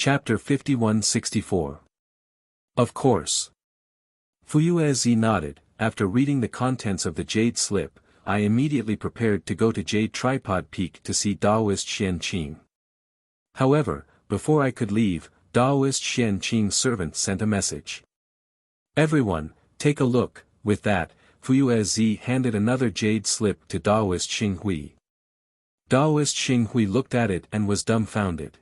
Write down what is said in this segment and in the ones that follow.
Chapter 5164. Of course. Fuyuezi nodded. After reading the contents of the jade slip, I immediately prepared to go to Jade Tripod Peak to see Daoist Xianqing. However, before I could leave, Daoist Xianqing's servant sent a message. Everyone, take a look. With that, Fuyuezi handed another jade slip to Daoist Xinghui. Daoist Xinghui looked at it and was dumbfounded.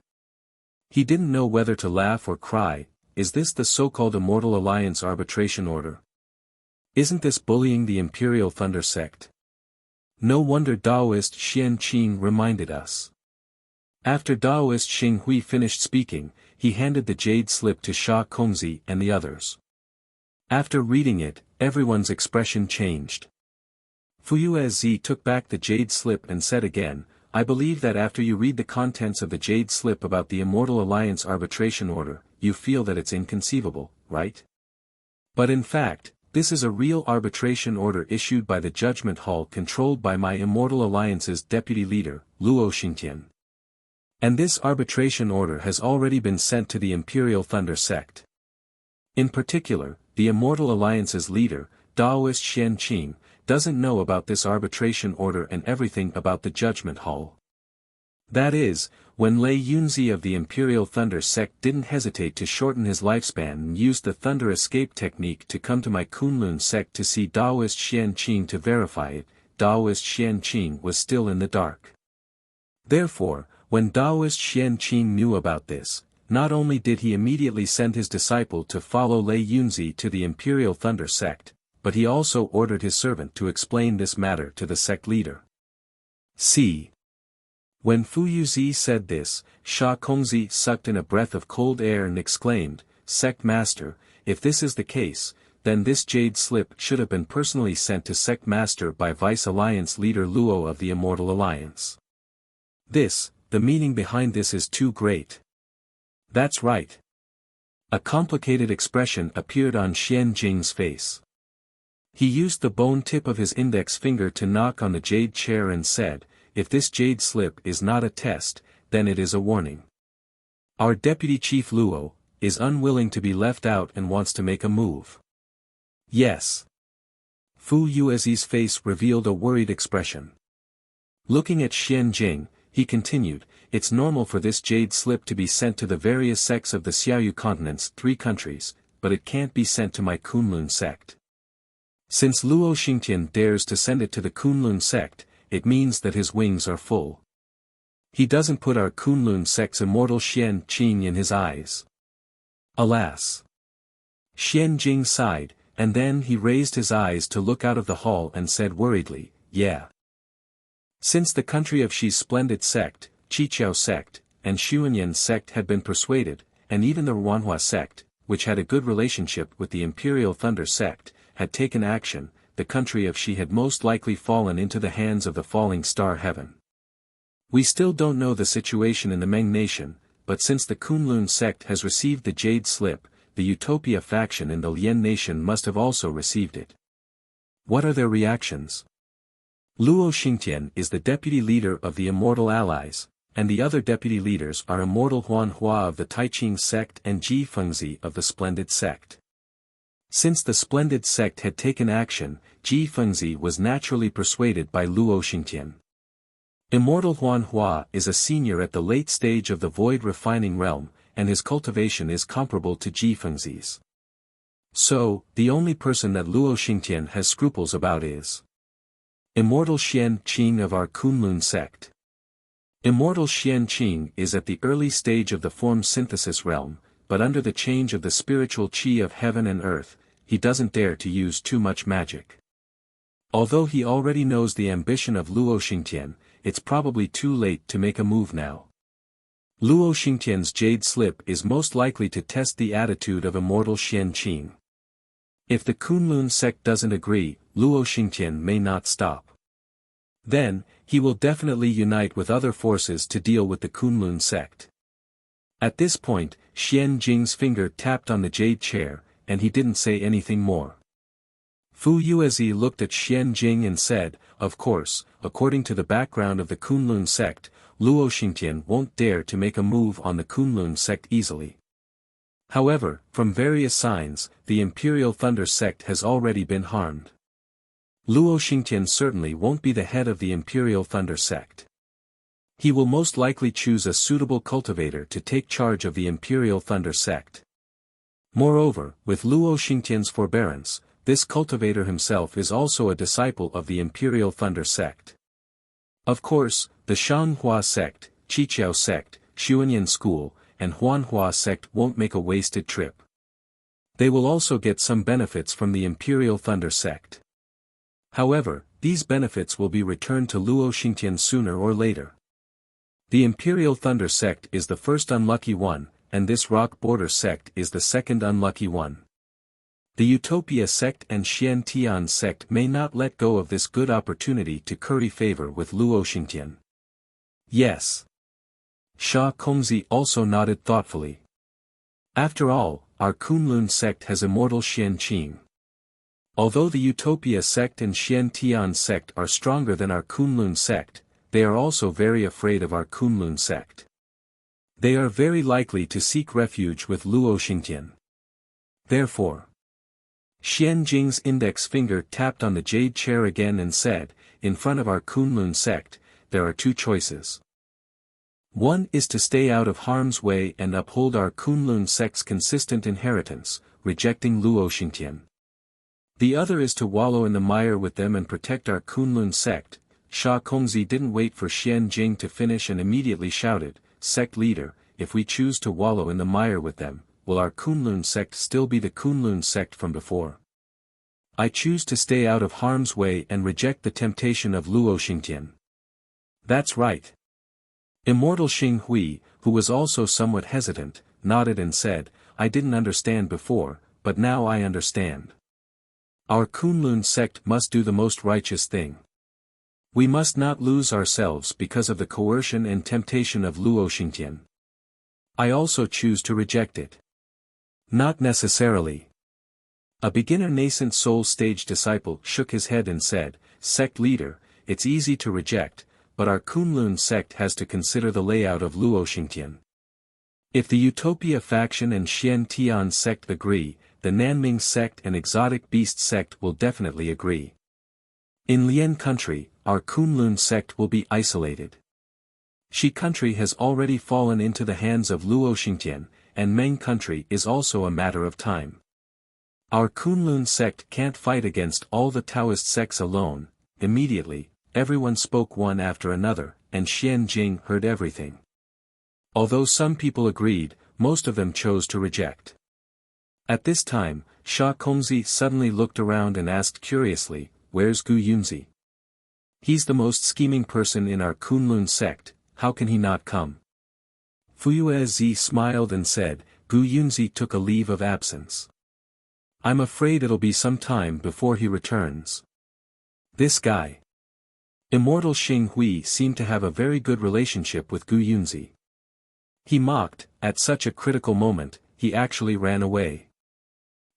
He didn't know whether to laugh or cry. Is this the so-called Immortal Alliance arbitration order? Isn't this bullying the Imperial Thunder sect? No wonder Daoist Xianqing reminded us. After Daoist Xinghui finished speaking, he handed the jade slip to Sha Kongzi and the others. After reading it, everyone's expression changed. Fuyuezi took back the jade slip and said again, I believe that after you read the contents of the jade slip about the Immortal Alliance arbitration order, you feel that it's inconceivable, right? But in fact, this is a real arbitration order issued by the Judgment Hall controlled by my Immortal Alliance's deputy leader, Luo Xingtian. And this arbitration order has already been sent to the Imperial Thunder sect. In particular, the Immortal Alliance's leader, Daoist Xianqing, doesn't know about this arbitration order and everything about the Judgment Hall. That is, when Lei Yunzi of the Imperial Thunder sect didn't hesitate to shorten his lifespan and used the Thunder Escape technique to come to my Kunlun sect to see Daoist Xianqing to verify it, Daoist Xianqing was still in the dark. Therefore, when Daoist Xianqing knew about this, not only did he immediately send his disciple to follow Lei Yunzi to the Imperial Thunder sect, but he also ordered his servant to explain this matter to the sect leader. See. When Fuyuezi said this, Sha Kongzi sucked in a breath of cold air and exclaimed, Sect Master, if this is the case, then this jade slip should have been personally sent to Sect Master by Vice Alliance leader Luo of the Immortal Alliance. The meaning behind this is too great. That's right. A complicated expression appeared on Xianjing's face. He used the bone tip of his index finger to knock on the jade chair and said, if this jade slip is not a test, then it is a warning. Our Deputy Chief Luo is unwilling to be left out and wants to make a move. Yes. Fuyuezi's face revealed a worried expression. Looking at Xianjing, he continued, it's normal for this jade slip to be sent to the various sects of the Xiaoyu continent's 3 countries, but it can't be sent to my Kunlun sect. Since Luo Xingtian dares to send it to the Kunlun sect, it means that his wings are full. He doesn't put our Kunlun sect's immortal Xianqing in his eyes. Alas. Xianjing sighed, and then he raised his eyes to look out of the hall and said worriedly, yeah. Since the country of Xi's splendid sect, Qiqiao sect, and Xuanyan sect had been persuaded, and even the Ruanhua sect, which had a good relationship with the Imperial Thunder sect, had taken action, the country of Xi had most likely fallen into the hands of the falling star heaven. We still don't know the situation in the Meng nation, but since the Kunlun sect has received the jade slip, the Utopia faction in the Lian nation must have also received it. What are their reactions? Luo Xingtian is the deputy leader of the Immortal Allies, and the other deputy leaders are Immortal Huanhua of the Taiqing sect and Ji Fengzi of the Splendid sect. Since the Splendid sect had taken action, Ji Fengzi was naturally persuaded by Luo Xingtian. Immortal Huanhua is a senior at the late stage of the void refining realm, and his cultivation is comparable to Ji Fengzi's. So, the only person that Luo Xingtian has scruples about is Immortal Xianqing of our Kunlun sect. Immortal Xianqing is at the early stage of the form synthesis realm, but under the change of the spiritual qi of heaven and earth, he doesn't dare to use too much magic. Although he already knows the ambition of Luo Xingtian, it's probably too late to make a move now. Luo Xingtian's jade slip is most likely to test the attitude of Immortal Xianqing. If the Kunlun sect doesn't agree, Luo Xingtian may not stop. Then, he will definitely unite with other forces to deal with the Kunlun sect. At this point, Xianjing's finger tapped on the jade chair, and he didn't say anything more. Fuyuezi looked at Xianjing and said, of course, according to the background of the Kunlun sect, Luo Xingtian won't dare to make a move on the Kunlun sect easily. However, from various signs, the Imperial Thunder sect has already been harmed. Luo Xingtian certainly won't be the head of the Imperial Thunder sect. He will most likely choose a suitable cultivator to take charge of the Imperial Thunder sect. Moreover, with Luo Xingtian's forbearance, this cultivator himself is also a disciple of the Imperial Thunder sect. Of course, the Shanghua sect, Qiqiao sect, Xuanyan school, and Huanhua sect won't make a wasted trip. They will also get some benefits from the Imperial Thunder sect. However, these benefits will be returned to Luo Xingtian sooner or later. The Imperial Thunder sect is the first unlucky one, and this Rock Border sect is the second unlucky one. The Utopia sect and Xian Tian sect may not let go of this good opportunity to curry favor with Luo Xingtian. Yes. Sha Kongzi also nodded thoughtfully. After all, our Kunlun sect has immortal Xian Qing. Although the Utopia sect and Xian Tian sect are stronger than our Kunlun sect, they are also very afraid of our Kunlun sect. They are very likely to seek refuge with Luo Xingtian. Therefore, Xian Jing's index finger tapped on the jade chair again and said, in front of our Kunlun sect, there are two choices. One is to stay out of harm's way and uphold our Kunlun sect's consistent inheritance, rejecting Luo Xingtian. The other is to wallow in the mire with them and protect our Kunlun sect. Sha Kongzi didn't wait for Xian Jing to finish and immediately shouted, "Sect leader, if we choose to wallow in the mire with them, will our Kunlun sect still be the Kunlun sect from before? I choose to stay out of harm's way and reject the temptation of Luo Xingtian." That's right. Immortal Xing Hui, who was also somewhat hesitant, nodded and said, "I didn't understand before, but now I understand. Our Kunlun sect must do the most righteous thing. We must not lose ourselves because of the coercion and temptation of Luo Xingtian. I also choose to reject it." Not necessarily. A beginner nascent soul stage disciple shook his head and said, "Sect leader, it's easy to reject, but our Kunlun sect has to consider the layout of Luo Xingtian. If the Utopia faction and Xian Tian sect agree, the Nanming sect and Exotic Beast sect will definitely agree. In Lian country, our Kunlun sect will be isolated. Shi country has already fallen into the hands of Luo Xingtian, and Meng country is also a matter of time. Our Kunlun sect can't fight against all the Taoist sects alone." Immediately, everyone spoke one after another, and Xian Jing heard everything. Although some people agreed, most of them chose to reject. At this time, Sha Kongzi suddenly looked around and asked curiously, "Where's Gu Yunzi? He's the most scheming person in our Kunlun sect, how can he not come?" Fuyue Zi smiled and said, "Gu Yunzi took a leave of absence. I'm afraid it'll be some time before he returns. This guy." Immortal Xing Hui seemed to have a very good relationship with Gu Yunzi. He mocked, at such a critical moment, he actually ran away.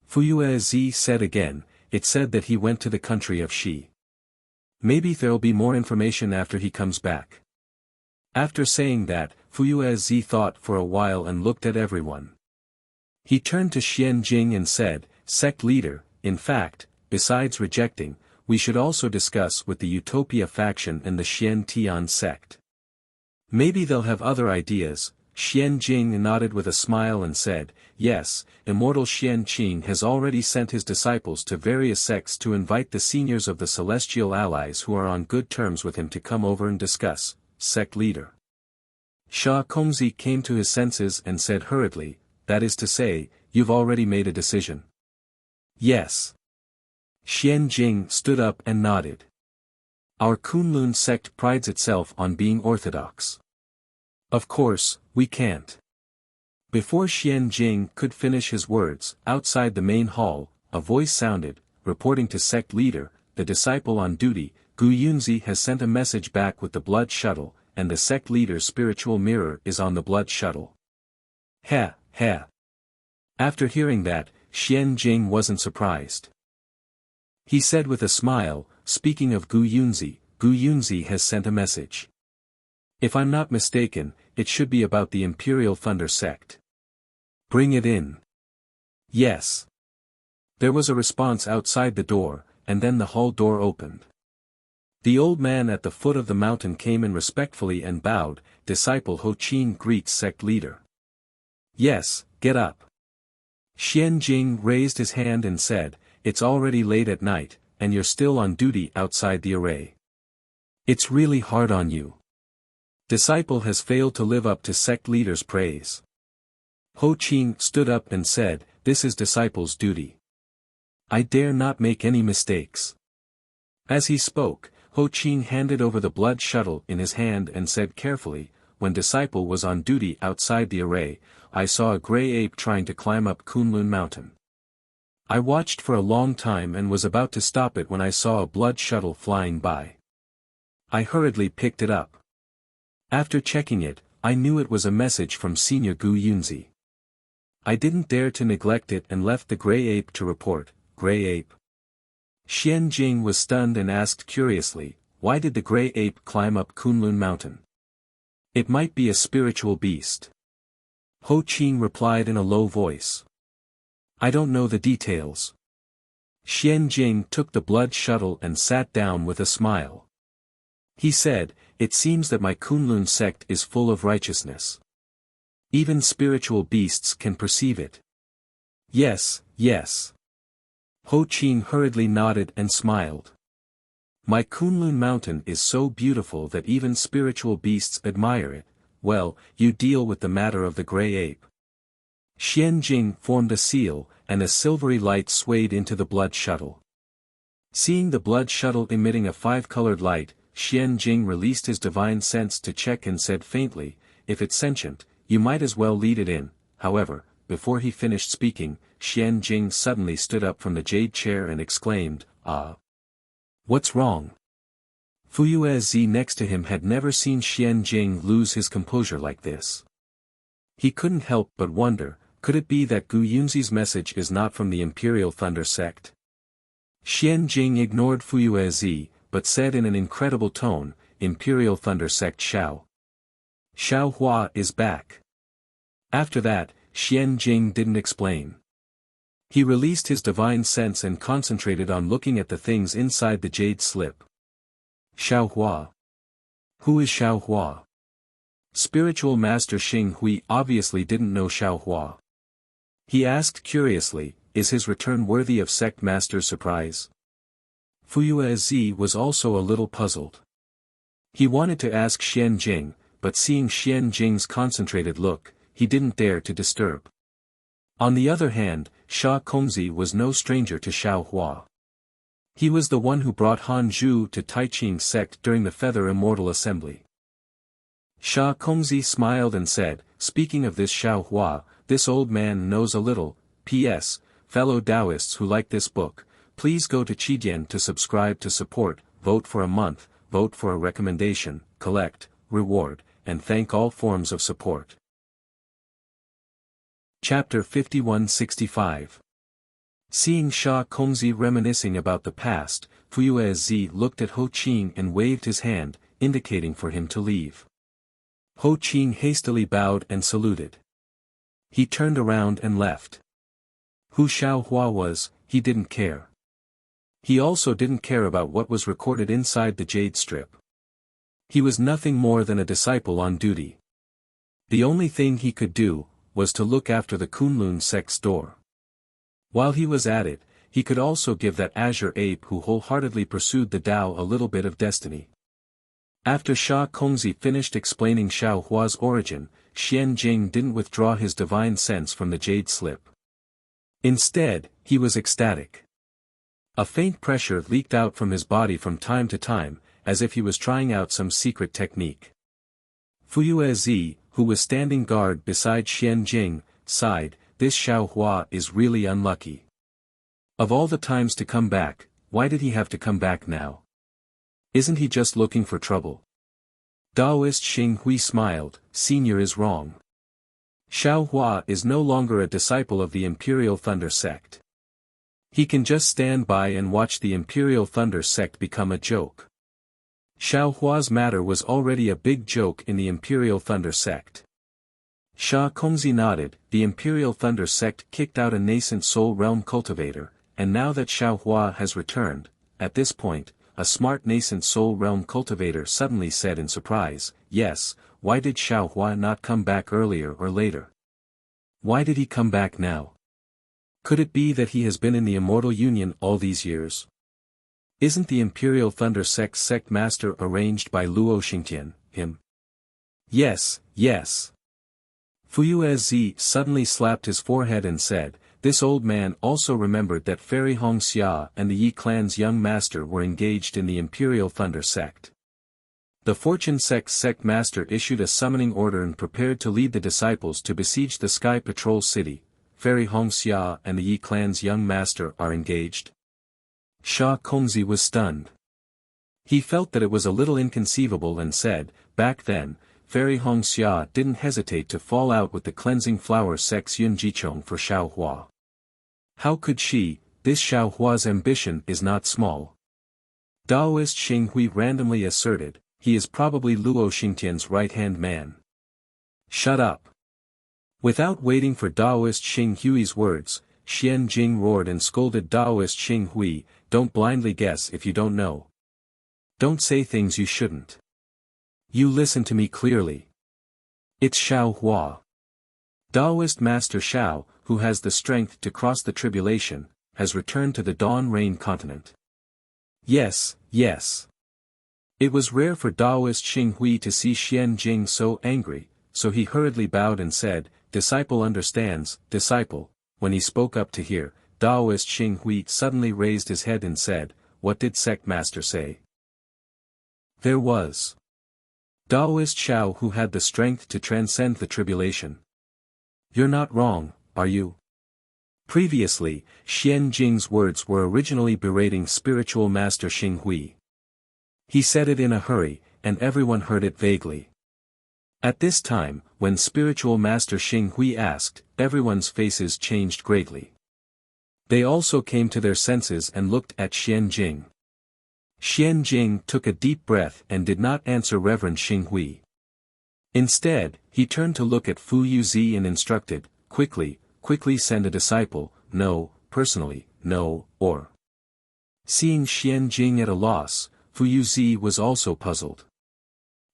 Fuyue Zi said again, "It said that he went to the country of Shi. Maybe there'll be more information after he comes back." After saying that, Fuyue Zi thought for a while and looked at everyone. He turned to Xian Jing and said, "Sect leader, in fact, besides rejecting, we should also discuss with the Utopia faction and the Xian Tian sect. Maybe they'll have other ideas." Xian Jing nodded with a smile and said, "Yes, Immortal Xian Qing has already sent his disciples to various sects to invite the seniors of the celestial allies who are on good terms with him to come over and discuss." Sect leader. Sha Kongzi came to his senses and said hurriedly, "That is to say, you've already made a decision?" "Yes." Xian Jing stood up and nodded. "Our Kunlun sect prides itself on being orthodox. Of course, we can't." Before Xian Jing could finish his words, outside the main hall, a voice sounded, reporting to sect leader, "The disciple on duty, Gu Yunzi has sent a message back with the blood shuttle, and the sect leader's spiritual mirror is on the blood shuttle." "Heh, heh." After hearing that, Xian Jing wasn't surprised. He said with a smile, "Speaking of Gu Yunzi has sent a message." If I'm not mistaken, it should be about the Imperial Thunder sect. Bring it in. Yes. There was a response outside the door, and then the hall door opened. The old man at the foot of the mountain came in respectfully and bowed. Disciple Ho Qin greets sect leader. Yes, get up. Xian Jing raised his hand and said, it's already late at night, and you're still on duty outside the array. It's really hard on you. Disciple has failed to live up to sect leader's praise. Ho Qin stood up and said, this is disciple's duty. I dare not make any mistakes. As he spoke, Ho Qin handed over the blood shuttle in his hand and said carefully, when disciple was on duty outside the array, I saw a gray ape trying to climb up Kunlun Mountain. I watched for a long time and was about to stop it when I saw a blood shuttle flying by. I hurriedly picked it up. After checking it, I knew it was a message from Senior Gu Yunzi. I didn't dare to neglect it and left the gray ape to report. Gray ape. Xian Jing was stunned and asked curiously, why did the gray ape climb up Kunlun Mountain? It might be a spiritual beast. Ho Qin replied in a low voice. I don't know the details. Xian Jing took the blood shuttle and sat down with a smile. He said, it seems that my Kunlun sect is full of righteousness. Even spiritual beasts can perceive it. Yes, yes. Ho Qin hurriedly nodded and smiled. My Kunlun mountain is so beautiful that even spiritual beasts admire it. Well, you deal with the matter of the gray ape. Xian Jing formed a seal, and a silvery light swayed into the blood shuttle. Seeing the blood shuttle emitting a five-colored light, Xian Jing released his divine sense to check and said faintly, if it's sentient, you might as well lead it in. However, before he finished speaking, Xian Jing suddenly stood up from the jade chair and exclaimed, ah! What's wrong? Fuyue Zi next to him had never seen Xian Jing lose his composure like this. He couldn't help but wonder, could it be that Gu Yunzi's message is not from the Imperial Thunder sect? Xian Jing ignored Fuyue Zi, but said in an incredible tone, Imperial Thunder sect Xiao. Xiao Hua is back. After that, Xian Jing didn't explain. He released his divine sense and concentrated on looking at the things inside the jade slip. Xiao Hua. Who is Xiao Hua? Spiritual Master Xing Hui obviously didn't know Xiao Hua. He asked curiously, is his return worthy of sect master's surprise? Fuyue Zi was also a little puzzled. He wanted to ask Xian Jing, but seeing Xian Jing's concentrated look, he didn't dare to disturb. On the other hand, Sha Kongzi was no stranger to Xiao Hua. He was the one who brought Han Zhu to Taiqing sect during the Feather Immortal Assembly. Sha Kongzi smiled and said, speaking of this Xiao Hua, this old man knows a little. P.S. Fellow Taoists who like this book, please go to Qidian to subscribe to support, vote for a month, vote for a recommendation, collect, reward, and thank all forms of support. Chapter 5165. Seeing Sha Kongzi reminiscing about the past, Fuyue Zi looked at Ho Qin and waved his hand, indicating for him to leave. Ho Qin hastily bowed and saluted. He turned around and left. Who Xiao Hua was, he didn't care. He also didn't care about what was recorded inside the jade strip. He was nothing more than a disciple on duty. The only thing he could do, was to look after the Kunlun sect's door. While he was at it, he could also give that azure ape who wholeheartedly pursued the Tao a little bit of destiny. After Sha Kongzi finished explaining Xiao Hua's origin, Xian Jing didn't withdraw his divine sense from the jade slip. Instead, he was ecstatic. A faint pressure leaked out from his body from time to time, as if he was trying out some secret technique. Fuyue Zi, who was standing guard beside Xian Jing, sighed, this Xiao Hua is really unlucky. Of all the times to come back, why did he have to come back now? Isn't he just looking for trouble? Taoist Xing Hui smiled, Senior is wrong. Xiao Hua is no longer a disciple of the Imperial Thunder sect. He can just stand by and watch the Imperial Thunder sect become a joke. Xiao Hua's matter was already a big joke in the Imperial Thunder sect. Sha Kongzi nodded. The Imperial Thunder sect kicked out a nascent soul realm cultivator, and now that Xiao Hua has returned, at this point, a smart nascent soul realm cultivator suddenly said in surprise, yes, why did Xiao Hua not come back earlier or later? Why did he come back now? Could it be that he has been in the Immortal Union all these years? Isn't the Imperial Thunder sect master arranged by Luo Xingtian, him? Yes, yes. Fuyue suddenly slapped his forehead and said, this old man also remembered that Fairy Hong Xia and the Yi clan's young master were engaged in the Imperial Thunder sect. The Fortune sect master issued a summoning order and prepared to lead the disciples to besiege the Sky Patrol City. Fairy Hong Xia and the Yi clan's young master are engaged? Sha Kongzi was stunned. He felt that it was a little inconceivable and said, back then, Fairy Hong Xia didn't hesitate to fall out with the Cleansing Flower sect's Yun Jichong for Xiao Hua. How could she? This Xiao Hua's ambition is not small. Daoist Xing Hui randomly asserted, he is probably Luo Xingtian's right-hand man. Shut up. Without waiting for Daoist Xing Hui's words, Xian Jing roared and scolded Daoist Xing Hui, don't blindly guess if you don't know. Don't say things you shouldn't. You listen to me clearly. It's Xiao Hua. Daoist Master Xiao, who has the strength to cross the tribulation, has returned to the Dawn Rain continent. Yes, yes. It was rare for Daoist Xing Hui to see Xian Jing so angry, so he hurriedly bowed and said, disciple understands, disciple. When he spoke up to hear, Daoist Xing Hui suddenly raised his head and said, what did sect master say? There was Daoist Xiao who had the strength to transcend the tribulation. You're not wrong, are you? Previously, Xian Jing's words were originally berating spiritual master Xing Hui. He said it in a hurry, and everyone heard it vaguely. At this time, when spiritual master Xing Hui asked, everyone's faces changed greatly. They also came to their senses and looked at Xian Jing. Xian Jing took a deep breath and did not answer Reverend Xing Hui. Instead, he turned to look at Fu Yuzi and instructed, quickly send a disciple, no, personally, no, or. Seeing Xian Jing at a loss, Fu Yuzi was also puzzled.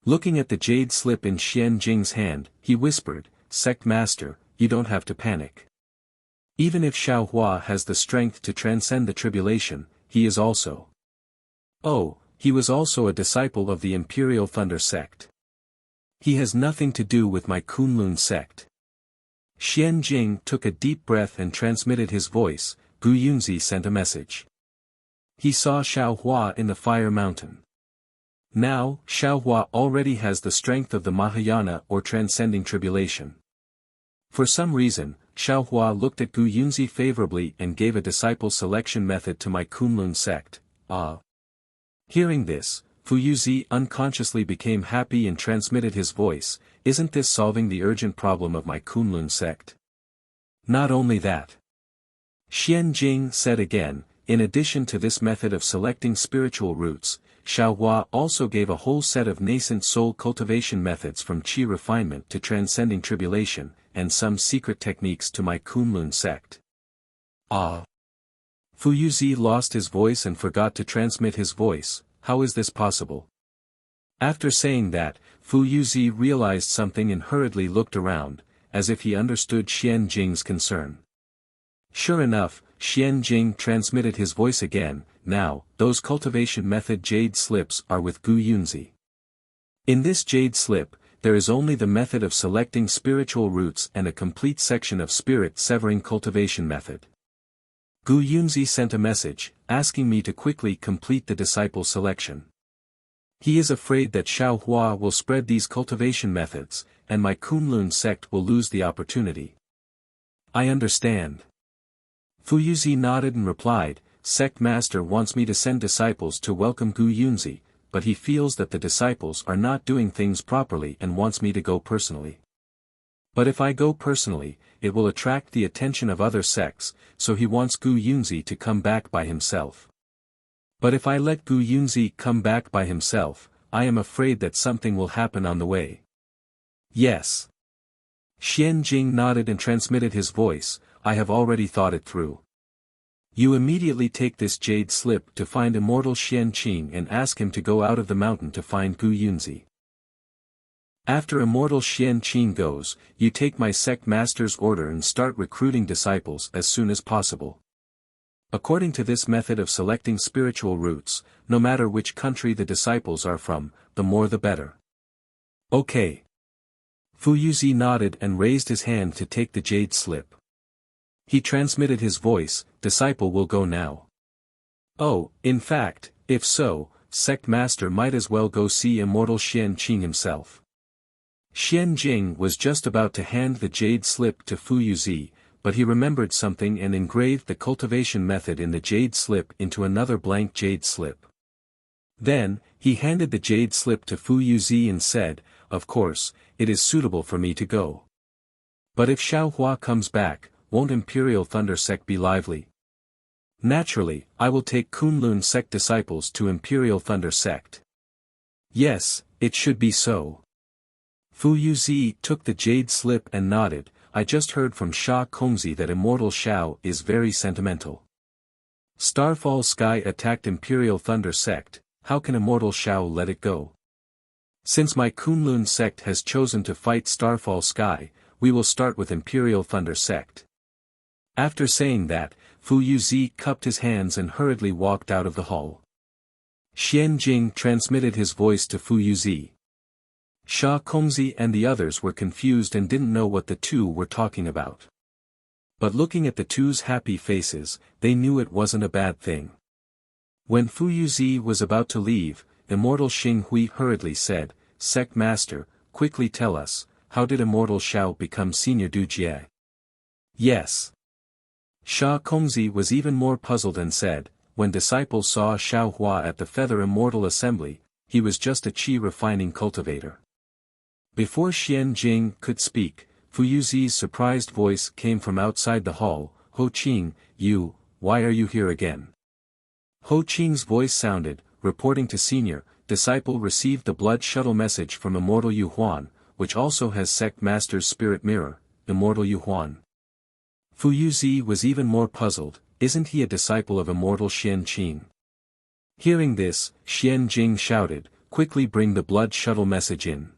Looking at the jade slip in Xian Jing's hand, he whispered, Sect Master, you don't have to panic. Even if Xiao Hua has the strength to transcend the tribulation, he is also. Oh, he was also a disciple of the Imperial Thunder sect. He has nothing to do with my Kunlun sect. Xian Jing took a deep breath and transmitted his voice, Gu Yunzi sent a message. He saw Xiao Hua in the Fire Mountain. Now, Xiao Hua already has the strength of the Mahayana or transcending tribulation. For some reason, Xiao Hua looked at Gu Yunzi favorably and gave a disciple selection method to my Kunlun sect. Hearing this, Fu Yuzi unconsciously became happy and transmitted his voice, isn't this solving the urgent problem of my Kunlun sect? Not only that. Xian Jing said again, in addition to this method of selecting spiritual roots, Xiao Hua also gave a whole set of nascent soul cultivation methods from qi refinement to transcending tribulation, and some secret techniques to my Kunlun sect. Fu Yuzi lost his voice and forgot to transmit his voice. How is this possible? After saying that, Fu Yuzi realized something and hurriedly looked around, as if he understood Xian Jing's concern. Sure enough, Xian Jing transmitted his voice again. Now, those cultivation method jade slips are with Gu Yunzi. In this jade slip, there is only the method of selecting spiritual roots and a complete section of spirit severing cultivation method. Gu Yunzi sent a message, asking me to quickly complete the disciple selection. He is afraid that Xiao Hua will spread these cultivation methods, and my Kunlun sect will lose the opportunity. I understand. Fu Yuzi nodded and replied, Sect Master wants me to send disciples to welcome Gu Yunzi, but he feels that the disciples are not doing things properly and wants me to go personally. But if I go personally, it will attract the attention of other sects, so he wants Gu Yunzi to come back by himself. But if I let Gu Yunzi come back by himself, I am afraid that something will happen on the way. Yes. Xian Jing nodded and transmitted his voice, I have already thought it through. You immediately take this jade slip to find immortal Xian Qing and ask him to go out of the mountain to find Gu Yunzi. After immortal Xian Qing goes, you take my sect master's order and start recruiting disciples as soon as possible. According to this method of selecting spiritual routes, no matter which country the disciples are from, the more the better. Okay. Fu Yuzi nodded and raised his hand to take the jade slip. He transmitted his voice, disciple will go now. Oh, in fact, if so, sect master might as well go see immortal Xian Qing himself. Xian Jing was just about to hand the jade slip to Fu Yuzi, but he remembered something and engraved the cultivation method in the jade slip into another blank jade slip. Then, he handed the jade slip to Fu Yuzi and said, of course, it is suitable for me to go. But if Xiaohua comes back, won't Imperial Thunder Sect be lively? Naturally, I will take Kunlun Sect disciples to Imperial Thunder Sect. Yes, it should be so. Fu Yuzi took the jade slip and nodded, I just heard from Sha Kongzi that Immortal Xiao is very sentimental. Starfall Sky attacked Imperial Thunder Sect, how can Immortal Xiao let it go? Since my Kunlun Sect has chosen to fight Starfall Sky, we will start with Imperial Thunder Sect. After saying that, Fu Yuzi cupped his hands and hurriedly walked out of the hall. Xian Jing transmitted his voice to Fu Yuzi. Sha Kongzi and the others were confused and didn't know what the two were talking about. But looking at the two's happy faces, they knew it wasn't a bad thing. When Fu Yuzi was about to leave, Immortal Xing Hui hurriedly said, Sect Master, quickly tell us, how did Immortal Xiao become Senior Dujie? Yes. Sha Kongzi was even more puzzled and said, when disciples saw Xiaohua at the Feather Immortal Assembly, he was just a qi refining cultivator. Before Xian Jing could speak, Fu Yuzi's surprised voice came from outside the hall, Ho Qing, you, why are you here again? Ho Qing's voice sounded, reporting to Senior, disciple received the blood shuttle message from Immortal Yu Huan, which also has Sect Master's spirit mirror, Immortal Yu Huan. Fu Yuzi was even more puzzled, isn't he a disciple of Immortal Xian Qing? Hearing this, Xian Jing shouted, quickly bring the blood shuttle message in.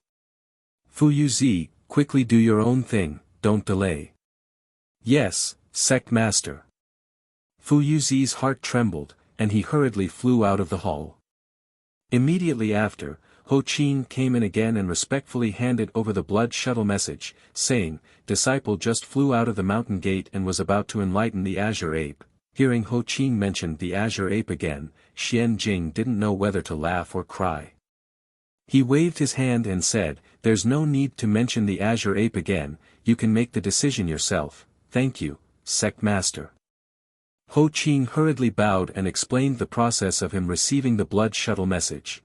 Fu Yuzi, quickly do your own thing, don't delay. Yes, Sect Master. Fu Yuzi's heart trembled, and he hurriedly flew out of the hall. Immediately after, Ho Qing came in again and respectfully handed over the blood shuttle message, saying, disciple just flew out of the mountain gate and was about to enlighten the Azure Ape. Hearing Ho Qing mention the Azure Ape again, Xian Jing didn't know whether to laugh or cry. He waved his hand and said, there's no need to mention the Azure Ape again, you can make the decision yourself, thank you, Sect Master. Ho Qing hurriedly bowed and explained the process of him receiving the blood shuttle message.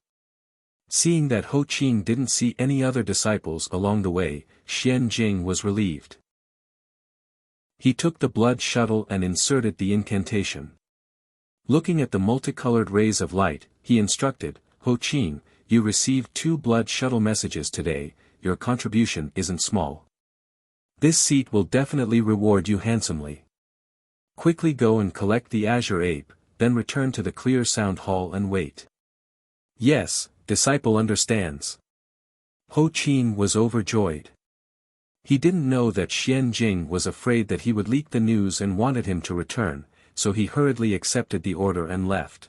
Seeing that Ho Qing didn't see any other disciples along the way, Xian Jing was relieved. He took the blood shuttle and inserted the incantation. Looking at the multicolored rays of light, he instructed, Ho Qing, you received 2 blood shuttle messages today, your contribution isn't small. This seat will definitely reward you handsomely. Quickly go and collect the Azure Ape, then return to the Clear Sound Hall and wait. Yes, disciple understands. Ho Qing was overjoyed. He didn't know that Xian Jing was afraid that he would leak the news and wanted him to return, so he hurriedly accepted the order and left.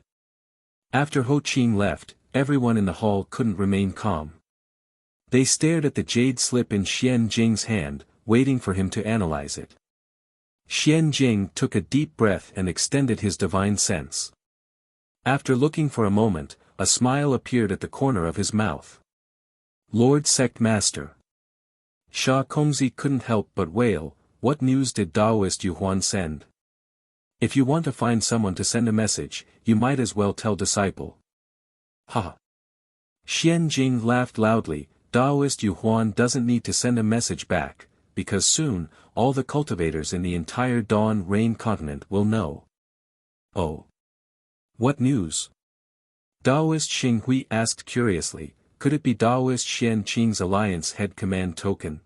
After Ho Qing left, everyone in the hall couldn't remain calm. They stared at the jade slip in Xian Jing's hand, waiting for him to analyze it. Xian Jing took a deep breath and extended his divine sense. After looking for a moment, a smile appeared at the corner of his mouth. Lord Sect Master. Sha Kongzi couldn't help but wail, what news did Taoist Yu Huan send? If you want to find someone to send a message, you might as well tell disciple. Ha! Xian Jing laughed loudly, Taoist Yu Huan doesn't need to send a message back, because soon, all the cultivators in the entire Dawn Rain continent will know. Oh! What news? Daoist Xing Hui asked curiously, could it be Daoist Xian Qing's alliance head command token?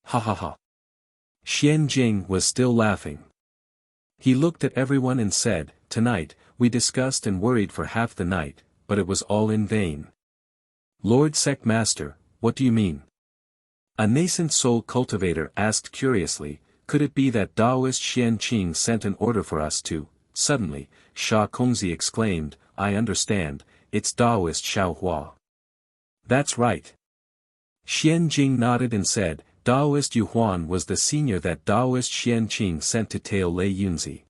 Ha ha ha. Xian Jing was still laughing. He looked at everyone and said, tonight, we discussed and worried for half the night, but it was all in vain. Lord Sect Master, what do you mean? A nascent soul cultivator asked curiously, could it be that Daoist Xian Qing sent an order for us to? Suddenly, Sha Kongzi exclaimed, I understand, it's Daoist Xiao Hua. That's right. Xian Jing nodded and said, Daoist Yu Huan was the senior that Daoist Xian Qing sent to tail Lei Yunzi.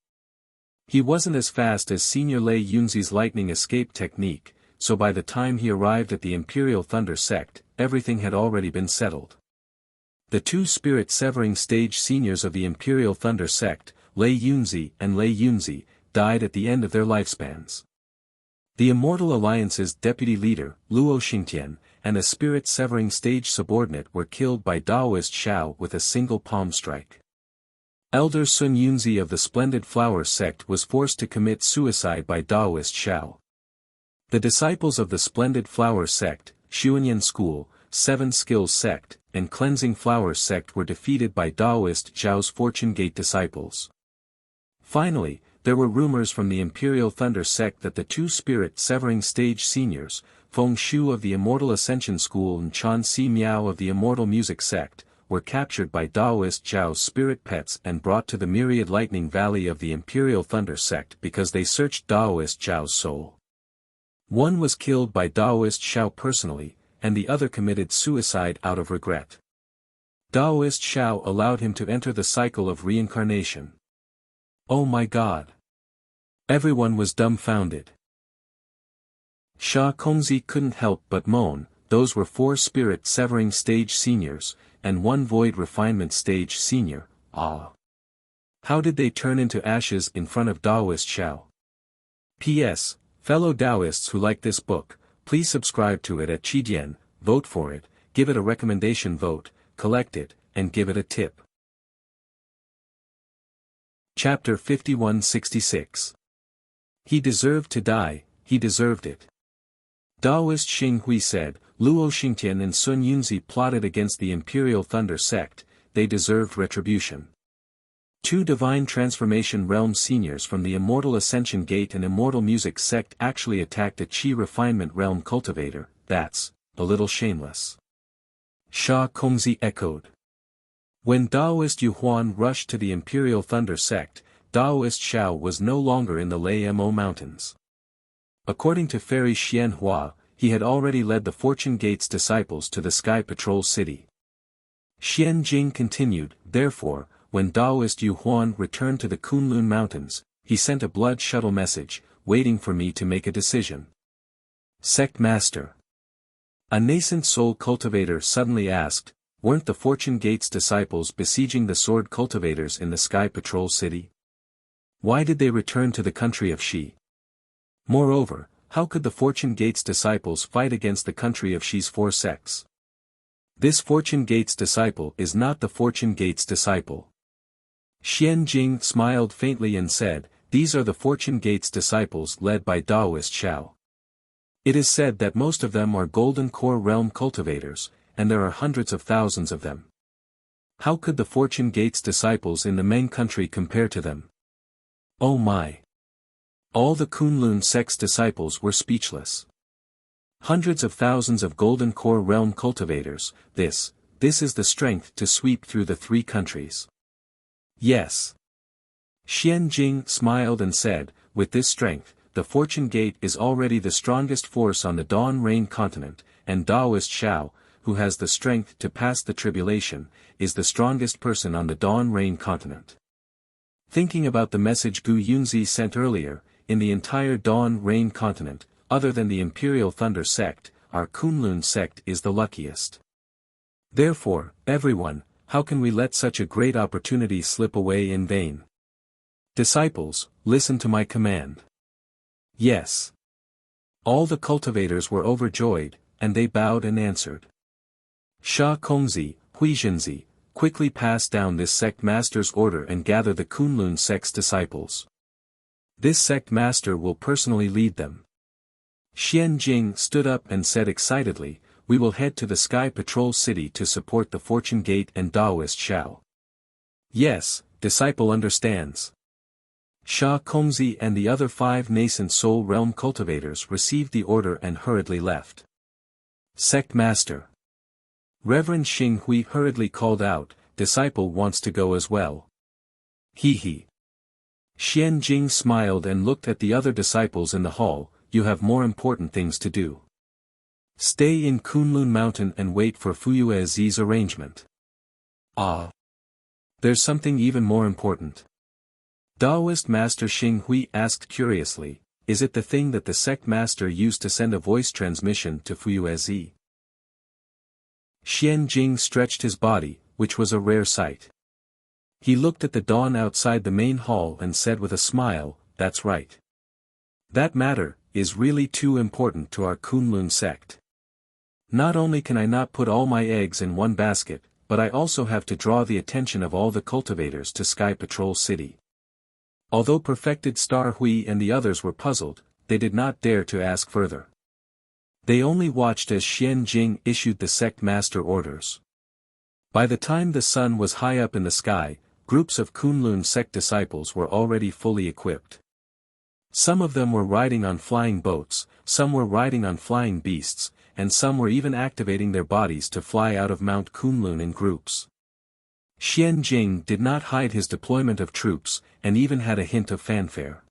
He wasn't as fast as senior Lei Yunzi's lightning escape technique, so by the time he arrived at the Imperial Thunder Sect, everything had already been settled. The two spirit-severing stage seniors of the Imperial Thunder Sect, Lei Yunzi and Lei Yunzi, died at the end of their lifespans. The Immortal Alliance's deputy leader, Luo Xingtian, and a spirit-severing stage subordinate were killed by Daoist Xiao with a single palm strike. Elder Sun Yunzi of the Splendid Flower Sect was forced to commit suicide by Daoist Xiao. The disciples of the Splendid Flower Sect, Xuanyan School, Seven Skills Sect, and Cleansing Flowers Sect were defeated by Daoist Zhao's Fortune Gate disciples. Finally, there were rumors from the Imperial Thunder Sect that the two spirit-severing stage seniors, Feng Shu of the Immortal Ascension School and Chan Si Miao of the Immortal Music Sect, were captured by Daoist Zhao's spirit pets and brought to the Myriad Lightning Valley of the Imperial Thunder Sect because they searched Daoist Zhao's soul. One was killed by Daoist Xiao personally, and the other committed suicide out of regret. Daoist Xiao allowed him to enter the cycle of reincarnation. Oh my God! Everyone was dumbfounded. Sha Kongzi couldn't help but moan, those were 4 spirit-severing stage seniors, and 1 void refinement stage senior, ah. How did they turn into ashes in front of Daoist Xiao? P.S. Fellow Taoists who like this book, please subscribe to it at Qidian, vote for it, give it a recommendation vote, collect it, and give it a tip. Chapter 5166. He deserved to die, he deserved it. Daoist Xing Hui said, Luo Xingtian and Sun Yunzi plotted against the Imperial Thunder Sect, they deserved retribution. 2 Divine Transformation Realm seniors from the Immortal Ascension Gate and Immortal Music Sect actually attacked a Qi Refinement Realm cultivator, that's a little shameless. Sha Kongzi echoed. When Daoist Yu Huan rushed to the Imperial Thunder Sect, Daoist Xiao was no longer in the Lei Mo Mountains. According to Fairy Xian Hua, he had already led the Fortune Gate's disciples to the Sky Patrol City. Xian Jing continued, therefore, when Daoist Yu Huan returned to the Kunlun Mountains, he sent a blood shuttle message, waiting for me to make a decision. Sect Master. A nascent soul cultivator suddenly asked, weren't the Fortune Gate's disciples besieging the sword cultivators in the Sky Patrol City? Why did they return to the country of Shi? Moreover, how could the Fortune Gate's disciples fight against the country of Shi's 4 sects? This Fortune Gate's disciple is not the Fortune Gate's disciple. Xian Jing smiled faintly and said, these are the Fortune Gate's disciples led by Daoist Xiao. It is said that most of them are Golden Core Realm cultivators, and there are hundreds of thousands of them. How could the Fortune Gate's disciples in the Meng country compare to them? Oh my! All the Kunlun sect's disciples were speechless. Hundreds of thousands of Golden Core Realm cultivators, this is the strength to sweep through the 3 countries. Yes. Xian Jing smiled and said, with this strength, the Fortune Gate is already the strongest force on the Dawn Rain continent, and Daoist Xiao, who has the strength to pass the tribulation, is the strongest person on the Dawn Rain continent. Thinking about the message Gu Yunzi sent earlier, in the entire Dawn Rain continent, other than the Imperial Thunder Sect, our Kunlun sect is the luckiest. Therefore, everyone, how can we let such a great opportunity slip away in vain? Disciples, listen to my command. Yes. All the cultivators were overjoyed, and they bowed and answered. Sha Kongzi, Huizhenzi, quickly pass down this sect master's order and gather the Kunlun sect's disciples. This sect master will personally lead them. Xian Jing stood up and said excitedly, "We will head to the Sky Patrol City to support the Fortune Gate and Taoist Shao." "Yes, disciple understands." Sha Kongzi and the other 5 nascent soul realm cultivators received the order and hurriedly left. Sect Master Reverend Xing Hui hurriedly called out, "Disciple wants to go as well." He. Xian Jing smiled and looked at the other disciples in the hall. "You have more important things to do. Stay in Kunlun Mountain and wait for Fuyue Zi's arrangement." "Ah. There's something even more important?" Taoist Master Xing Hui asked curiously, "Is it the thing that the sect master used to send a voice transmission to Fuyue Zi?" Xian Jing stretched his body, which was a rare sight. He looked at the dawn outside the main hall and said with a smile, "That's right. That matter is really too important to our Kunlun sect. Not only can I not put all my eggs in one basket, but I also have to draw the attention of all the cultivators to Sky Patrol City." Although Perfected Star Hui and the others were puzzled, they did not dare to ask further. They only watched as Xian Jing issued the sect master orders. By the time the sun was high up in the sky, groups of Kunlun sect disciples were already fully equipped. Some of them were riding on flying boats, some were riding on flying beasts, and some were even activating their bodies to fly out of Mount Kunlun in groups. Xian Jing did not hide his deployment of troops, and even had a hint of fanfare.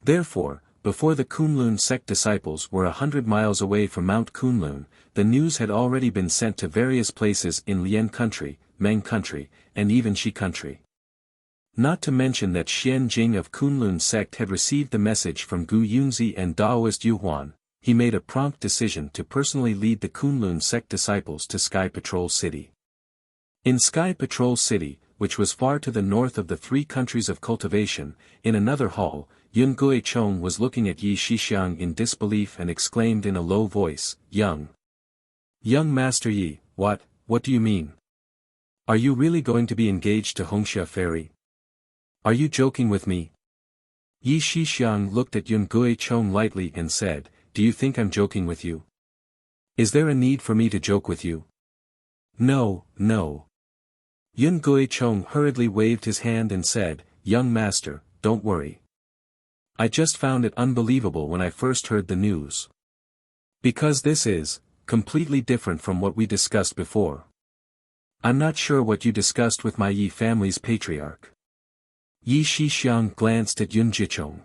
Therefore, before the Kunlun sect disciples were 100 miles away from Mount Kunlun, the news had already been sent to various places in Lian country, Meng country, and even Shi country. Not to mention that Xian Jing of Kunlun sect had received the message from Gu Yunzi and Daoist Yuhuan. He made a prompt decision to personally lead the Kunlun sect disciples to Sky Patrol City. In Sky Patrol City, which was far to the north of the 3 countries of cultivation, in another hall, Yun Guichong was looking at Yi Shixiang in disbelief and exclaimed in a low voice, Young Master Yi, what do you mean? Are you really going to be engaged to Hongxia Fairy? Are you joking with me?" Yi Shixiang looked at Yun Guichong lightly and said, "Do you think I'm joking with you? Is there a need for me to joke with you?" No. Yun Guichong hurriedly waved his hand and said, "Young master, don't worry. I just found it unbelievable when I first heard the news. Because this is completely different from what we discussed before. I'm not sure what you discussed with my Yi family's patriarch." Yi Shixiang glanced at Yun Jichong.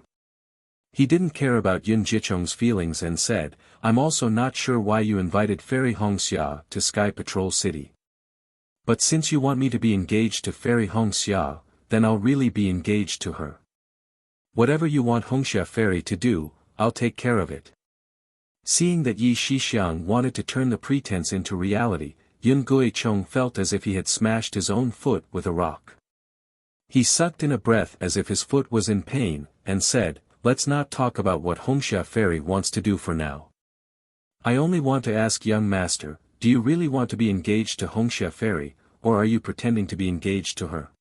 He didn't care about Yun Jichong's feelings and said, "I'm also not sure why you invited Fairy Hongxia to Sky Patrol City. But since you want me to be engaged to Fairy Hongxia, then I'll really be engaged to her. Whatever you want Hongxia Fairy to do, I'll take care of it." Seeing that Yi Shixiang wanted to turn the pretense into reality, Yun Guichong felt as if he had smashed his own foot with a rock. He sucked in a breath as if his foot was in pain, and said, "Let's not talk about what Hongxia Fairy wants to do for now. I only want to ask young master, do you really want to be engaged to Hongxia Fairy, or are you pretending to be engaged to her?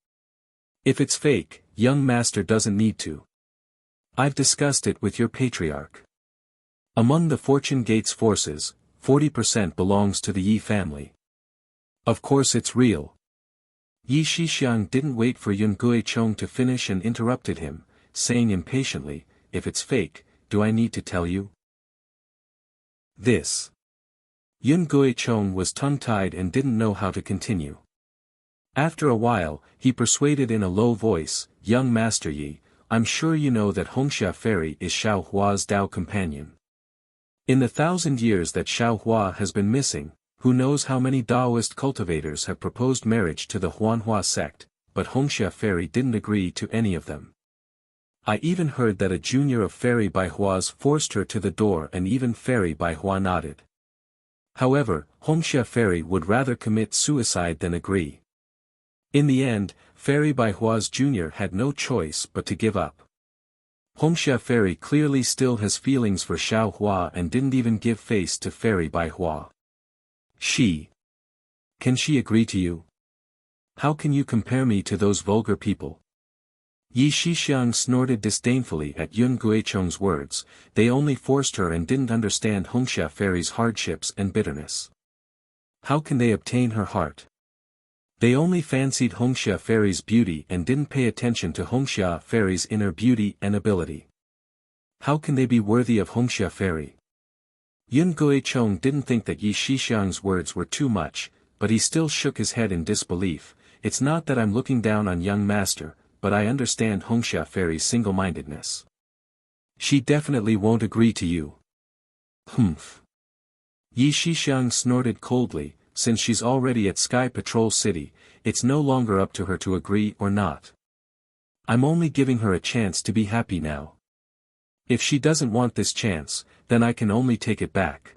If it's fake, young master doesn't need to. I've discussed it with your patriarch. Among the Fortune Gate's forces, 40% belongs to the Yi family. Of course it's real." Yi Shixiang didn't wait for Yun Guichong to finish and interrupted him, saying impatiently, "If it's fake, do I need to tell you this?" Yun Guichong was tongue-tied and didn't know how to continue. After a while, he persuaded in a low voice, "Young Master Yi, I'm sure you know that Hongxia Fairy is Xiao Hua's Dao companion. In the 1,000 years that Xiao Hua has been missing, who knows how many Daoist cultivators have proposed marriage to the Huanhua sect, but Hongxia Fairy didn't agree to any of them. I even heard that a junior of Fairy Baihua's forced her to the door and even Fairy Baihua nodded. However, Hongxia Fairy would rather commit suicide than agree. In the end, Fairy Baihua's junior had no choice but to give up. Hongxia Fairy clearly still has feelings for Xiao Hua and didn't even give face to Fairy Baihua. Can she agree to you? How can you compare me to those vulgar people?" Yi Shixiang snorted disdainfully at Yun Guicheng's words. They only forced her and didn't understand Hongxia Fairy's hardships and bitterness. How can they obtain her heart? They only fancied Hongxia Fairy's beauty and didn't pay attention to Hongxia Fairy's inner beauty and ability. How can they be worthy of Hongxia Fairy? Yun Guicheng didn't think that Yi Shixiang's words were too much, but he still shook his head in disbelief. It's not that I'm looking down on young master, but I understand Hongxia Fairy's single-mindedness. She definitely won't agree to you. Humph. Yi Shixiang snorted coldly. Since she's already at Sky Patrol City, it's no longer up to her to agree or not. I'm only giving her a chance to be happy now. If she doesn't want this chance, then I can only take it back.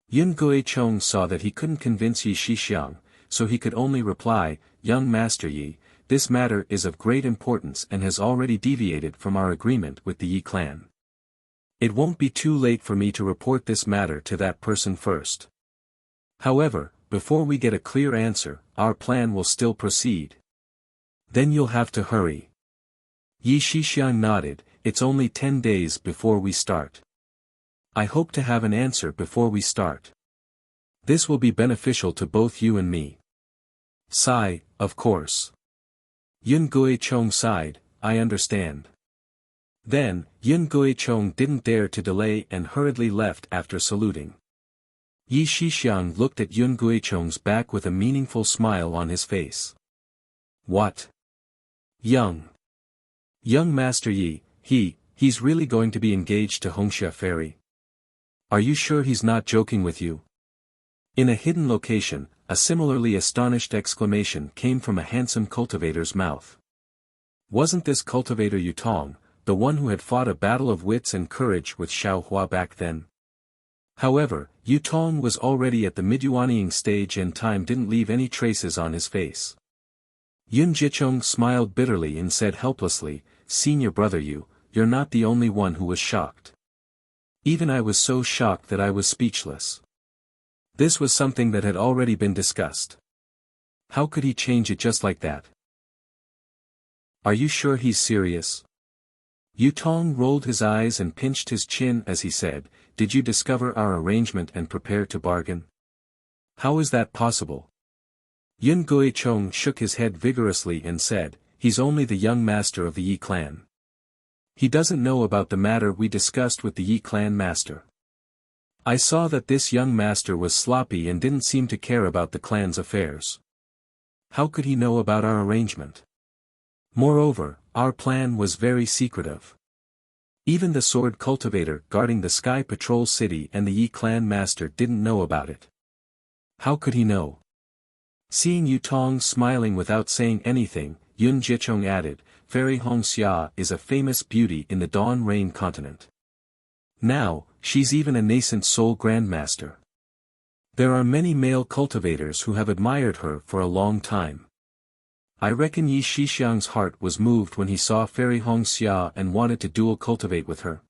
Yun Guicheng saw that he couldn't convince Yi Shixiang, so he could only reply, Young Master Yi, this matter is of great importance and has already deviated from our agreement with the Yi clan. It won't be too late for me to report this matter to that person first. However, before we get a clear answer, our plan will still proceed. Then you'll have to hurry. Yi Shixiang nodded. It's only 10 days before we start. I hope to have an answer before we start. This will be beneficial to both you and me. Sigh, of course. Yun Guicheng sighed, I understand. Then, Yun Guicheng didn't dare to delay and hurriedly left after saluting. Yi Shixiang looked at Yun Guicheng's back with a meaningful smile on his face. What? Young Master Yi, he's really going to be engaged to Hongxia Fairy? Are you sure he's not joking with you? In a hidden location, a similarly astonished exclamation came from a handsome cultivator's mouth. Wasn't this cultivator Yutong, the one who had fought a battle of wits and courage with Xiaohua back then? However, Yutong was already at the mid-yuanying stage and time didn't leave any traces on his face. Yun Jicheng smiled bitterly and said helplessly, Senior brother you're not the only one who was shocked. Even I was so shocked that I was speechless. This was something that had already been discussed. How could he change it just like that? Are you sure he's serious? Yutong rolled his eyes and pinched his chin as he said, Did you discover our arrangement and prepare to bargain? How is that possible? Yun Guicheng shook his head vigorously and said, He's only the young master of the Yi clan. He doesn't know about the matter we discussed with the Yi clan master. I saw that this young master was sloppy and didn't seem to care about the clan's affairs. How could he know about our arrangement? Moreover, our plan was very secretive. Even the sword cultivator guarding the Sky Patrol City and the Yi clan master didn't know about it. How could he know? Seeing Yutong smiling without saying anything, Yun Jicheng added, Fairy Hongxia is a famous beauty in the Dawn Rain continent. Now, she's even a nascent soul grandmaster. There are many male cultivators who have admired her for a long time. I reckon Yi Shixiang's heart was moved when he saw Fairy Hongxia and wanted to dual cultivate with her.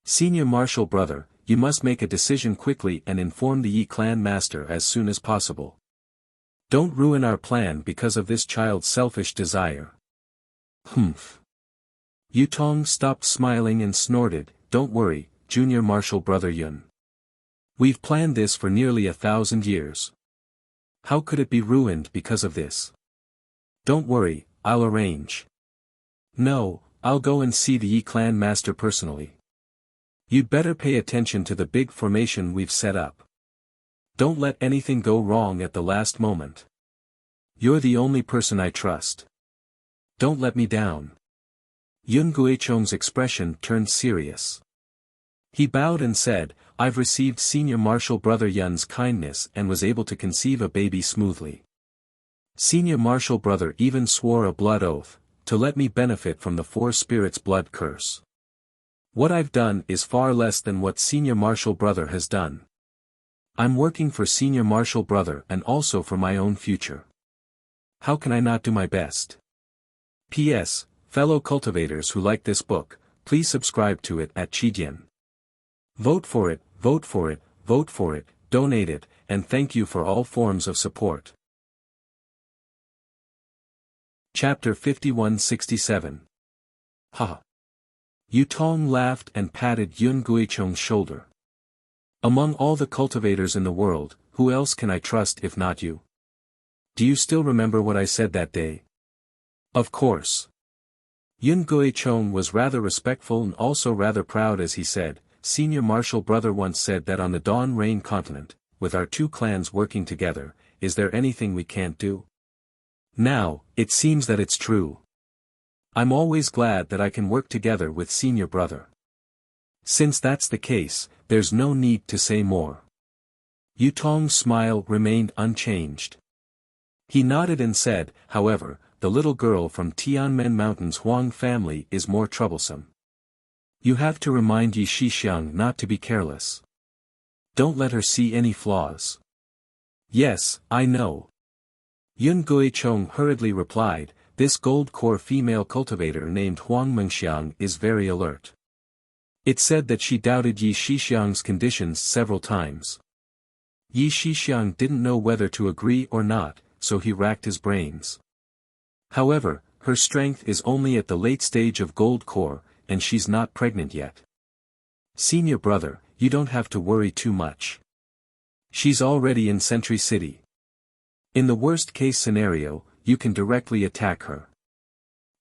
Senior martial brother, you must make a decision quickly and inform the Yi clan master as soon as possible. Don't ruin our plan because of this child's selfish desire. Humph. Yutong stopped smiling and snorted, Don't worry, junior martial brother Yun. We've planned this for nearly 1,000 years. How could it be ruined because of this? Don't worry, I'll arrange. No, I'll go and see the Yi clan master personally. You'd better pay attention to the big formation we've set up. Don't let anything go wrong at the last moment. You're the only person I trust. Don't let me down. Yun Guicheng's expression turned serious. He bowed and said, I've received senior martial brother Yun's kindness and was able to conceive a baby smoothly. Senior martial brother even swore a blood oath, to let me benefit from the four spirits' blood curse. What I've done is far less than what senior martial brother has done. I'm working for senior martial brother and also for my own future. How can I not do my best? P.S. Fellow cultivators who like this book, please subscribe to it at Chidian. Vote for it, vote for it, vote for it, donate it, and thank you for all forms of support. Chapter 51-67. Ha! Yu Tong laughed and patted Yun Guicheng's shoulder. Among all the cultivators in the world, who else can I trust if not you? Do you still remember what I said that day? Of course. Yun Guicheng was rather respectful and also rather proud as he said, Senior Marshal Brother once said that on the Dawn Rain continent, with our two clans working together, is there anything we can't do? Now, it seems that it's true. I'm always glad that I can work together with Senior Brother. Since that's the case, there's no need to say more. Yu Tong's smile remained unchanged. He nodded and said, however, the little girl from Tianmen Mountain's Huang family is more troublesome. You have to remind Yi Shixiang not to be careless. Don't let her see any flaws. Yes, I know. Yun Guicheng hurriedly replied, this gold core female cultivator named Huang Mengxiang is very alert. It said that she doubted Yi Shixiang's conditions several times. Yi Shixiang didn't know whether to agree or not, so he racked his brains. However, her strength is only at the late stage of gold core, and she's not pregnant yet. Senior Brother, you don't have to worry too much. She's already in Sentry City. In the worst-case scenario, you can directly attack her.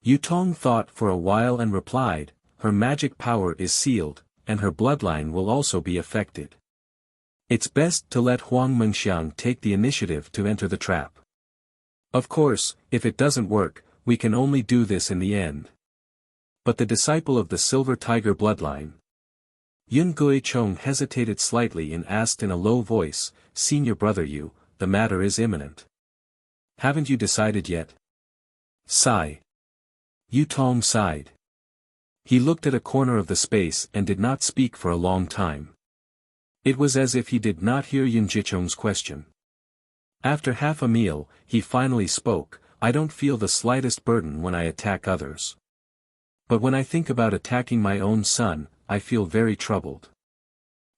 Yu Tong thought for a while and replied, her magic power is sealed, and her bloodline will also be affected. It's best to let Huang Mengxiang take the initiative to enter the trap. Of course, if it doesn't work, we can only do this in the end. But the disciple of the Silver Tiger bloodline. Yun Guicheng hesitated slightly and asked in a low voice, Senior Brother Yu, the matter is imminent. Haven't you decided yet? Sigh. Yu Tong sighed. He looked at a corner of the space and did not speak for a long time. It was as if he did not hear Yun Guicheng's question. After half a meal, he finally spoke, I don't feel the slightest burden when I attack others. But when I think about attacking my own son, I feel very troubled.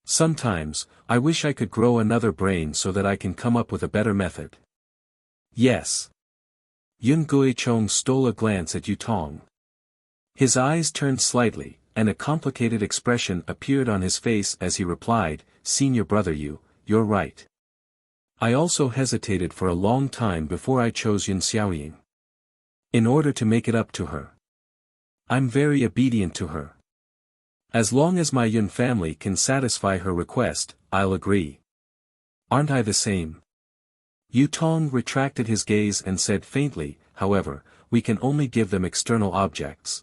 Sometimes, I wish I could grow another brain so that I can come up with a better method. Yes. Yun Guicheng stole a glance at Yu Tong. His eyes turned slightly, and a complicated expression appeared on his face as he replied, Senior Brother Yu, you're right. I also hesitated for a long time before I chose Yun Xiaoying. In order to make it up to her. I'm very obedient to her. As long as my Yun family can satisfy her request, I'll agree. Aren't I the same? Yu Tong retracted his gaze and said faintly, however, we can only give them external objects.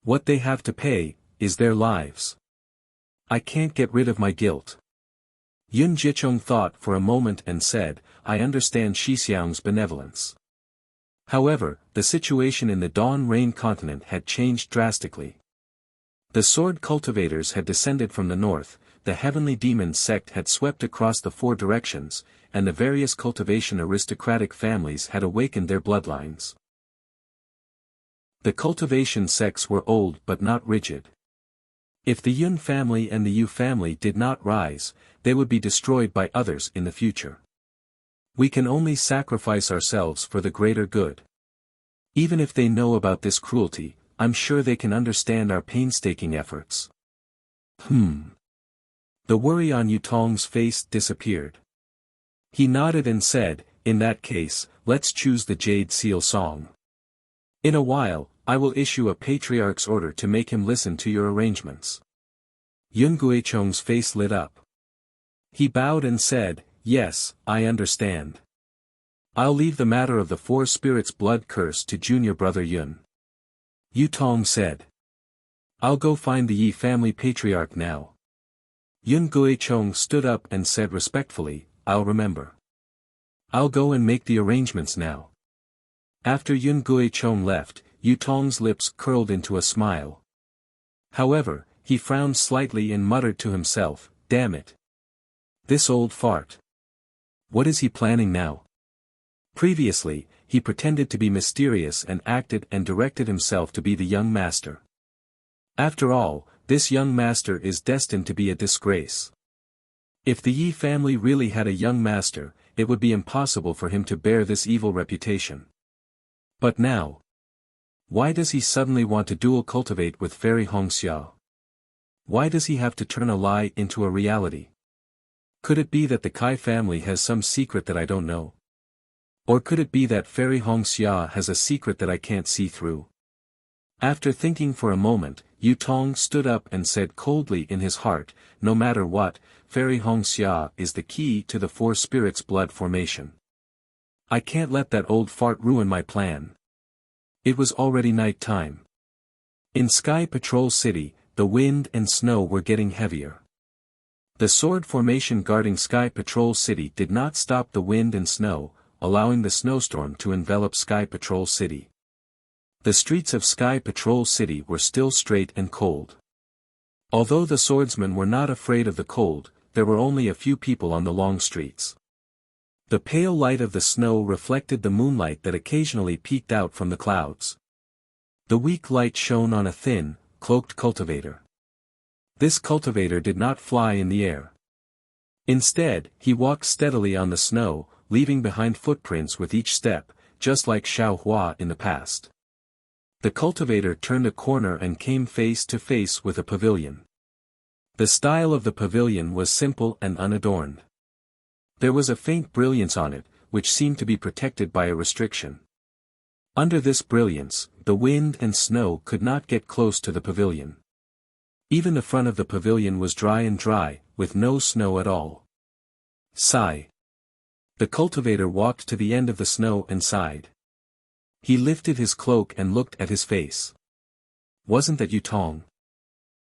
What they have to pay, is their lives. I can't get rid of my guilt. Yun Guicheng thought for a moment and said, I understand Shixiang's benevolence. However, the situation in the Dawn Rain continent had changed drastically. The sword cultivators had descended from the north, the heavenly demon sect had swept across the four directions, and the various cultivation aristocratic families had awakened their bloodlines. The cultivation sects were old but not rigid. If the Yun family and the Yu family did not rise, they would be destroyed by others in the future. We can only sacrifice ourselves for the greater good. Even if they know about this cruelty, I'm sure they can understand our painstaking efforts. The worry on Yu Tong's face disappeared. He nodded and said, in that case, let's choose the Jade Seal song. In a while, I will issue a patriarch's order to make him listen to your arrangements. Yun Guicheng's face lit up. He bowed and said, yes, I understand. I'll leave the matter of the four spirits' blood curse to Junior Brother Yun. Yu Tong said. I'll go find the Yi family patriarch now. Yun Guicheng stood up and said respectfully, I'll remember. I'll go and make the arrangements now. After Yun Guicheng left, Yu Tong's lips curled into a smile. However, he frowned slightly and muttered to himself, damn it. This old fart. What is he planning now? Previously, he pretended to be mysterious and acted and directed himself to be the young master. After all, this young master is destined to be a disgrace. If the Yi family really had a young master, it would be impossible for him to bear this evil reputation. But now, why does he suddenly want to dual cultivate with Fairy Hongxia? Why does he have to turn a lie into a reality? Could it be that the Kai family has some secret that I don't know? Or could it be that Fairy Hongxia has a secret that I can't see through? After thinking for a moment, Yu Tong stood up and said coldly in his heart, no matter what, Fairy Hongxia is the key to the four spirits' blood formation. I can't let that old fart ruin my plan. It was already night time. In Sky Patrol City, the wind and snow were getting heavier. The sword formation guarding Sky Patrol City did not stop the wind and snow, allowing the snowstorm to envelop Sky Patrol City. The streets of Sky Patrol City were still straight and cold. Although the swordsmen were not afraid of the cold, there were only a few people on the long streets. The pale light of the snow reflected the moonlight that occasionally peeked out from the clouds. The weak light shone on a thin, cloaked cultivator. This cultivator did not fly in the air. Instead, he walked steadily on the snow, leaving behind footprints with each step, just like Xiao Hua in the past. The cultivator turned a corner and came face to face with a pavilion. The style of the pavilion was simple and unadorned. There was a faint brilliance on it, which seemed to be protected by a restriction. Under this brilliance, the wind and snow could not get close to the pavilion. Even the front of the pavilion was dry, with no snow at all. Sigh. The cultivator walked to the end of the snow and sighed. He lifted his cloak and looked at his face. Wasn't that Yu Tong?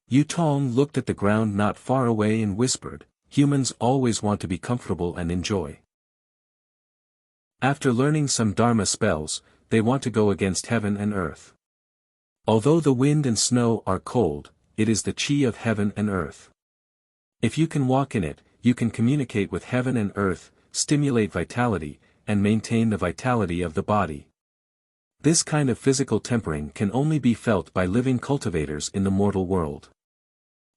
Yu Tong looked at the ground not far away and whispered, humans always want to be comfortable and enjoy. After learning some Dharma spells, they want to go against heaven and earth. Although the wind and snow are cold, it is the chi of heaven and earth. If you can walk in it, you can communicate with heaven and earth, stimulate vitality, and maintain the vitality of the body. This kind of physical tempering can only be felt by living cultivators in the mortal world.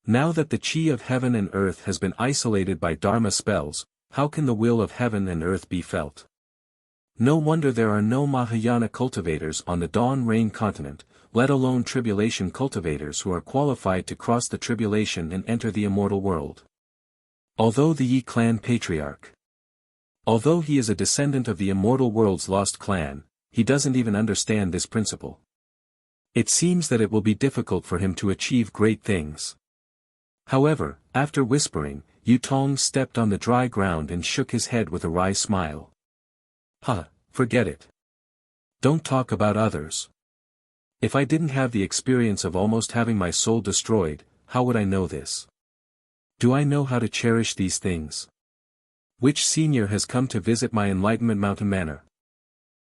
Now that the chi of heaven and earth has been isolated by Dharma spells, how can the will of heaven and earth be felt? No wonder there are no Mahayana cultivators on the Dawn Rain continent, let alone tribulation cultivators who are qualified to cross the tribulation and enter the immortal world. Although the Yi clan patriarch. Although he is a descendant of the immortal world's lost clan, he doesn't even understand this principle. It seems that it will be difficult for him to achieve great things. However, after whispering, Yu Tong stepped on the dry ground and shook his head with a wry smile. Forget it. Don't talk about others. If I didn't have the experience of almost having my soul destroyed, how would I know this? Do I know how to cherish these things? Which senior has come to visit my Enlightenment Mountain Manor?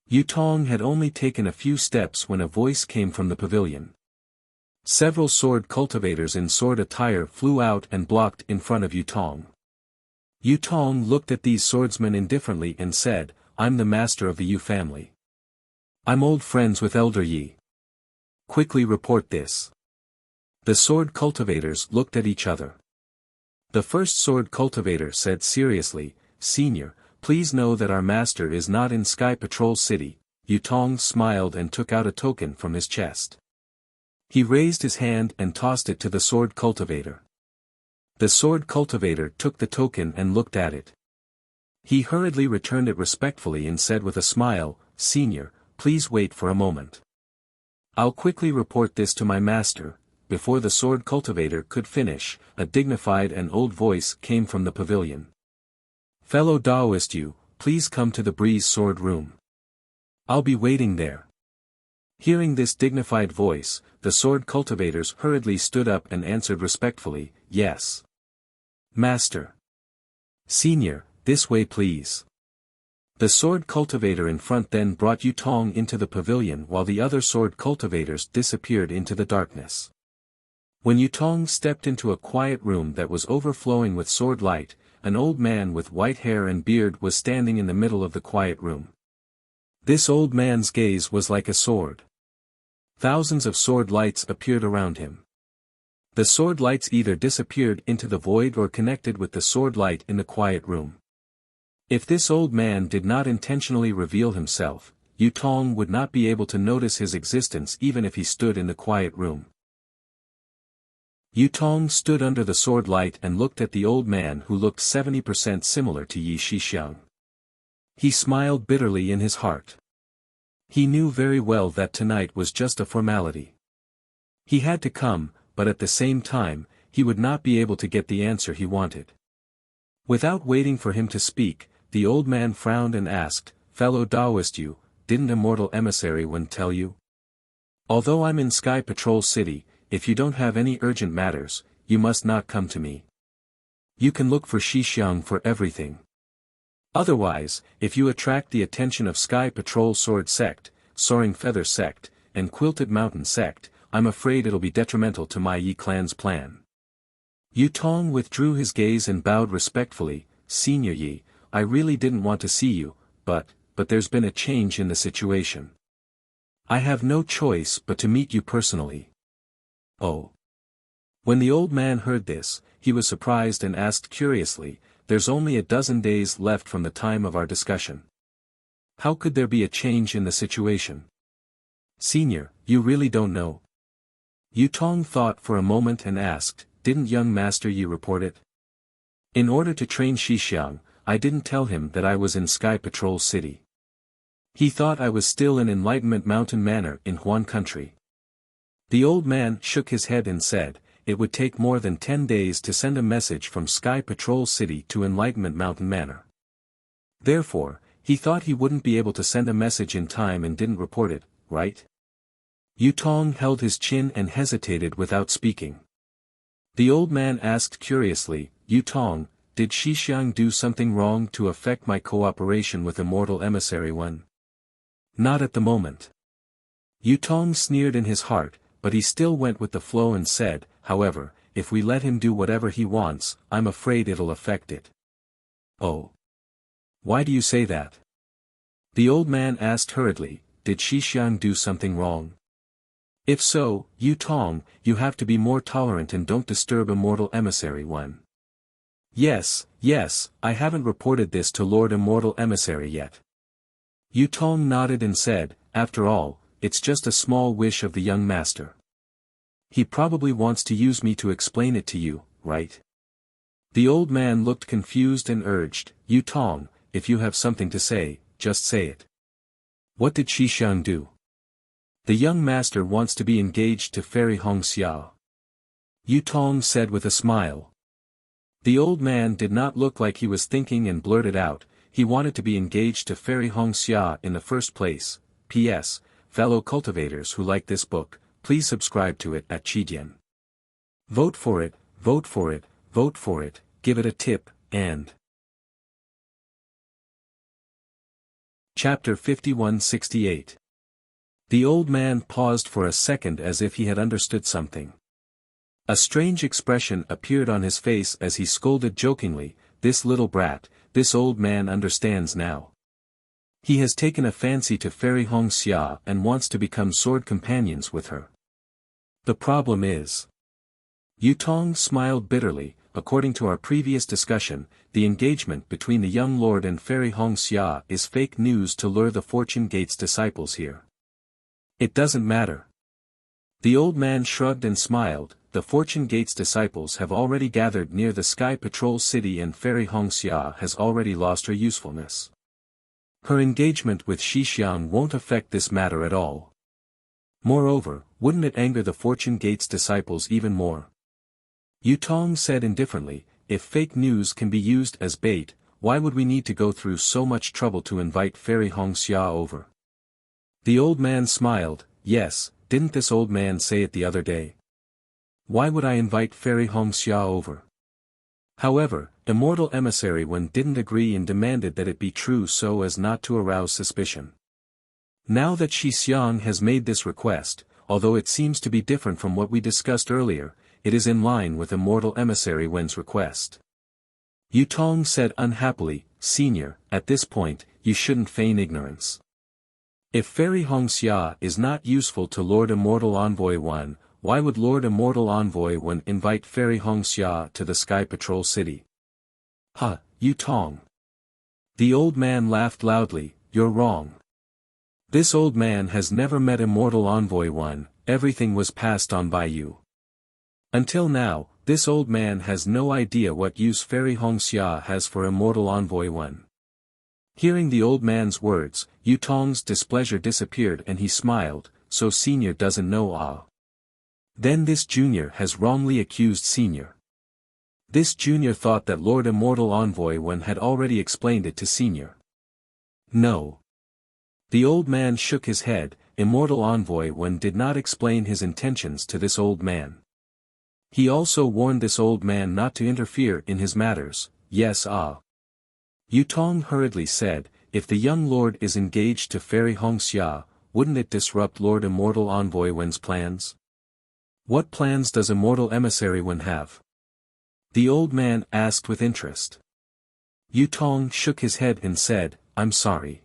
Yu Tong had only taken a few steps when a voice came from the pavilion. Several sword cultivators in sword attire flew out and blocked in front of Yu Tong. Yu Tong looked at these swordsmen indifferently and said, I'm the master of the Yu family. I'm old friends with Elder Yi. Quickly report this. The sword cultivators looked at each other. The first sword cultivator said seriously, Senior, please know that our master is not in Sky Patrol City. Yu Tong smiled and took out a token from his chest. He raised his hand and tossed it to the sword cultivator. The sword cultivator took the token and looked at it. He hurriedly returned it respectfully and said with a smile, Senior, please wait for a moment. I'll quickly report this to my master. Before the sword cultivator could finish, a dignified and old voice came from the pavilion. Fellow Taoist Yu, please come to the Breeze Sword Room. I'll be waiting there. Hearing this dignified voice, the sword cultivators hurriedly stood up and answered respectfully, Yes. Master. Senior, this way please. The sword cultivator in front then brought Yu Tong into the pavilion while the other sword cultivators disappeared into the darkness. When Yu Tong stepped into a quiet room that was overflowing with sword light, an old man with white hair and beard was standing in the middle of the quiet room. This old man's gaze was like a sword. Thousands of sword lights appeared around him. The sword lights either disappeared into the void or connected with the sword light in the quiet room. If this old man did not intentionally reveal himself, Yu Tong would not be able to notice his existence even if he stood in the quiet room. Yu Tong stood under the sword light and looked at the old man who looked 70% similar to Yi Shixiang. He smiled bitterly in his heart. He knew very well that tonight was just a formality. He had to come, but at the same time, he would not be able to get the answer he wanted. Without waiting for him to speak, the old man frowned and asked, "Fellow Taoist, didn't Immortal Emissary Wen tell you? Although I'm in Sky Patrol City, if you don't have any urgent matters, you must not come to me. You can look for Shixiang for everything. Otherwise, if you attract the attention of Sky Patrol Sword Sect, Soaring Feather Sect, and Quilted Mountain Sect, I'm afraid it'll be detrimental to my Yi clan's plan." Yu Tong withdrew his gaze and bowed respectfully, "Senior Yi, I really didn't want to see you, but there's been a change in the situation. I have no choice but to meet you personally." "Oh." When the old man heard this, he was surprised and asked curiously, "There's only a dozen days left from the time of our discussion. How could there be a change in the situation?" "Senior, you really don't know?" Yu Tong thought for a moment and asked, "Didn't young Master Yi report it? In order to train Shixiang, I didn't tell him that I was in Sky Patrol City. He thought I was still in Enlightenment Mountain Manor in Huan Country." The old man shook his head and said, "It would take more than 10 days to send a message from Sky Patrol City to Enlightenment Mountain Manor. Therefore, he thought he wouldn't be able to send a message in time and didn't report it, right?" Yu Tong held his chin and hesitated without speaking. The old man asked curiously, "Yu Tong, did Shixiang do something wrong to affect my cooperation with Immortal Emissary Wen?" "Not at the moment." Yu Tong sneered in his heart, but he still went with the flow and said, "However, if we let him do whatever he wants, I'm afraid it'll affect it." "Oh. Why do you say that?" The old man asked hurriedly, "Did Shixiang do something wrong? If so, Yu Tong, you have to be more tolerant and don't disturb Immortal Emissary Wen." Yes, I haven't reported this to Lord Immortal Emissary yet." Yu Tong nodded and said, "After all, it's just a small wish of the young master. He probably wants to use me to explain it to you, right?" The old man looked confused and urged, "Yu Tong, if you have something to say, just say it. What did Shixiang do?" "The young master wants to be engaged to Fairy Hongxia," Yu Tong said with a smile. The old man did not look like he was thinking and blurted out, "He wanted to be engaged to Fairy Hongxia in the first place. P.S. Fellow cultivators who like this book, please subscribe to it at Chidian. Vote for it, vote for it, vote for it, give it a tip, and..." Chapter 5168. The old man paused for a second as if he had understood something. A strange expression appeared on his face as he scolded jokingly, "This little brat, this old man understands now. He has taken a fancy to Fairy Hongxia and wants to become sword companions with her. The problem is..." Yu Tong smiled bitterly. "According to our previous discussion, the engagement between the young lord and Fairy Hongxia is fake news to lure the Fortune Gate's disciples here. It doesn't matter." The old man shrugged and smiled, "The Fortune Gate's disciples have already gathered near the Sky Patrol City and Fairy Hongxia has already lost her usefulness. Her engagement with Shixiang won't affect this matter at all. Moreover, wouldn't it anger the Fortune Gate's disciples even more?" Yu Tong said indifferently, "If fake news can be used as bait, why would we need to go through so much trouble to invite Fairy Hongxia over?" The old man smiled, "Yes, didn't this old man say it the other day? Why would I invite Fairy Hongxia over?" However, Immortal Emissary Wen didn't agree and demanded that it be true so as not to arouse suspicion. Now that Shixiang has made this request, although it seems to be different from what we discussed earlier, it is in line with Immortal Emissary Wen's request. Yu Tong said unhappily, "Senior, at this point, you shouldn't feign ignorance. If Fairy Hongxia is not useful to Lord Immortal Envoy Wen, why would Lord Immortal Envoy Wen invite Fairy Hongxia to the Sky Patrol City?" Yu Tong. The old man laughed loudly, "You're wrong. This old man has never met Immortal Envoy 1, everything was passed on by you. Until now, this old man has no idea what use Fairy Hongxia has for Immortal Envoy 1. Hearing the old man's words, Yu Tong's displeasure disappeared and he smiled, so senior doesn't know ah. Then this junior has wrongly accused senior. This junior thought that Lord Immortal Envoy 1 had already explained it to senior. No. The old man shook his head, Immortal Envoy 1 did not explain his intentions to this old man. He also warned this old man not to interfere in his matters, yes ah. Yu Tong hurriedly said, if the young lord is engaged to Fairy Hongxia, wouldn't it disrupt Lord Immortal Envoy 1's plans? What plans does Immortal Emissary 1 have? The old man asked with interest. Yu Tong shook his head and said, I'm sorry.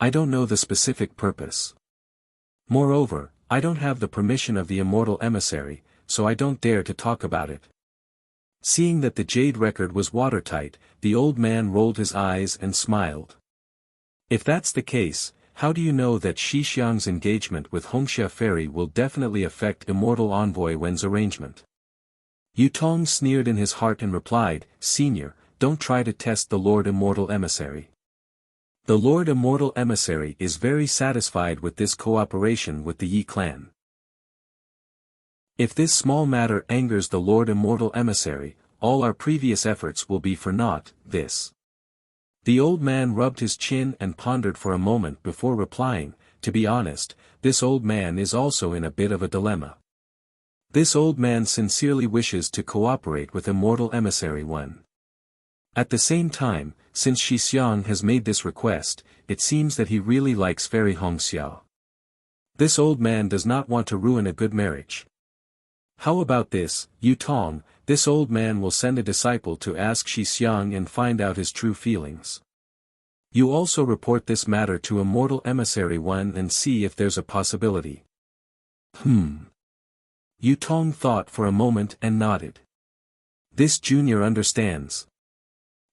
I don't know the specific purpose. Moreover, I don't have the permission of the Immortal Emissary, so I don't dare to talk about it. Seeing that the jade record was watertight, the old man rolled his eyes and smiled. If that's the case, how do you know that Shixiang's engagement with Hongxia Fairy will definitely affect Immortal Envoy 1's arrangement? Yu Tong sneered in his heart and replied, Senior, don't try to test the Lord Immortal Emissary. The Lord Immortal Emissary is very satisfied with this cooperation with the Yi clan. If this small matter angers the Lord Immortal Emissary, all our previous efforts will be for naught, this. The old man rubbed his chin and pondered for a moment before replying, to be honest, this old man is also in a bit of a dilemma. This old man sincerely wishes to cooperate with Immortal Emissary 1. At the same time, since Shixiang has made this request, it seems that he really likes Fairy Hongxia. This old man does not want to ruin a good marriage. How about this, Yu Tong, this old man will send a disciple to ask Shixiang and find out his true feelings. You also report this matter to Immortal Emissary 1 and see if there's a possibility. Yu Tong thought for a moment and nodded. This junior understands.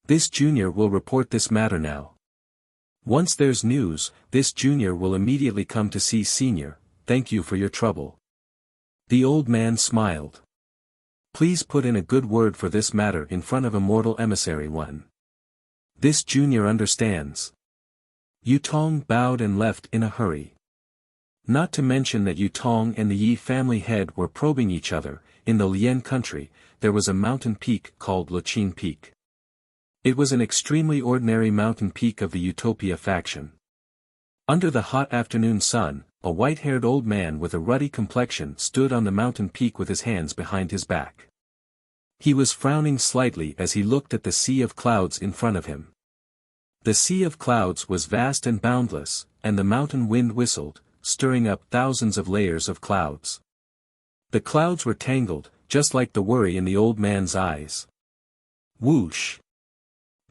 This junior will report this matter now. Once there's news, this junior will immediately come to see senior, thank you for your trouble. The old man smiled. Please put in a good word for this matter in front of Immortal Emissary 1. This junior understands. Yu Tong bowed and left in a hurry. Not to mention that Yu Tong and the Yi family head were probing each other, in the Lian country, there was a mountain peak called Lachin Peak. It was an extremely ordinary mountain peak of the Utopia faction. Under the hot afternoon sun, a white-haired old man with a ruddy complexion stood on the mountain peak with his hands behind his back. He was frowning slightly as he looked at the sea of clouds in front of him. The sea of clouds was vast and boundless, and the mountain wind whistled, stirring up thousands of layers of clouds. The clouds were tangled, just like the worry in the old man's eyes. Whoosh!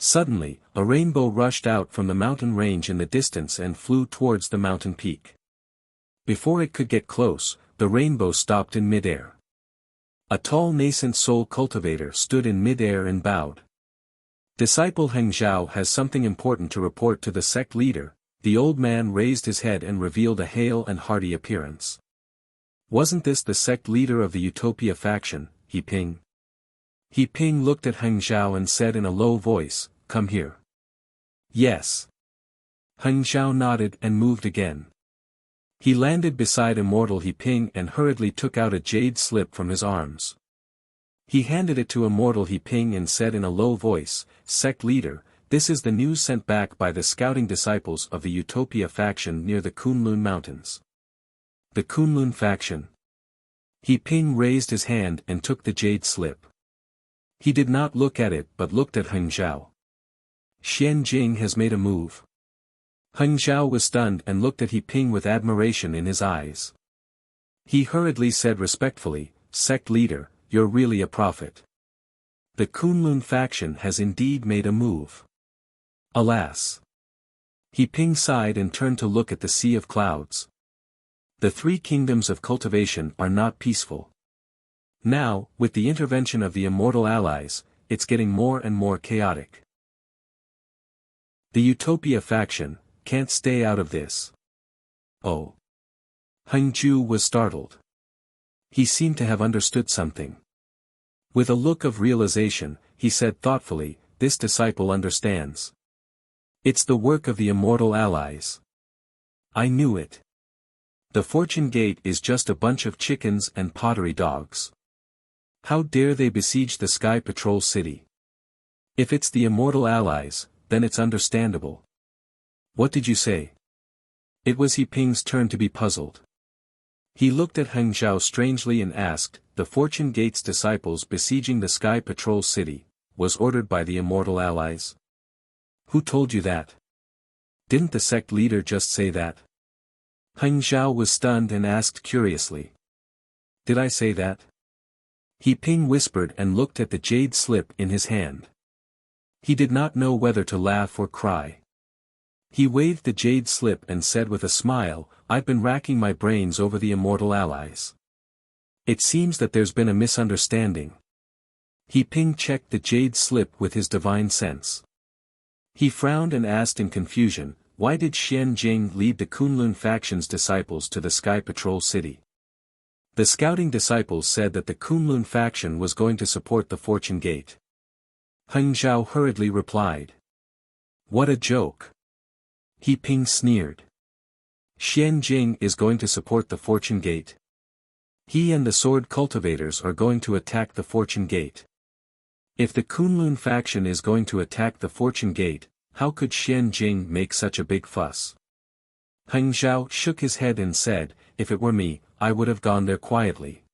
Suddenly, a rainbow rushed out from the mountain range in the distance and flew towards the mountain peak. Before it could get close, the rainbow stopped in midair. A tall nascent soul cultivator stood in midair and bowed. Disciple Heng Zhao has something important to report to the sect leader. The old man raised his head and revealed a hale and hearty appearance. Wasn't this the sect leader of the Utopia faction, He Ping? He Ping looked at Heng Zhao and said in a low voice, come here. Yes. Heng Zhao nodded and moved again. He landed beside Immortal He Ping and hurriedly took out a jade slip from his arms. He handed it to Immortal He Ping and said in a low voice, sect leader, this is the news sent back by the scouting disciples of the Utopia faction near the Kunlun Mountains. The Kunlun faction. He Ping raised his hand and took the jade slip. He did not look at it but looked at Heng Zhao. Xian Jing has made a move. Heng Zhao was stunned and looked at He Ping with admiration in his eyes. He hurriedly said respectfully, sect leader, you're really a prophet. The Kunlun faction has indeed made a move. Alas! He Ping sighed and turned to look at the sea of clouds. The three kingdoms of cultivation are not peaceful. Now, with the intervention of the immortal allies, it's getting more and more chaotic. The Utopia faction can't stay out of this. oh. Hengzhu was startled. He seemed to have understood something. With a look of realization, he said thoughtfully, this disciple understands. It's the work of the immortal allies. I knew it. The Fortune Gate is just a bunch of chickens and pottery dogs. How dare they besiege the Sky Patrol City? If it's the immortal allies, then it's understandable. What did you say? It was He Ping's turn to be puzzled. He looked at Heng Zhao strangely and asked, the Fortune Gate's disciples besieging the Sky Patrol City, was ordered by the immortal allies? Who told you that? Didn't the sect leader just say that? Heng Zhao was stunned and asked curiously. Did I say that? He Ping whispered and looked at the jade slip in his hand. He did not know whether to laugh or cry. He waved the jade slip and said with a smile, I've been racking my brains over the immortal allies. It seems that there's been a misunderstanding. He Ping checked the jade slip with his divine sense. He frowned and asked in confusion, why did Xian Jing lead the Kunlun faction's disciples to the Sky Patrol City? The scouting disciples said that the Kunlun faction was going to support the Fortune Gate. Heng Zhao hurriedly replied. What a joke. He Ping sneered. Xian Jing is going to support the Fortune Gate. He and the sword cultivators are going to attack the Fortune Gate. If the Kunlun faction is going to attack the Fortune Gate, how could Xian Jing make such a big fuss? Heng Zhao shook his head and said, if it were me, I would have gone there quietly.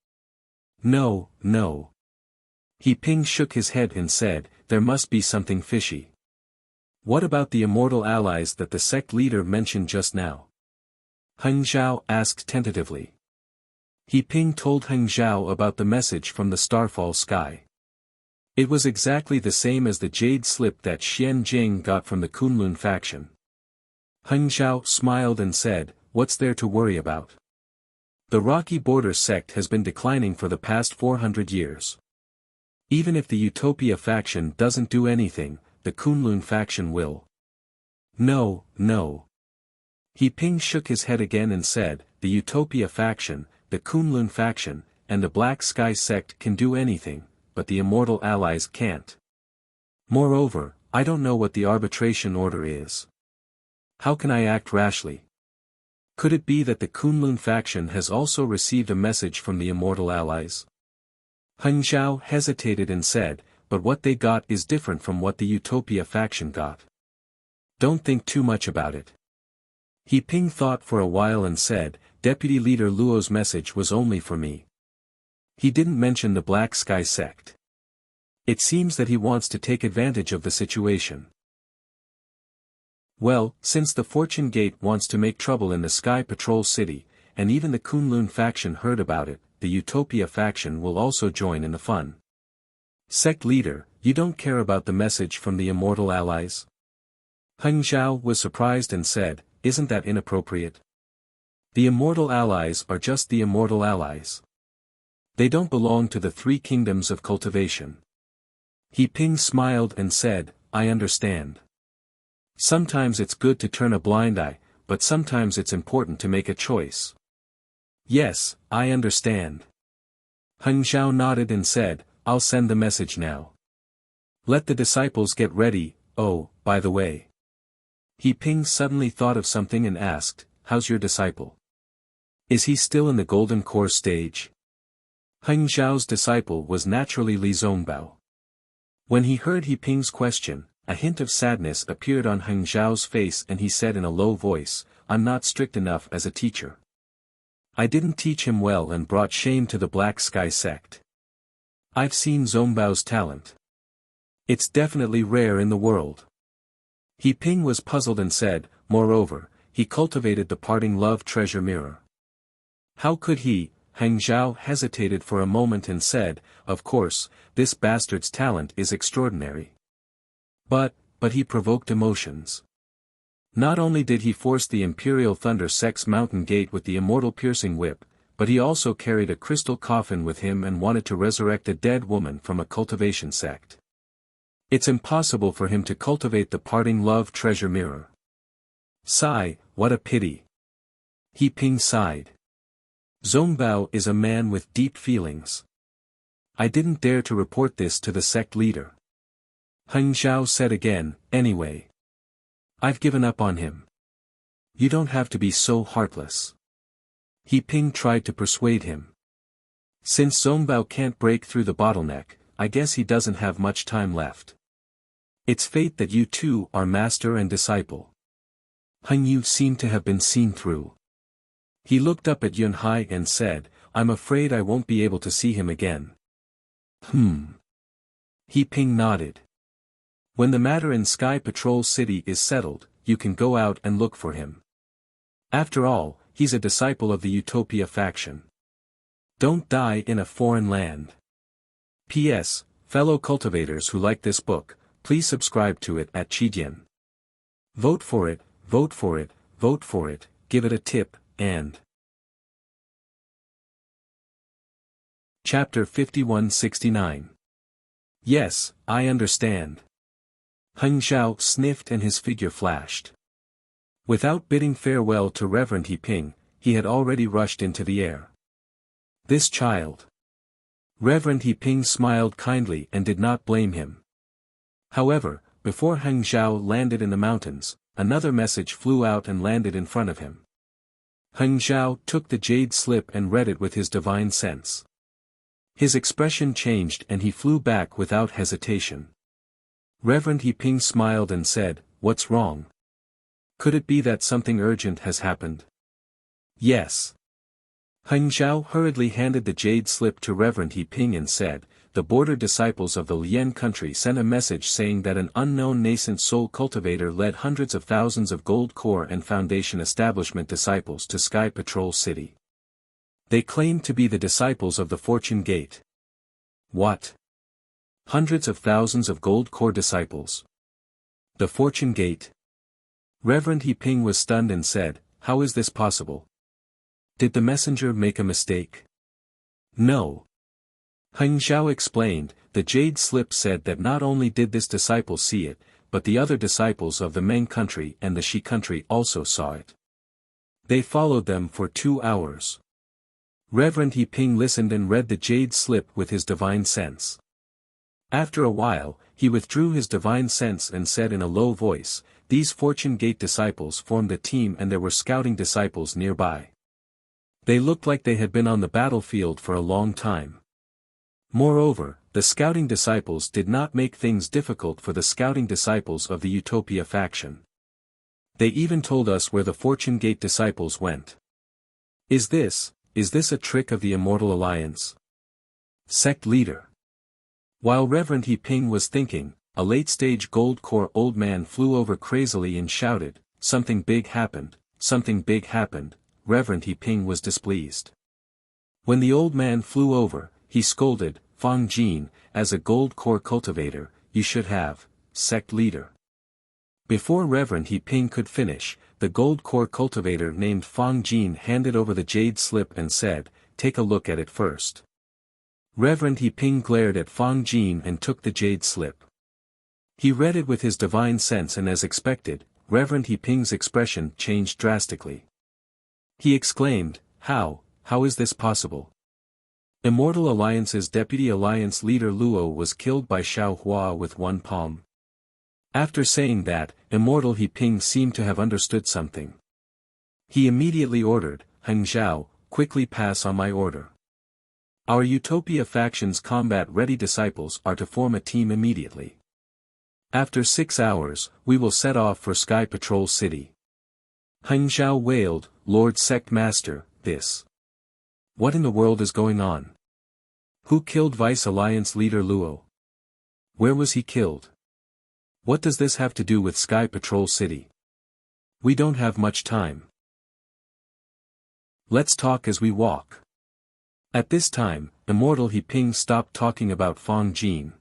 No, no. He Ping shook his head and said, there must be something fishy. What about the immortal allies that the sect leader mentioned just now? Heng Zhao asked tentatively. He Ping told Heng Zhao about the message from the starfall sky. It was exactly the same as the jade slip that Xian Jing got from the Kunlun faction. Heng Zhao smiled and said, what's there to worry about? The Rocky Border sect has been declining for the past 400 years. Even if the Utopia faction doesn't do anything, the Kunlun faction will. No, no. He Ping shook his head again and said, the Utopia faction, the Kunlun faction, and the Black Sky sect can do anything, but the immortal allies can't. Moreover, I don't know what the arbitration order is. How can I act rashly? Could it be that the Kunlun faction has also received a message from the immortal allies? Heng Zhao hesitated and said, but what they got is different from what the Utopia faction got. Don't think too much about it. He Ping thought for a while and said, Deputy Leader Luo's message was only for me. He didn't mention the Black Sky sect. It seems that he wants to take advantage of the situation. Well, since the Fortune Gate wants to make trouble in the Sky Patrol City, and even the Kunlun faction heard about it, the Utopia faction will also join in the fun. Sect leader, you don't care about the message from the immortal allies? Heng Zhao was surprised and said, isn't that inappropriate? The immortal allies are just the immortal allies. They don't belong to the three kingdoms of cultivation. He Ping smiled and said, I understand. Sometimes it's good to turn a blind eye, but sometimes it's important to make a choice. Yes, I understand. Heng Zhao nodded and said, I'll send the message now. Let the disciples get ready. Oh, by the way. He Ping suddenly thought of something and asked, how's your disciple? Is he still in the golden core stage? Heng Zhao's disciple was naturally Li Zongbao. When he heard He Ping's question, a hint of sadness appeared on Heng Zhao's face and he said in a low voice, I'm not strict enough as a teacher. I didn't teach him well and brought shame to the Black Sky sect. I've seen Zongbao's talent. It's definitely rare in the world. He Ping was puzzled and said, moreover, he cultivated the parting love treasure mirror. How could he? Heng Zhao hesitated for a moment and said, of course, this bastard's talent is extraordinary. But he provoked emotions. Not only did he force the Imperial Thunder Sect's mountain gate with the immortal piercing whip, but he also carried a crystal coffin with him and wanted to resurrect a dead woman from a cultivation sect. It's impossible for him to cultivate the parting love treasure mirror. Sigh, what a pity. He Ping sighed. Zongbao is a man with deep feelings. I didn't dare to report this to the sect leader. Heng Zhao said again, anyway. I've given up on him. You don't have to be so heartless. He Ping tried to persuade him. Since Zongbao can't break through the bottleneck, I guess he doesn't have much time left. It's fate that you two are master and disciple. Heng Yu seemed to have been seen through. He looked up at Yun Hai and said, I'm afraid I won't be able to see him again. He Ping nodded. When the matter in Sky Patrol City is settled, you can go out and look for him. After all, he's a disciple of the Utopia faction. Don't die in a foreign land. P.S. Fellow cultivators who like this book, please subscribe to it at Chidian. Vote for it, vote for it, vote for it, give it a tip, and... Chapter 5169. Yes, I understand. Heng Zhao sniffed and his figure flashed. Without bidding farewell to Reverend He Ping, he had already rushed into the air. This child. Reverend He Ping smiled kindly and did not blame him. However, before Heng Zhao landed in the mountains, another message flew out and landed in front of him. Heng Zhao took the jade slip and read it with his divine sense. His expression changed and he flew back without hesitation. Reverend He Ping smiled and said, What's wrong? Could it be that something urgent has happened? Yes. Heng Zhao hurriedly handed the jade slip to Reverend He Ping and said, The border disciples of the Lian country sent a message saying that an unknown nascent soul cultivator led hundreds of thousands of gold core and foundation establishment disciples to Sky Patrol City. They claimed to be the disciples of the Fortune Gate. What? Hundreds of thousands of gold core disciples. The Fortune Gate? Reverend He Ping was stunned and said, How is this possible? Did the messenger make a mistake? No. Heng Zhao explained, the jade slip said that not only did this disciple see it, but the other disciples of the Meng country and the Shi country also saw it. They followed them for 2 hours. Reverend He Ping listened and read the jade slip with his divine sense. After a while, he withdrew his divine sense and said in a low voice, These Fortune Gate disciples formed a team and there were scouting disciples nearby. They looked like they had been on the battlefield for a long time. Moreover, the scouting disciples did not make things difficult for the scouting disciples of the Utopia faction. They even told us where the Fortune Gate disciples went. Is this a trick of the Immortal Alliance? Sect leader. While Reverend He Ping was thinking, a late-stage gold core old man flew over crazily and shouted, Something big happened, something big happened. Reverend He Ping was displeased. When the old man flew over, he scolded, Fang Jin, as a gold core cultivator, you should have, sect leader. Before Reverend He Ping could finish, the gold core cultivator named Fang Jin handed over the jade slip and said, Take a look at it first. Reverend He Ping glared at Fang Jin and took the jade slip. He read it with his divine sense and as expected, Reverend He Ping's expression changed drastically. He exclaimed, How is this possible? Immortal Alliance's Deputy Alliance leader Luo was killed by Xiao Hua with one palm. After saying that, Immortal He Ping seemed to have understood something. He immediately ordered, Heng Zhao, quickly pass on my order. Our Utopia faction's combat-ready disciples are to form a team immediately. After 6 hours, we will set off for Sky Patrol City. Heng Zhao wailed, Lord Sect Master, this. What in the world is going on? Who killed Vice Alliance leader Luo? Where was he killed? What does this have to do with Sky Patrol City? We don't have much time. Let's talk as we walk. At this time, Immortal He Ping stopped talking about Fang Jin.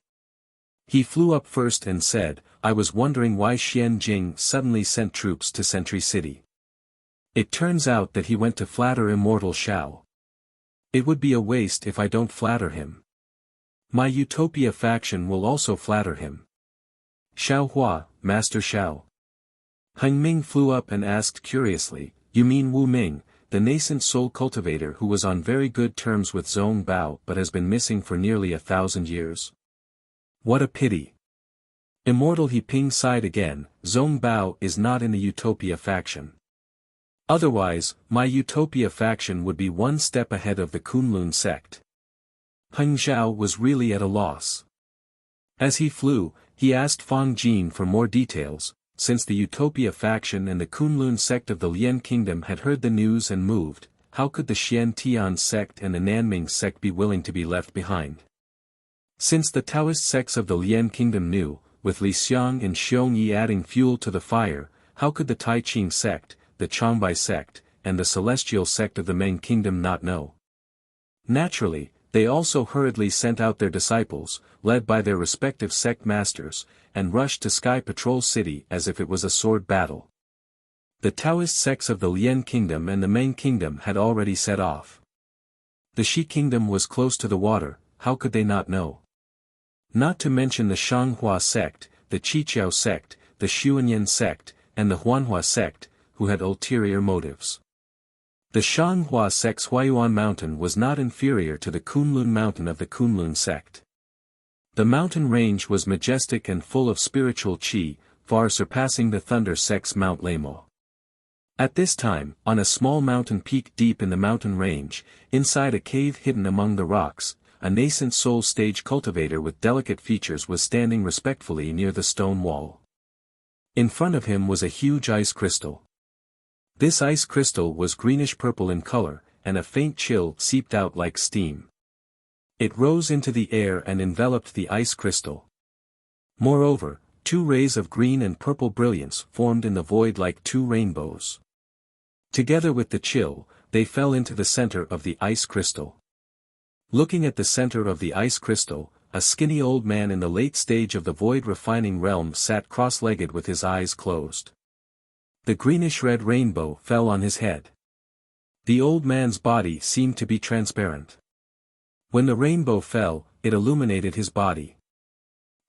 He flew up first and said, I was wondering why Xian Jing suddenly sent troops to Sentry City. It turns out that he went to flatter Immortal Xiao. It would be a waste if I don't flatter him. My Utopia faction will also flatter him. Xiao Hua, Master Xiao. Heng Ming flew up and asked curiously, You mean Wu Ming, the nascent soul cultivator who was on very good terms with Zhong Bao but has been missing for nearly 1,000 years? What a pity. Immortal He Ping sighed again, Zhong Bao is not in the Utopia faction. Otherwise, my Utopia faction would be one step ahead of the Kunlun sect. Peng Zhao was really at a loss. As he flew, he asked Fang Jin for more details, since the Utopia faction and the Kunlun sect of the Lian kingdom had heard the news and moved, how could the Xian Tian sect and the Nanming sect be willing to be left behind? Since the Taoist sects of the Lian kingdom knew, with Li Xiang and Xiong Yi adding fuel to the fire, how could the Tai Ching sect, the Changbai sect, and the Celestial sect of the Meng kingdom not know? Naturally, they also hurriedly sent out their disciples, led by their respective sect masters, and rushed to Sky Patrol City as if it was a sword battle. The Taoist sects of the Lian kingdom and the Meng kingdom had already set off. The Shi kingdom was close to the water, how could they not know? Not to mention the Shanghua sect, the Qiqiao sect, the Xuanyan sect, and the Huanhua sect, who had ulterior motives. The Shanghua sect's Huayuan mountain was not inferior to the Kunlun mountain of the Kunlun sect. The mountain range was majestic and full of spiritual qi, far surpassing the Thunder sect's Mount Lamo. At this time, on a small mountain peak deep in the mountain range, inside a cave hidden among the rocks, a nascent soul stage cultivator with delicate features was standing respectfully near the stone wall. In front of him was a huge ice crystal. This ice crystal was greenish-purple in color, and a faint chill seeped out like steam. It rose into the air and enveloped the ice crystal. Moreover, two rays of green and purple brilliance formed in the void like two rainbows. Together with the chill, they fell into the center of the ice crystal. Looking at the center of the ice crystal, a skinny old man in the late stage of the void refining realm sat cross-legged with his eyes closed. The greenish-red rainbow fell on his head. The old man's body seemed to be transparent. When the rainbow fell, it illuminated his body.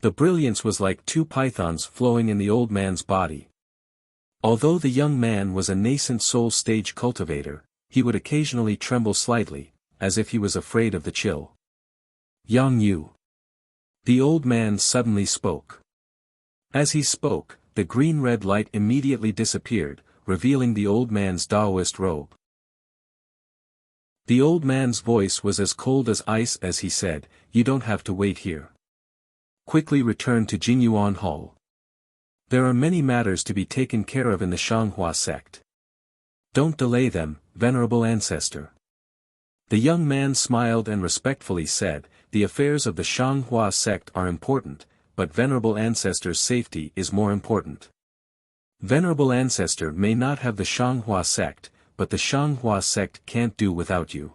The brilliance was like two pythons flowing in the old man's body. Although the young man was a nascent soul stage cultivator, he would occasionally tremble slightly, as if he was afraid of the chill. Yang Yu. The old man suddenly spoke. As he spoke, the green-red light immediately disappeared, revealing the old man's Taoist robe. The old man's voice was as cold as ice as he said, "You don't have to wait here. Quickly return to Jingyuan Hall. There are many matters to be taken care of in the Shanghua sect. Don't delay them, venerable ancestor." The young man smiled and respectfully said, "The affairs of the Shanghua sect are important, but venerable ancestor's safety is more important. Venerable ancestor may not have the Shanghua sect, but the Shanghua sect can't do without you."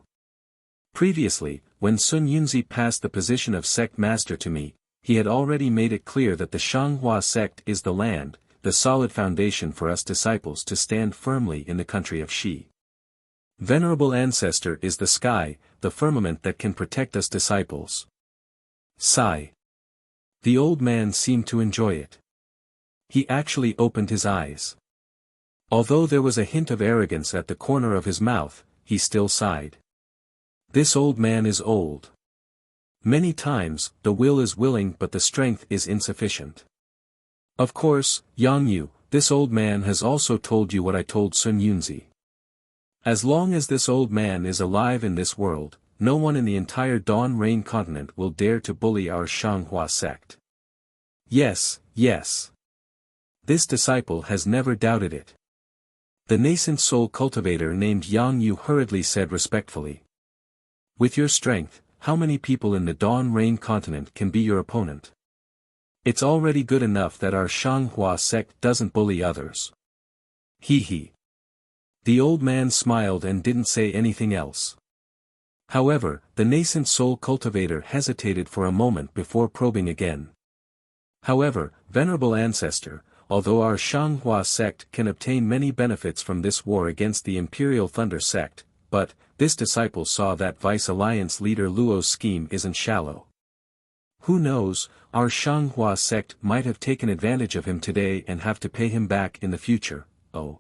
Previously, when Sun Yunzi passed the position of sect master to me, he had already made it clear that the Shanghua sect is the land, the solid foundation for us disciples to stand firmly in the country of Shi. Venerable ancestor is the sky, the firmament that can protect us disciples. Sigh. The old man seemed to enjoy it. He actually opened his eyes. Although there was a hint of arrogance at the corner of his mouth, he still sighed. This old man is old. Many times, the will is willing but the strength is insufficient. Of course, Yang Yu, this old man has also told you what I told Sun Yunzi. As long as this old man is alive in this world, no one in the entire Dawn Rain continent will dare to bully our Shanghua sect. Yes, yes. This disciple has never doubted it. The nascent soul cultivator named Yang Yu hurriedly said respectfully. With your strength, how many people in the Dawn Rain continent can be your opponent? It's already good enough that our Shanghua sect doesn't bully others. He. The old man smiled and didn't say anything else. However, the nascent soul cultivator hesitated for a moment before probing again. However, venerable ancestor, although our Shanghua sect can obtain many benefits from this war against the Imperial Thunder sect, but, this disciple saw that Vice Alliance leader Luo's scheme isn't shallow. Who knows, our Shanghua sect might have taken advantage of him today and have to pay him back in the future. Oh.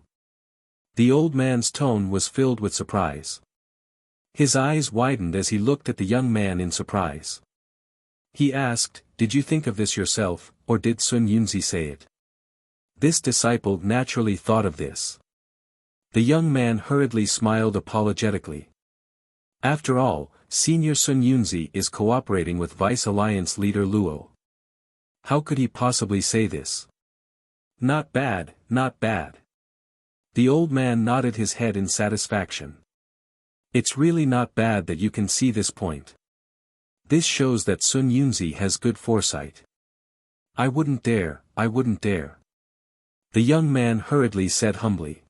The old man's tone was filled with surprise. His eyes widened as he looked at the young man in surprise. He asked, "Did you think of this yourself, or did Sun Yunzi say it?" This disciple naturally thought of this. The young man hurriedly smiled apologetically. After all, Senior Sun Yunzi is cooperating with Vice Alliance leader Luo. How could he possibly say this? Not bad, not bad. The old man nodded his head in satisfaction. It's really not bad that you can see this point. This shows that Sun Yunzi has good foresight. I wouldn't dare, I wouldn't dare. The young man hurriedly said humbly.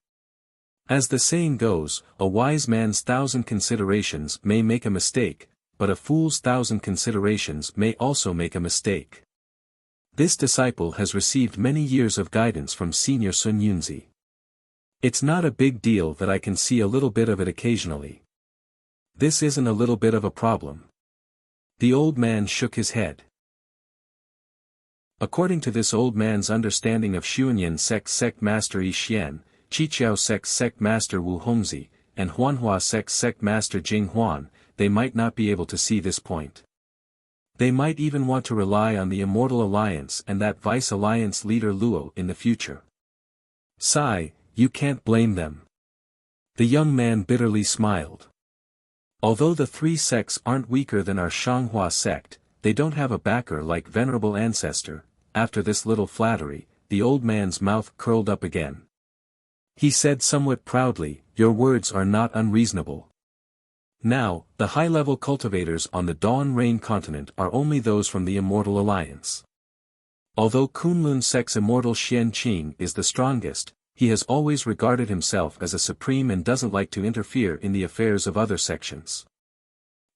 As the saying goes, a wise man's 1,000 considerations may make a mistake, but a fool's 1,000 considerations may also make a mistake. This disciple has received many years of guidance from Senior Sun Yunzi. It's not a big deal that I can see a little bit of it occasionally. This isn't a little bit of a problem. The old man shook his head. According to this old man's understanding of Xuanyan sect master Yi Xian, Qiqiao sect master Wu Hongzi, and Huanhua sect master Jing Huan, they might not be able to see this point. They might even want to rely on the Immortal Alliance and that Vice Alliance leader Luo in the future. Sigh, you can't blame them. The young man bitterly smiled. Although the three sects aren't weaker than our Shanghua sect, they don't have a backer like Venerable Ancestor. After this little flattery, the old man's mouth curled up again. He said somewhat proudly, "Your words are not unreasonable. Now, the high-level cultivators on the Dawn Rain continent are only those from the Immortal Alliance. Although Kunlun sect's immortal Xian Qing is the strongest, he has always regarded himself as a supreme and doesn't like to interfere in the affairs of other sections.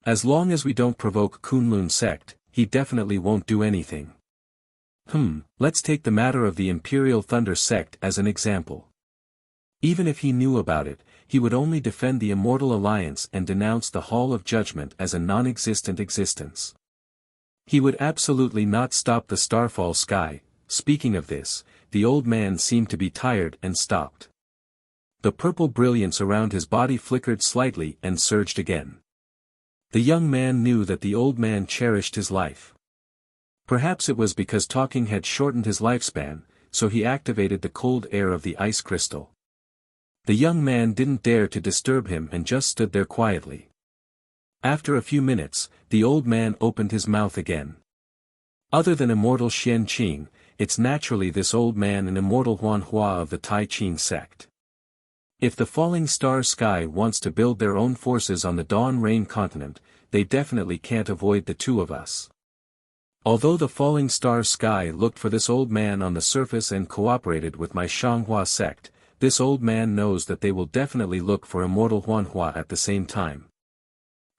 As long as we don't provoke Kunlun sect, he definitely won't do anything. Let's take the matter of the Imperial Thunder sect as an example. Even if he knew about it, he would only defend the Immortal Alliance and denounce the Hall of Judgment as a non-existent existence. He would absolutely not stop the Starfall Sky. Speaking of this, the old man seemed to be tired and stopped. The purple brilliance around his body flickered slightly and surged again. The young man knew that the old man cherished his life. Perhaps it was because talking had shortened his lifespan, so he activated the cold air of the ice crystal. The young man didn't dare to disturb him and just stood there quietly. After a few minutes, the old man opened his mouth again. Other than immortal Xian Qing, it's naturally this old man and immortal Huanhua of the Tai Qing sect. If the Falling Star Sky wants to build their own forces on the Dawn Rain continent, they definitely can't avoid the two of us. Although the Falling Star Sky looked for this old man on the surface and cooperated with my Shanghua sect, this old man knows that they will definitely look for immortal Huanhua at the same time.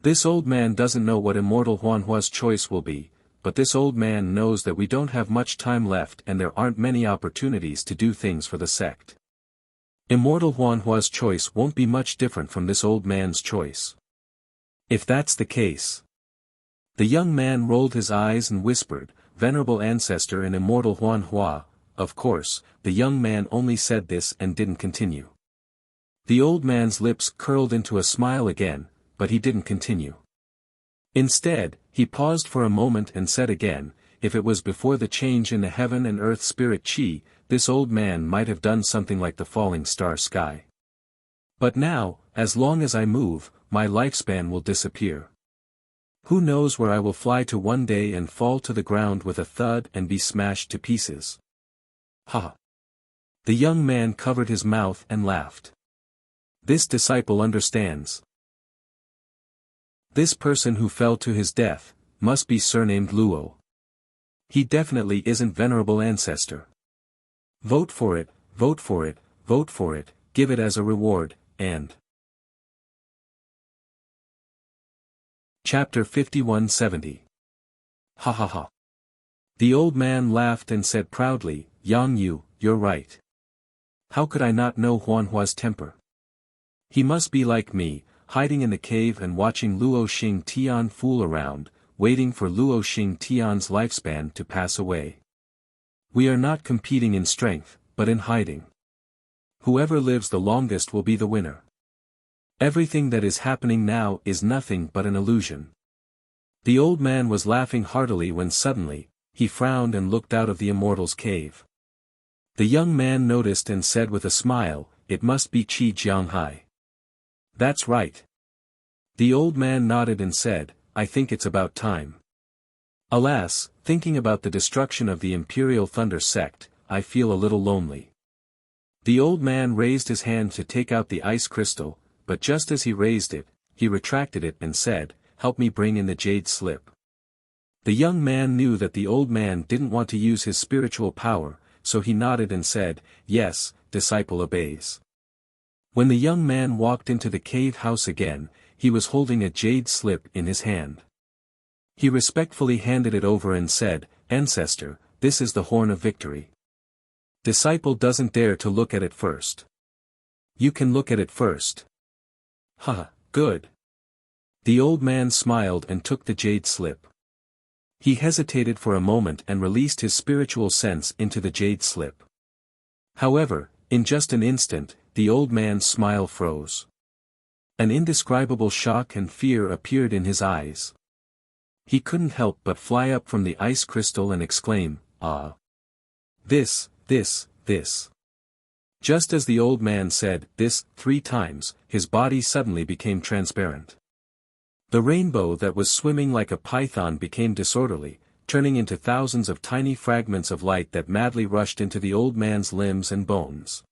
This old man doesn't know what immortal Huanhua's choice will be, but this old man knows that we don't have much time left and there aren't many opportunities to do things for the sect. Immortal Huanhua's choice won't be much different from this old man's choice. If that's the case. The young man rolled his eyes and whispered, "Venerable Ancestor and immortal Huanhua." Of course, the young man only said this and didn't continue. The old man's lips curled into a smile again, but he didn't continue. Instead, he paused for a moment and said again, "If it was before the change in the heaven and earth spirit chi, this old man might have done something like the Falling Star Sky. But now, as long as I move, my lifespan will disappear. Who knows where I will fly to one day and fall to the ground with a thud and be smashed to pieces." Ha! The young man covered his mouth and laughed. This disciple understands. This person who fell to his death, must be surnamed Luo. He definitely isn't Venerable Ancestor. Vote for it, vote for it, vote for it, give it as a reward, and... Chapter 5170. Ha ha ha. The old man laughed and said proudly, "Yang Yu, you're right. How could I not know Huanhua's temper? He must be like me, hiding in the cave and watching Luo Xing Tian fool around, waiting for Luo Xing Tian's lifespan to pass away. We are not competing in strength, but in hiding. Whoever lives the longest will be the winner. Everything that is happening now is nothing but an illusion. The old man was laughing heartily when suddenly, he frowned and looked out of the immortal's cave. The young man noticed and said with a smile, "It must be Qi Jianghai." "That's right." The old man nodded and said, "I think it's about time. Alas, thinking about the destruction of the Imperial Thunder sect, I feel a little lonely." The old man raised his hand to take out the ice crystal, but just as he raised it, he retracted it and said, "Help me bring in the jade slip." The young man knew that the old man didn't want to use his spiritual power, so he nodded and said, "Yes, disciple obeys." When the young man walked into the cave house again, he was holding a jade slip in his hand. He respectfully handed it over and said, "Ancestor, this is the horn of victory." Disciple doesn't dare to look at it first. "You can look at it first." "Ha, good." The old man smiled and took the jade slip. He hesitated for a moment and released his spiritual sense into the jade slip. However, in just an instant, the old man's smile froze. An indescribable shock and fear appeared in his eyes. He couldn't help but fly up from the ice crystal and exclaim, "Ah! This. Just as the old man said this 3 times, his body suddenly became transparent. The rainbow that was swimming like a python became disorderly, turning into thousands of tiny fragments of light that madly rushed into the old man's limbs and bones.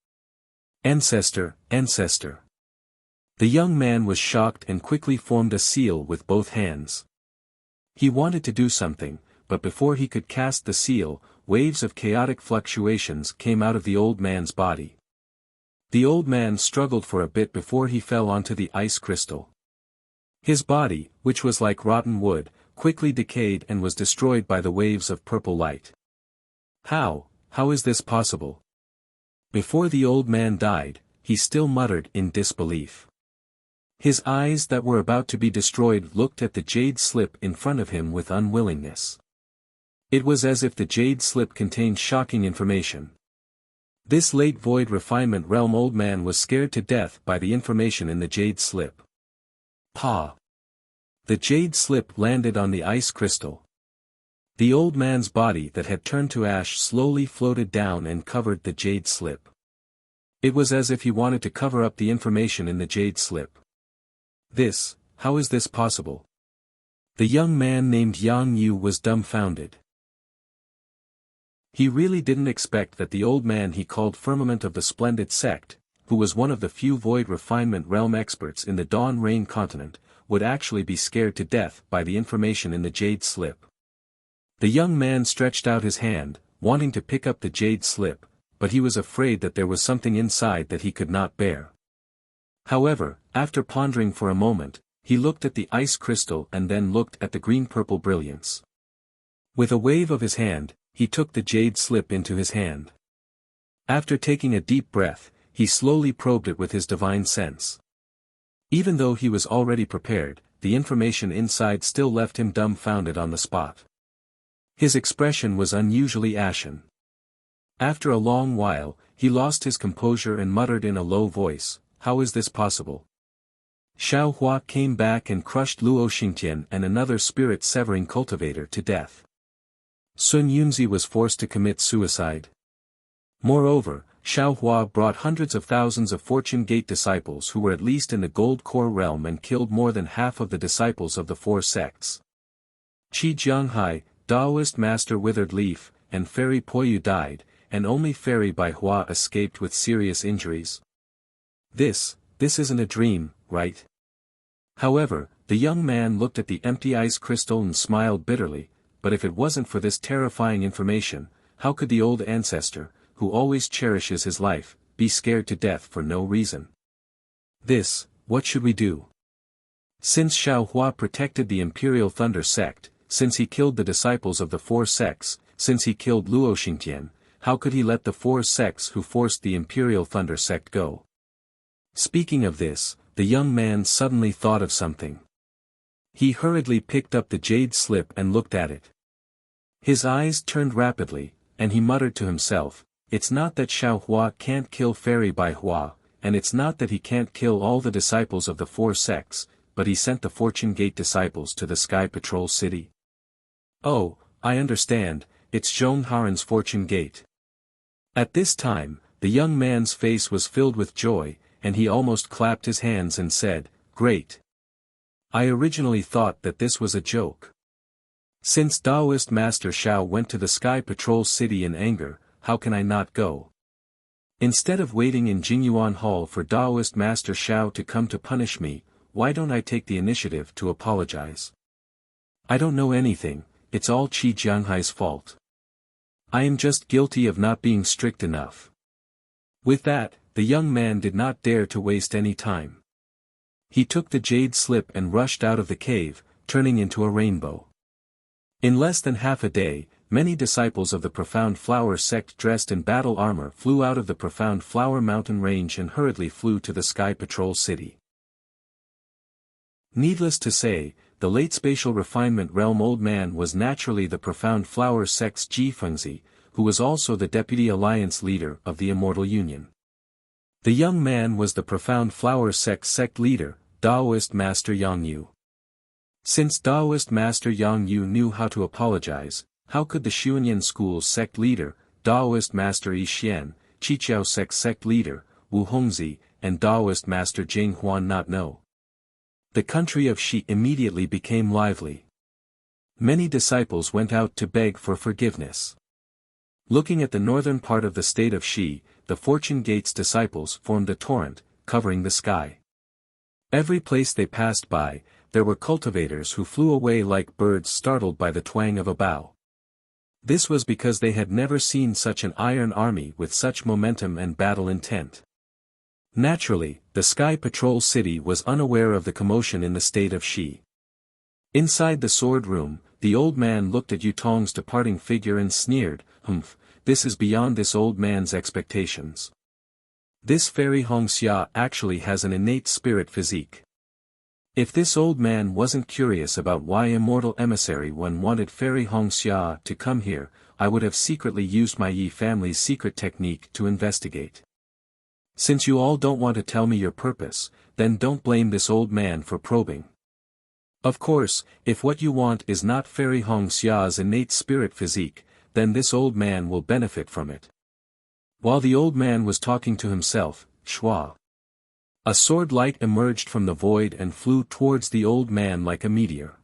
"Ancestor, ancestor." The young man was shocked and quickly formed a seal with both hands. He wanted to do something, but before he could cast the seal, waves of chaotic fluctuations came out of the old man's body. The old man struggled for a bit before he fell onto the ice crystal. His body, which was like rotten wood, quickly decayed and was destroyed by the waves of purple light. How is this possible?" Before the old man died, he still muttered in disbelief. His eyes that were about to be destroyed looked at the jade slip in front of him with unwillingness. It was as if the jade slip contained shocking information. This late void refinement realm old man was scared to death by the information in the jade slip. Pa! The jade slip landed on the ice crystal. The old man's body that had turned to ash slowly floated down and covered the jade slip. It was as if he wanted to cover up the information in the jade slip. How is this possible? The young man named Yang Yu was dumbfounded. He really didn't expect that the old man he called Firmament of the Splendid Sect, who was one of the few void refinement realm experts in the Dawn Rain continent, would actually be scared to death by the information in the jade slip. The young man stretched out his hand, wanting to pick up the jade slip, but he was afraid that there was something inside that he could not bear. However, after pondering for a moment, he looked at the ice crystal and then looked at the green-purple brilliance. With a wave of his hand, he took the jade slip into his hand. After taking a deep breath, he slowly probed it with his divine sense. Even though he was already prepared, the information inside still left him dumbfounded on the spot. His expression was unusually ashen. After a long while, he lost his composure and muttered in a low voice, "How is this possible?" Xiao Hua came back and crushed Luo Xingtian and another spirit-severing cultivator to death. Sun Yunzi was forced to commit suicide. Moreover, Xiao Hua brought hundreds of thousands of Fortune Gate disciples who were at least in the Gold Core realm and killed more than half of the disciples of the 4 sects. Qi Jianghai, Taoist Master Withered Leaf, and Fairy Poyu died, and only Fairy Bai Hua escaped with serious injuries. This isn't a dream, right? However, the young man looked at the empty ice crystal and smiled bitterly, but if it wasn't for this terrifying information, how could the old ancestor, who always cherishes his life, be scared to death for no reason? What should we do? Since Xiao Hua protected the Imperial Thunder sect, since he killed the disciples of the 4 sects, since he killed Luo Xingtian, how could he let the 4 sects who forced the Imperial Thunder sect go? Speaking of this, the young man suddenly thought of something. He hurriedly picked up the jade slip and looked at it. His eyes turned rapidly, and he muttered to himself, It's not that Xiao Hua can't kill Fairy Bai Hua, and it's not that he can't kill all the disciples of the four sects, but he sent the Fortune Gate disciples to the Sky Patrol City. Oh, I understand, it's Zhong Haren's Fortune Gate. At this time, the young man's face was filled with joy, and he almost clapped his hands and said, "Great! I originally thought that this was a joke. Since Taoist Master Xiao went to the Sky Patrol City in anger, how can I not go? Instead of waiting in Jingyuan Hall for Taoist Master Xiao to come to punish me, why don't I take the initiative to apologize? I don't know anything, it's all Qi Jianghai's fault. I am just guilty of not being strict enough." With that, the young man did not dare to waste any time. He took the jade slip and rushed out of the cave, turning into a rainbow. In less than half a day, many disciples of the Profound Flower sect dressed in battle armor flew out of the Profound Flower mountain range and hurriedly flew to the Sky Patrol City. Needless to say, the late spatial refinement realm old man was naturally the Profound Flower sect's Ji Fengzi, who was also the deputy alliance leader of the Immortal Union. The young man was the Profound Flower sect leader, Taoist Master Yang Yu. Since Taoist Master Yang Yu knew how to apologize, how could the Xuanyan School's sect leader, Taoist Master Yi Xian, Qiqiao sect leader, Wu Hongzi, and Taoist Master Jing Huan not know? The country of Xi immediately became lively. Many disciples went out to beg for forgiveness. Looking at the northern part of the state of Xi, the Fortune Gate's disciples formed a torrent, covering the sky. Every place they passed by, there were cultivators who flew away like birds startled by the twang of a bow. This was because they had never seen such an iron army with such momentum and battle intent. Naturally, the Sky Patrol City was unaware of the commotion in the state of Xi. Inside the sword room, the old man looked at Yutong's departing figure and sneered, "Humph, this is beyond this old man's expectations. This fairy Hongxia actually has an innate spirit physique. If this old man wasn't curious about why Immortal Emissary One wanted fairy Hongxia to come here, I would have secretly used my Yi family's secret technique to investigate. Since you all don't want to tell me your purpose, then don't blame this old man for probing. Of course, if what you want is not fairy Hongxia's innate spirit physique, then this old man will benefit from it." While the old man was talking to himself, Shua. A sword light emerged from the void and flew towards the old man like a meteor.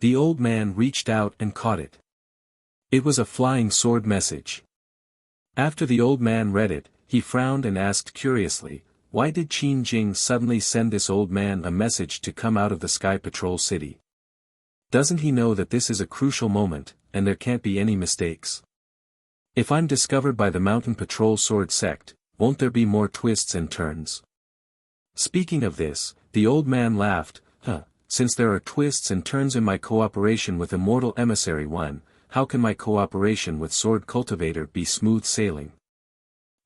The old man reached out and caught it. It was a flying sword message. After the old man read it, he frowned and asked curiously, why did Qin Jing suddenly send this old man a message to come out of the Sky Patrol City? Doesn't he know that this is a crucial moment, and there can't be any mistakes? If I'm discovered by the Mountain Patrol Sword Sect, won't there be more twists and turns? Speaking of this, the old man laughed, since there are twists and turns in my cooperation with Immortal Emissary One, how can my cooperation with Sword Cultivator be smooth sailing?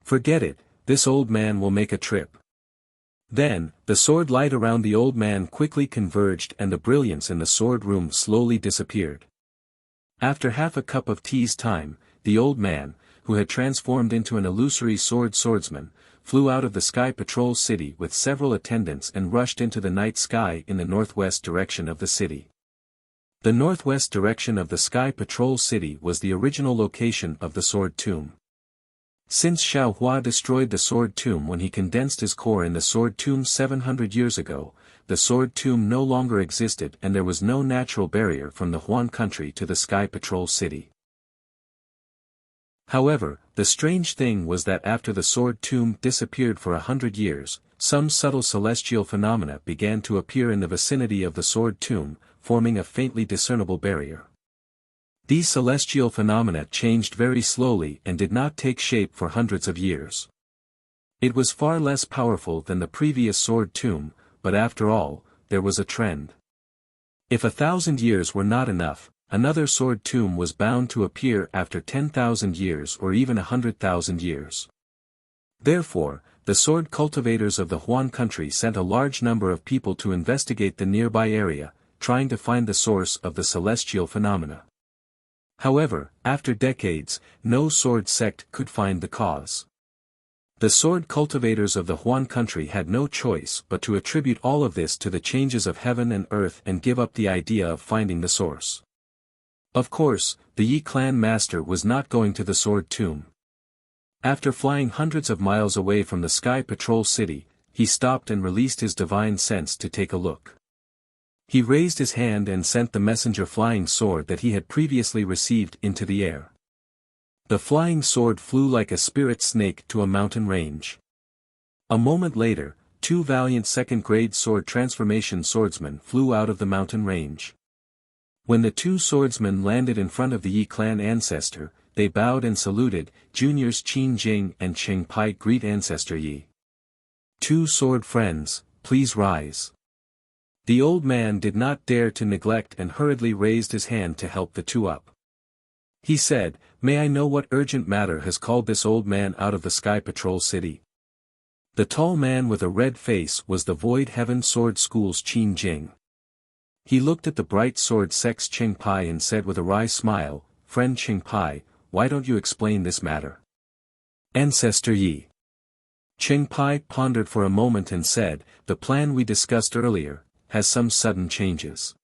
Forget it, this old man will make a trip. Then, the sword light around the old man quickly converged and the brilliance in the sword room slowly disappeared. After half a cup of tea's time, the old man, who had transformed into an illusory swordsman, flew out of the Sky Patrol City with several attendants and rushed into the night sky in the northwest direction of the city. The northwest direction of the Sky Patrol City was the original location of the Sword Tomb. Since Xiao Hua destroyed the Sword Tomb when he condensed his core in the Sword Tomb 700 years ago, the Sword Tomb no longer existed and there was no natural barrier from the Huan country to the Sky Patrol City. However, the strange thing was that after the Sword Tomb disappeared for 100 years, some subtle celestial phenomena began to appear in the vicinity of the Sword Tomb, forming a faintly discernible barrier. These celestial phenomena changed very slowly and did not take shape for hundreds of years. It was far less powerful than the previous Sword Tomb, but after all, there was a trend. If 1,000 years were not enough, another Sword Tomb was bound to appear after 10,000 years or even 100,000 years. Therefore, the sword cultivators of the Huan country sent a large number of people to investigate the nearby area, trying to find the source of the celestial phenomena. However, after decades, no sword sect could find the cause. The sword cultivators of the Huan country had no choice but to attribute all of this to the changes of heaven and earth and give up the idea of finding the source. Of course, the Yi clan master was not going to the sword tomb. After flying hundreds of miles away from the Sky Patrol City, he stopped and released his divine sense to take a look. He raised his hand and sent the messenger flying sword that he had previously received into the air. The flying sword flew like a spirit snake to a mountain range. A moment later, two valiant second-grade sword transformation swordsmen flew out of the mountain range. When the two swordsmen landed in front of the Yi clan ancestor, they bowed and saluted. Juniors Qin Jing and Cheng Pai greet Ancestor Yi. Two sword friends, please rise. The old man did not dare to neglect and hurriedly raised his hand to help the two up. He said, "May I know what urgent matter has called this old man out of the Sky Patrol City?" The tall man with a red face was the Void Heaven Sword School's Qin Jing. He looked at the bright sword sex Cheng Pai and said with a wry smile, "Friend Cheng Pai, why don't you explain this matter?" Ancestor Yi. Cheng Pai pondered for a moment and said, "The plan we discussed earlier has some sudden changes.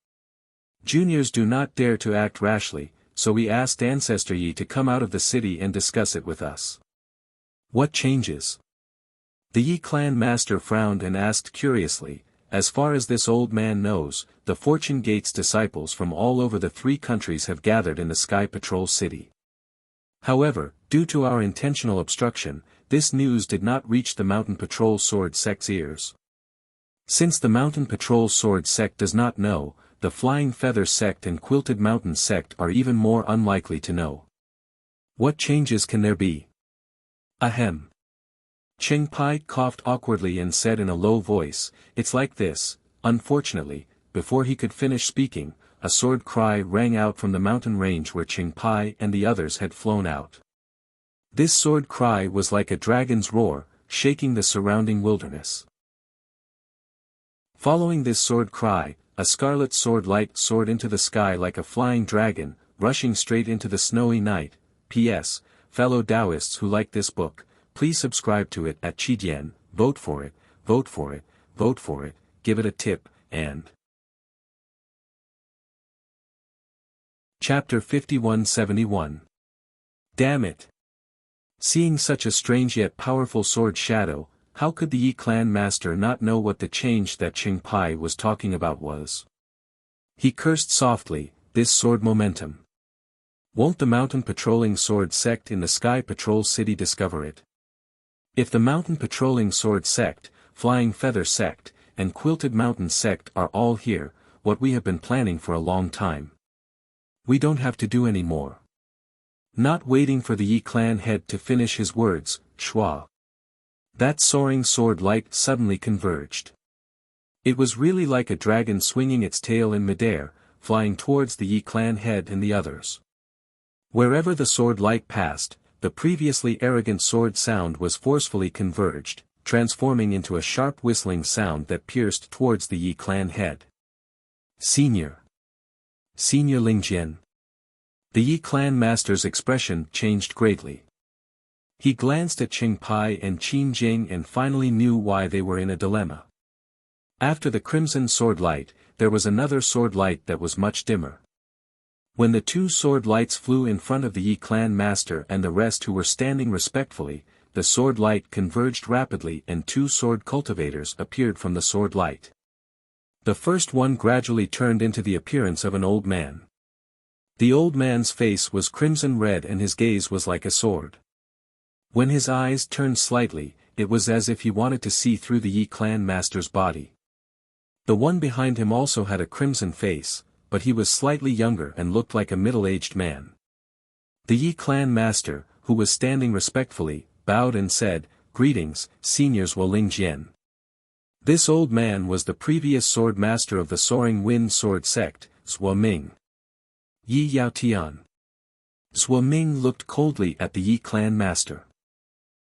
Juniors do not dare to act rashly, so we asked Ancestor Yi to come out of the city and discuss it with us." "What changes?" The Yi clan master frowned and asked curiously, "As far as this old man knows, the Fortune Gate's disciples from all over the three countries have gathered in the Sky Patrol City. However, due to our intentional obstruction, this news did not reach the Mountain Patrol Sword Sect's ears. Since the Mountain Patrol Sword Sect does not know, the Flying Feather Sect and Quilted Mountain Sect are even more unlikely to know. What changes can there be?" "Ahem." Cheng Pai coughed awkwardly and said in a low voice, "It's like this." Unfortunately, before he could finish speaking, a sword cry rang out from the mountain range where Cheng Pai and the others had flown out. This sword cry was like a dragon's roar, shaking the surrounding wilderness. Following this sword cry, a scarlet sword light soared into the sky like a flying dragon, rushing straight into the snowy night. P.S. Fellow Taoists who like this book, please subscribe to it at Qidian, vote for it, vote for it, vote for it, give it a tip, and... Chapter 5171. Damn it! Seeing such a strange yet powerful sword shadow, how could the Yi clan master not know what the change that Cheng Pai was talking about was? He cursed softly, "This sword momentum. Won't the mountain patrolling sword sect in the Sky Patrol City discover it? If the mountain patrolling sword sect, Flying Feather Sect, and Quilted Mountain Sect are all here, what we have been planning for a long time. We don't have to do any more." Not waiting for the Yi clan head to finish his words, Shua. That soaring sword light suddenly converged. It was really like a dragon swinging its tail in midair, flying towards the Yi clan head and the others. Wherever the sword light passed, the previously arrogant sword sound was forcefully converged, transforming into a sharp whistling sound that pierced towards the Yi clan head. Senior Lingjian. The Yi clan master's expression changed greatly. He glanced at Cheng Pai and Qin Jing and finally knew why they were in a dilemma. After the crimson sword light, there was another sword light that was much dimmer. When the two sword lights flew in front of the Yi clan master and the rest who were standing respectfully, the sword light converged rapidly and two sword cultivators appeared from the sword light. The first one gradually turned into the appearance of an old man. The old man's face was crimson red and his gaze was like a sword. When his eyes turned slightly, it was as if he wanted to see through the Yi clan master's body. The one behind him also had a crimson face, but he was slightly younger and looked like a middle-aged man. The Yi clan master, who was standing respectfully, bowed and said, "Greetings, seniors Woling Jian." This old man was the previous sword master of the Soaring Wind Sword Sect, Zhuo Ming. Yi Yao Tian. Zhuo Ming looked coldly at the Yi clan master.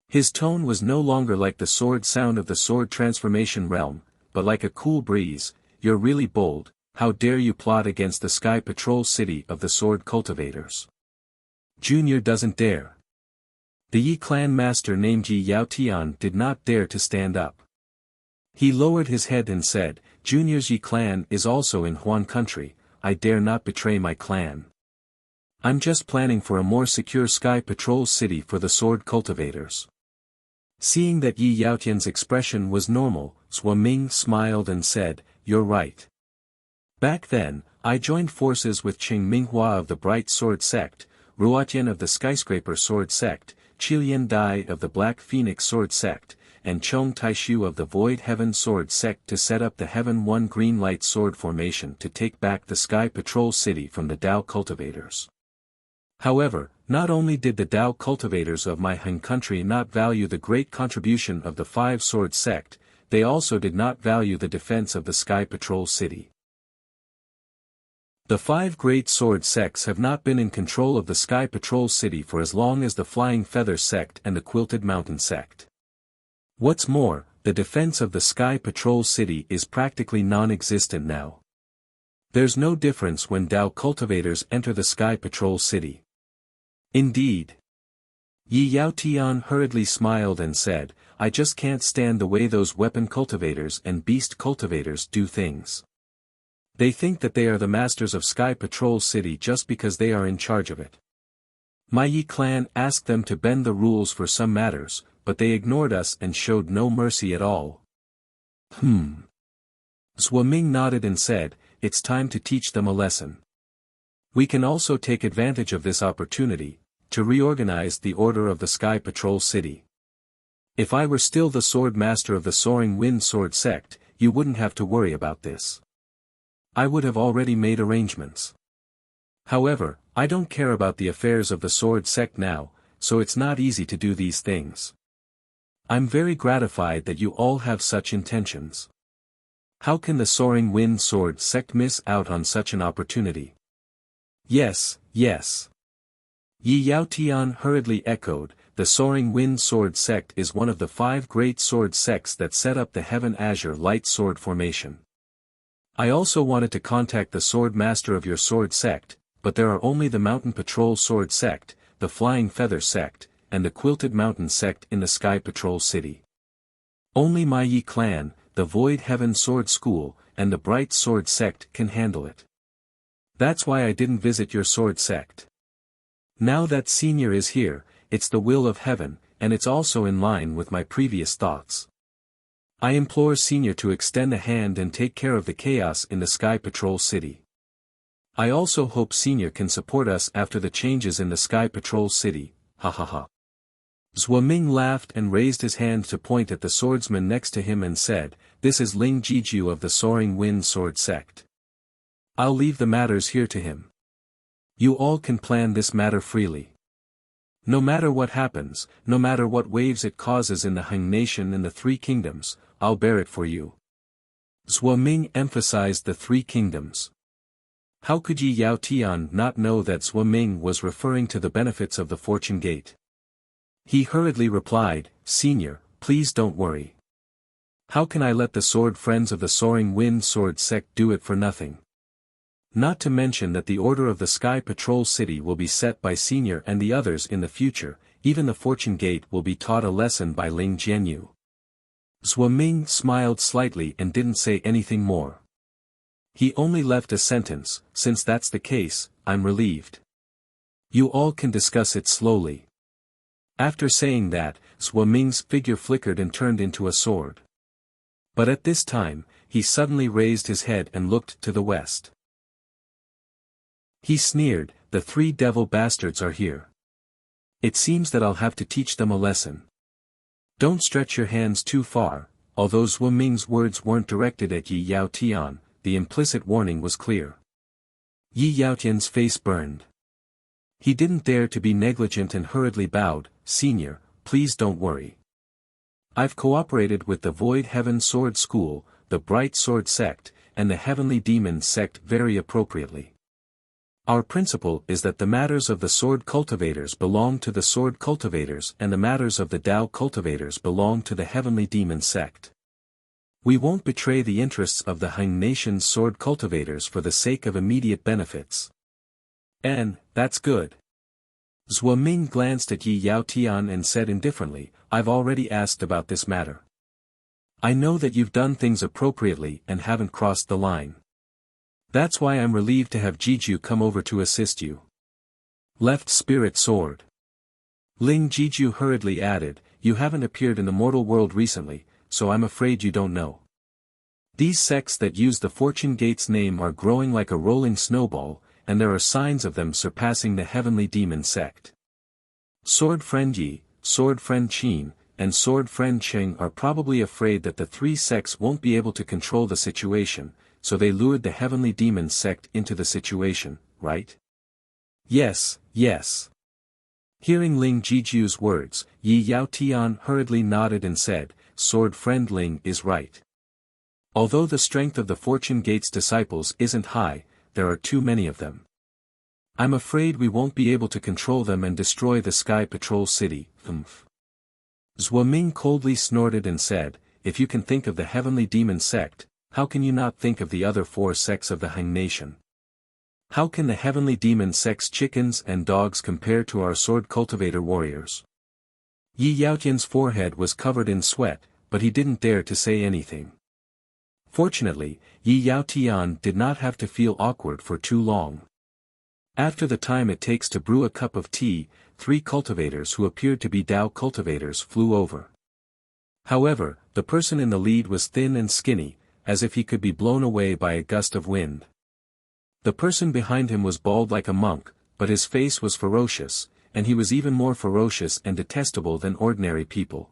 His tone was no longer like the sword sound of the sword transformation realm, but like a cool breeze. "You're really bold, how dare you plot against the Sky Patrol City of the sword cultivators?" Junior doesn't dare. The Yi clan master named Yi Yaotian did not dare to stand up. He lowered his head and said, Junior's Yi clan is also in Huan country, I dare not betray my clan. I'm just planning for a more secure sky patrol city for the sword cultivators. Seeing that Yi Yaotian's expression was normal, Zhuo Ming smiled and said, You're right. Back then, I joined forces with Qing Minghua of the Bright Sword Sect, Ruotian of the Skyscraper Sword Sect, Qilian Dai of the Black Phoenix Sword Sect, and Chong Taishu of the Void Heaven Sword Sect to set up the Heaven One Green Light Sword Formation to take back the Sky Patrol City from the Dao cultivators. However, not only did the Dao cultivators of my Han country not value the great contribution of the Five Sword Sect, they also did not value the defense of the Sky Patrol City. The five great sword sects have not been in control of the Sky Patrol City for as long as the Flying Feather Sect and the Quilted Mountain Sect. What's more, the defense of the Sky Patrol City is practically non-existent now. There's no difference when Dao cultivators enter the Sky Patrol City. Indeed. Yi Yaotian hurriedly smiled and said, I just can't stand the way those weapon cultivators and beast cultivators do things. They think that they are the masters of Sky Patrol City just because they are in charge of it. My Yi clan asked them to bend the rules for some matters, but they ignored us and showed no mercy at all. Zhuo Ming nodded and said, It's time to teach them a lesson. We can also take advantage of this opportunity, to reorganize the order of the Sky Patrol City. If I were still the sword master of the Soaring Wind Sword Sect, you wouldn't have to worry about this. I would have already made arrangements. However, I don't care about the affairs of the sword sect now, so it's not easy to do these things. I'm very gratified that you all have such intentions. How can the Soaring Wind Sword Sect miss out on such an opportunity? Yes, yes. Yi Yaotian hurriedly echoed, the Soaring Wind Sword Sect is one of the five great sword sects that set up the Heaven Azure Light Sword Formation. I also wanted to contact the Sword Master of your sword sect, but there are only the Mountain Patrol Sword Sect, the Flying Feather Sect, and the Quilted Mountain Sect in the Sky Patrol City. Only my Yi clan, the Void Heaven Sword School, and the Bright Sword Sect can handle it. That's why I didn't visit your sword sect. Now that Senior is here, it's the will of heaven, and it's also in line with my previous thoughts. I implore Senior to extend a hand and take care of the chaos in the Sky Patrol City. I also hope Senior can support us after the changes in the Sky Patrol City, ha ha ha. Zhuo Ming laughed and raised his hand to point at the swordsman next to him and said, This is Ling Jiju of the Soaring Wind Sword Sect. I'll leave the matters here to him. You all can plan this matter freely. No matter what happens, no matter what waves it causes in the Han Nation and the Three Kingdoms, I'll bear it for you. Zhuo Ming emphasized the Three Kingdoms. How could Yi Yaotian not know that Zhuo Ming was referring to the benefits of the Fortune Gate? He hurriedly replied, Senior, please don't worry. How can I let the sword friends of the Soaring Wind Sword Sect do it for nothing? Not to mention that the order of the Sky Patrol City will be set by Senior and the others in the future, even the Fortune Gate will be taught a lesson by Ling Jianyu. Zhuo Ming smiled slightly and didn't say anything more. He only left a sentence, since that's the case, I'm relieved. You all can discuss it slowly. After saying that, Zhuo Ming's figure flickered and turned into a sword. But at this time, he suddenly raised his head and looked to the west. He sneered, the three devil bastards are here. It seems that I'll have to teach them a lesson. Don't stretch your hands too far. Although Zhuo Ming's words weren't directed at Yi Yaotian, the implicit warning was clear. Yi Yaotian's face burned. He didn't dare to be negligent and hurriedly bowed, Senior, please don't worry. I've cooperated with the Void Heaven Sword School, the Bright Sword Sect, and the Heavenly Demon Sect very appropriately. Our principle is that the matters of the sword cultivators belong to the sword cultivators and the matters of the Dao cultivators belong to the Heavenly Demon Sect. We won't betray the interests of the Han Nation's sword cultivators for the sake of immediate benefits. And, that's good. Zhuo Ming glanced at Yi Yao Tian and said indifferently, I've already asked about this matter. I know that you've done things appropriately and haven't crossed the line. That's why I'm relieved to have Jiju come over to assist you. Left spirit sword. Ling Jiju hurriedly added, you haven't appeared in the mortal world recently, so I'm afraid you don't know. These sects that use the Fortune Gate's name are growing like a rolling snowball, and there are signs of them surpassing the Heavenly Demon sect. Sword Friend Yi, Sword Friend Qin, and Sword Friend Cheng are probably afraid that the three sects won't be able to control the situation, so they lured the Heavenly Demon sect into the situation, right? Yes, yes. Hearing Ling Jiju's words, Yi Yao Tian hurriedly nodded and said, Sword Friend Ling is right. Although the strength of the Fortune Gate's disciples isn't high, there are too many of them. I'm afraid we won't be able to control them and destroy the Sky Patrol City. Zhuo Ming coldly snorted and said, if you can think of the Heavenly Demon sect, how can you not think of the other four sects of the Han Nation? How can the Heavenly Demon sect's chickens and dogs compare to our sword cultivator warriors? Yi Yaotian's forehead was covered in sweat, but he didn't dare to say anything. Fortunately, Yi Yao Tian did not have to feel awkward for too long. After the time it takes to brew a cup of tea, 3 cultivators who appeared to be Dao cultivators flew over. However, the person in the lead was thin and skinny, as if he could be blown away by a gust of wind. The person behind him was bald like a monk, but his face was ferocious, and he was even more ferocious and detestable than ordinary people.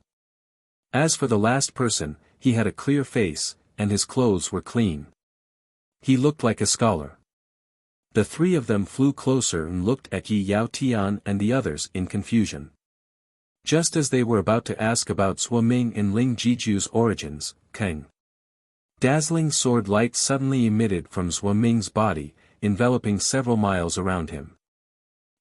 As for the last person, he had a clear face, and his clothes were clean. He looked like a scholar. The 3 of them flew closer and looked at Yi Yao Tian and the others in confusion. Just as they were about to ask about Zhuo Ming and Ling Jiju's origins, Kang. Dazzling sword light suddenly emitted from Zhuo Ming's body, enveloping several miles around him.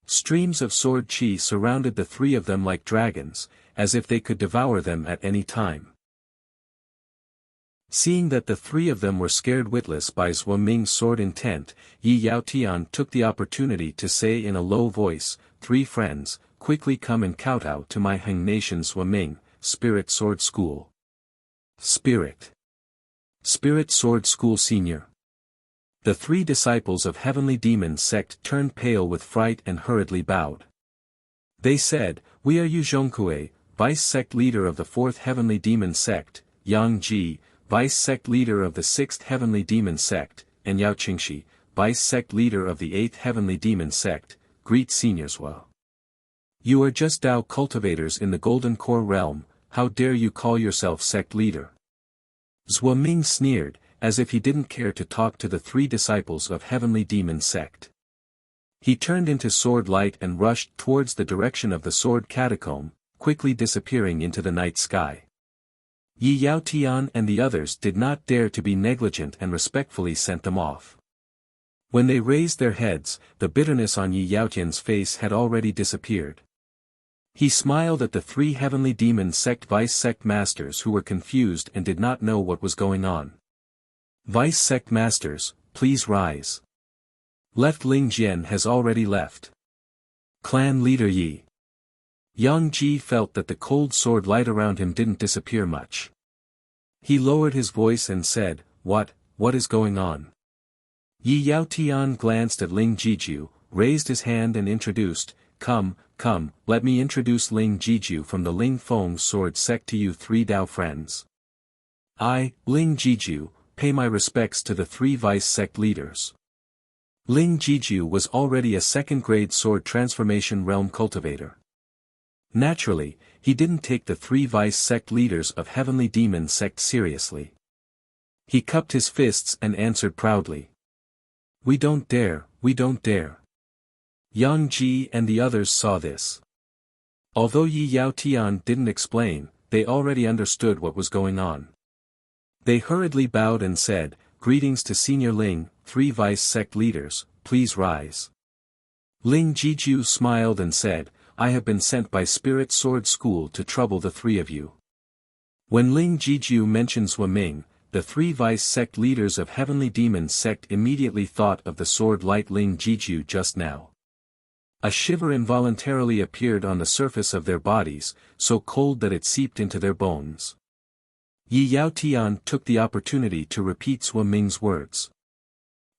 Streams of sword chi surrounded the 3 of them like dragons, as if they could devour them at any time. Seeing that the 3 of them were scared witless by Zhuo Ming's sword intent, Yi Yao Tian took the opportunity to say in a low voice, 3 friends, quickly come and kowtow to my Han Nation Zhuo Ming, Spirit Sword School. Spirit Sword School Senior. The 3 disciples of Heavenly Demon sect turned pale with fright and hurriedly bowed. They said, we are Yu Zhongkue, Vice Sect Leader of the 4th Heavenly Demon sect, Yang Ji, Vice Sect Leader of the 6th Heavenly Demon sect, and Yao Qingxi, Vice Sect Leader of the 8th Heavenly Demon sect, greet seniors well. You are just Dao cultivators in the Golden Core realm, how dare you call yourself sect leader? Zhuo Ming sneered, as if he didn't care to talk to the 3 disciples of Heavenly Demon sect. He turned into sword light and rushed towards the direction of the sword catacomb, quickly disappearing into the night sky. Yi Yao Tian and the others did not dare to be negligent and respectfully sent them off. When they raised their heads, the bitterness on Yi Yao Tian's face had already disappeared. He smiled at the 3 Heavenly Demon sect Vice Sect Masters who were confused and did not know what was going on. Vice Sect Masters, please rise. Left Ling Jian has already left. Clan Leader Yi. Yang Ji felt that the cold sword light around him didn't disappear much. He lowered his voice and said, what is going on? Yi Yao Tian glanced at Ling Jiju, raised his hand and introduced, come, let me introduce Ling Jiju from the Ling Feng sword sect to you 3 Dao friends. I, Ling Jiju, pay my respects to the 3 Vice Sect leaders. Ling Jiju was already a 2nd-grade sword transformation realm cultivator. Naturally, he didn't take the 3 Vice Sect leaders of Heavenly Demon sect seriously. He cupped his fists and answered proudly. We don't dare. Yang Ji and the others saw this. Although Yi Yao Tian didn't explain, they already understood what was going on. They hurriedly bowed and said, greetings to Senior Ling, 3 Vice Sect leaders, please rise. Ling Jiju smiled and said, I have been sent by Spirit Sword School to trouble the 3 of you. When Ling Jiju mentioned Zhuo Ming, the 3 Vice Sect leaders of Heavenly Demon sect immediately thought of the sword light Ling Jiju just now. A shiver involuntarily appeared on the surface of their bodies, so cold that it seeped into their bones. Yi Yao Tian took the opportunity to repeat Sua Ming's words.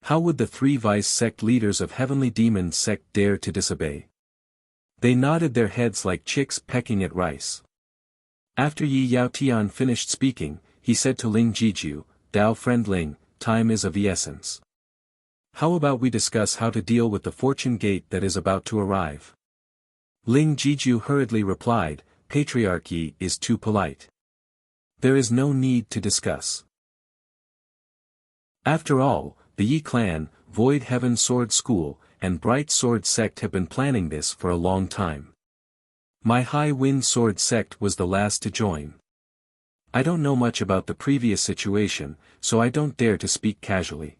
How would the three vice sect leaders of Heavenly Demon sect dare to disobey? They nodded their heads like chicks pecking at rice. After Yi Yao Tian finished speaking, he said to Ling Jiju, "Dao friend Ling, time is of the essence. How about we discuss how to deal with the fortune gate that is about to arrive?" Ling Jiju hurriedly replied, "Patriarchy is too polite. There is no need to discuss. After all, the Yi clan, Void Heaven Sword School, and Bright Sword Sect have been planning this for a long time. My High Wind Sword Sect was the last to join. I don't know much about the previous situation, so I don't dare to speak casually.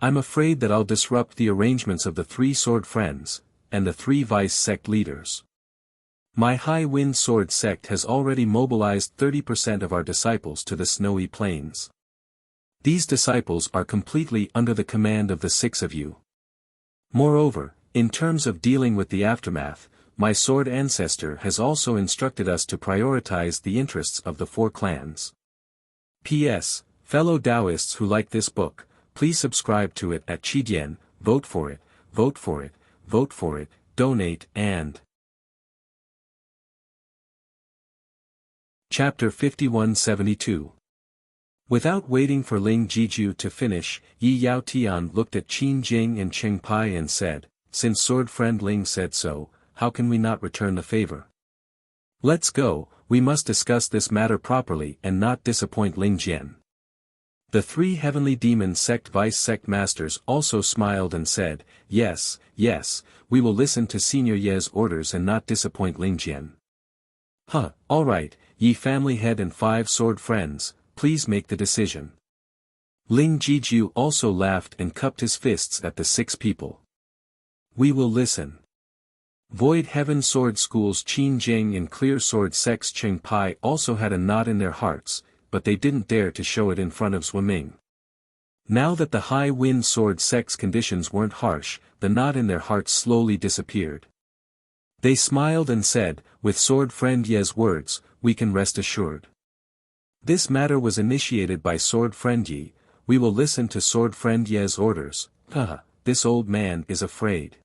I'm afraid that I'll disrupt the arrangements of the three sword friends, and the three vice sect leaders. My High Wind Sword Sect has already mobilized 30% of our disciples to the snowy plains. These disciples are completely under the command of the six of you. Moreover, in terms of dealing with the aftermath, my sword ancestor has also instructed us to prioritize the interests of the four clans. P.S. Fellow Taoists who like this book, please subscribe to it at Qidian, vote for it, vote for it, vote for it, donate and... Chapter 5172. Without waiting for Ling Jiju to finish, Yi Yao Tian looked at Qin Jing and Cheng Pai and said, "Since sword friend Ling said so, how can we not return the favor? Let's go, we must discuss this matter properly and not disappoint Ling Jian." The three Heavenly Demon Sect Vice Sect Masters also smiled and said, "Yes, yes, we will listen to Senior Ye's orders and not disappoint Ling Jian." Alright, Yi family head and five sword friends, please make the decision. Ling Jiju also laughed and cupped his fists at the six people. We will listen. Void Heaven Sword School's Qin Jing and Clear Sword Sect's Cheng Pai also had a knot in their hearts, but they didn't dare to show it in front of Sua Ming. Now that the High Wind Sword Sect's conditions weren't harsh, the knot in their hearts slowly disappeared. They smiled and said, "With sword friend Ye's words, we can rest assured. This matter was initiated by sword friend Yi, we will listen to sword friend Ye's orders." This old man is afraid.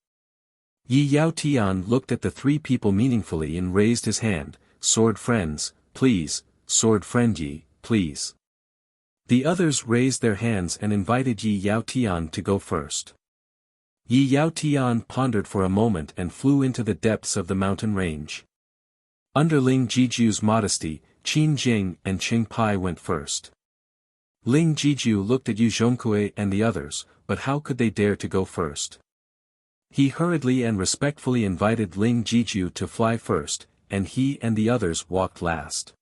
Yi Yao Tian looked at the three people meaningfully and raised his hand, "Sword friends, please, sword friend Yi, please." The others raised their hands and invited Yi Yao Tian to go first. Yi Yao Tian pondered for a moment and flew into the depths of the mountain range. Under Ling Jiju's modesty, Qin Jing and Cheng Pai went first. Ling Jiju looked at Yu Zhongkue and the others, but how could they dare to go first? He hurriedly and respectfully invited Ling Jiju to fly first, and he and the others walked last.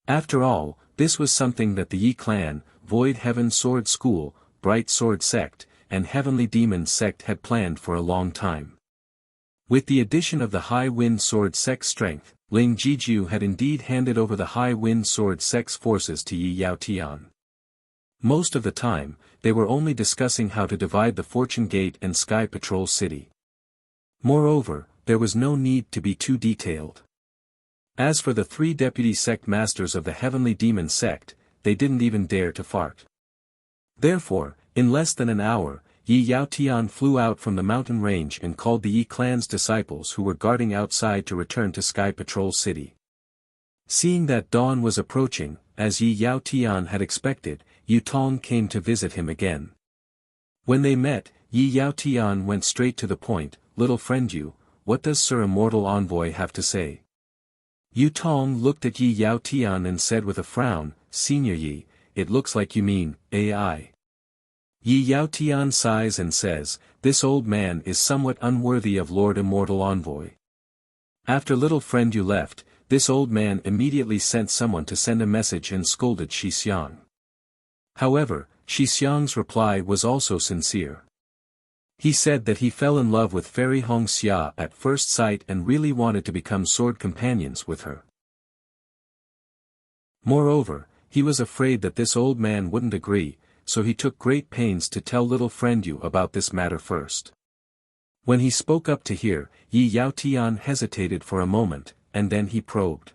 After all, this was something that the Yi clan, Void Heaven Sword School, Bright Sword Sect, and Heavenly Demon Sect had planned for a long time. With the addition of the High Wind Sword Sect's strength, Ling Jiju had indeed handed over the High Wind Sword Sect's forces to Yi Yao Tian. Most of the time, they were only discussing how to divide the Fortune Gate and Sky Patrol City. Moreover, there was no need to be too detailed. As for the three deputy sect masters of the Heavenly Demon Sect, they didn't even dare to fart. Therefore, in less than an hour, Yi Yao Tian flew out from the mountain range and called the Yi clan's disciples who were guarding outside to return to Sky Patrol City. Seeing that dawn was approaching, as Yi Yao Tian had expected, Yu Tong came to visit him again. When they met, Yi Yao Tian went straight to the point, "Little friend Yu, what does Sir Immortal Envoy have to say?" Yu Tong looked at Yi Yao Tian and said with a frown, "Senior Yi, it looks like you mean AI. Yi Yao Tian sighs and says, "This old man is somewhat unworthy of Lord Immortal Envoy." After little friend Yu left, this old man immediately sent someone to send a message and scolded Shi Xiang. However, Shi Xiang's reply was also sincere. He said that he fell in love with Fairy Hong Xia at first sight and really wanted to become sword companions with her. Moreover, he was afraid that this old man wouldn't agree, so he took great pains to tell little friend Yu about this matter first. When he spoke up to hear, Yi Yaotian hesitated for a moment, and then he probed.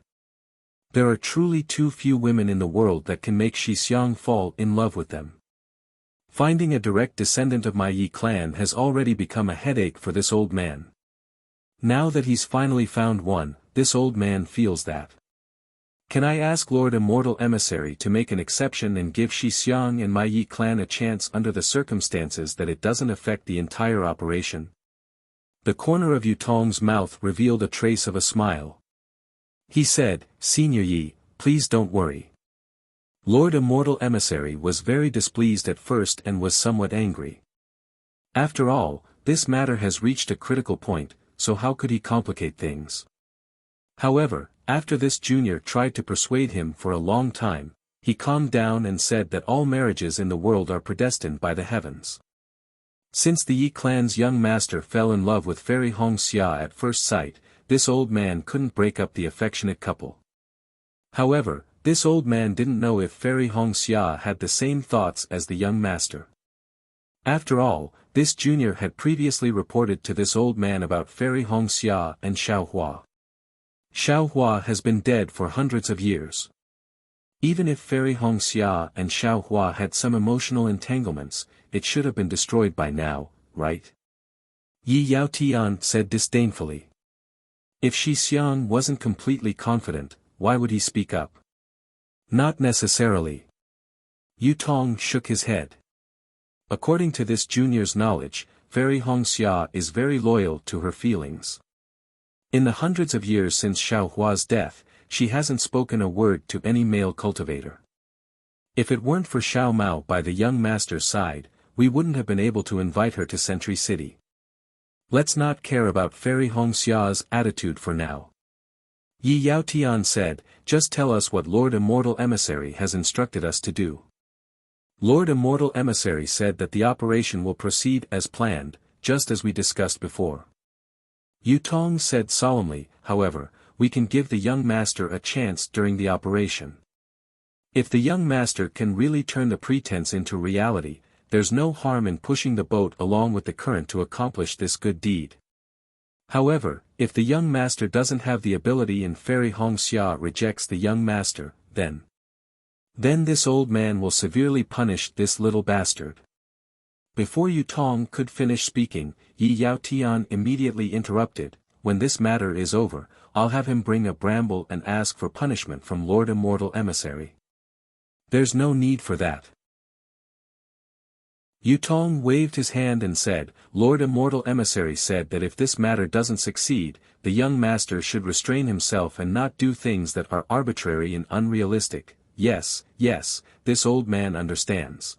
There are truly too few women in the world that can make Shi Xiang fall in love with them. Finding a direct descendant of my Yi clan has already become a headache for this old man. Now that he's finally found one, this old man feels that. Can I ask Lord Immortal Emissary to make an exception and give Shi Xiang and my Yi clan a chance under the circumstances that it doesn't affect the entire operation? The corner of Yutong's mouth revealed a trace of a smile. He said, Senior Yi, please don't worry. Lord Immortal Emissary was very displeased at first and was somewhat angry. After all, this matter has reached a critical point, so how could he complicate things? However, after this junior tried to persuade him for a long time, he calmed down and said that all marriages in the world are predestined by the heavens. Since the Yi clan's young master fell in love with Fairy Hongxia at first sight, this old man couldn't break up the affectionate couple. However, this old man didn't know if Fairy Hongxia had the same thoughts as the young master. After all, this junior had previously reported to this old man about Fairy Hongxia and Xiaohua. Xiaohua has been dead for hundreds of years. Even if Fairy Hongxia and Xiaohua had some emotional entanglements, it should have been destroyed by now, right? Yi Yaotian said disdainfully. If Shi Xiang wasn't completely confident, why would he speak up? Not necessarily. Yutong shook his head. According to this junior's knowledge, Fairy Hongxia is very loyal to her feelings. In the hundreds of years since Xiaohua's death, she hasn't spoken a word to any male cultivator. If it weren't for Xiao Mao by the young master's side, we wouldn't have been able to invite her to Century City. Let's not care about Fairy Hongxia's attitude for now. Yi Yaotian said, just tell us what Lord Immortal Emissary has instructed us to do. Lord Immortal Emissary said that the operation will proceed as planned, just as we discussed before. Yutong said solemnly, however, we can give the young master a chance during the operation. If the young master can really turn the pretense into reality, there's no harm in pushing the boat along with the current to accomplish this good deed. However, if the young master doesn't have the ability and Fairy Hongxia rejects the young master, then this old man will severely punish this little bastard. Before Yutong could finish speaking, Yi Yaotian immediately interrupted, when this matter is over, I'll have him bring a bramble and ask for punishment from Lord Immortal Emissary. There's no need for that. Yutong waved his hand and said, Lord Immortal Emissary said that if this matter doesn't succeed, the young master should restrain himself and not do things that are arbitrary and unrealistic. Yes, this old man understands.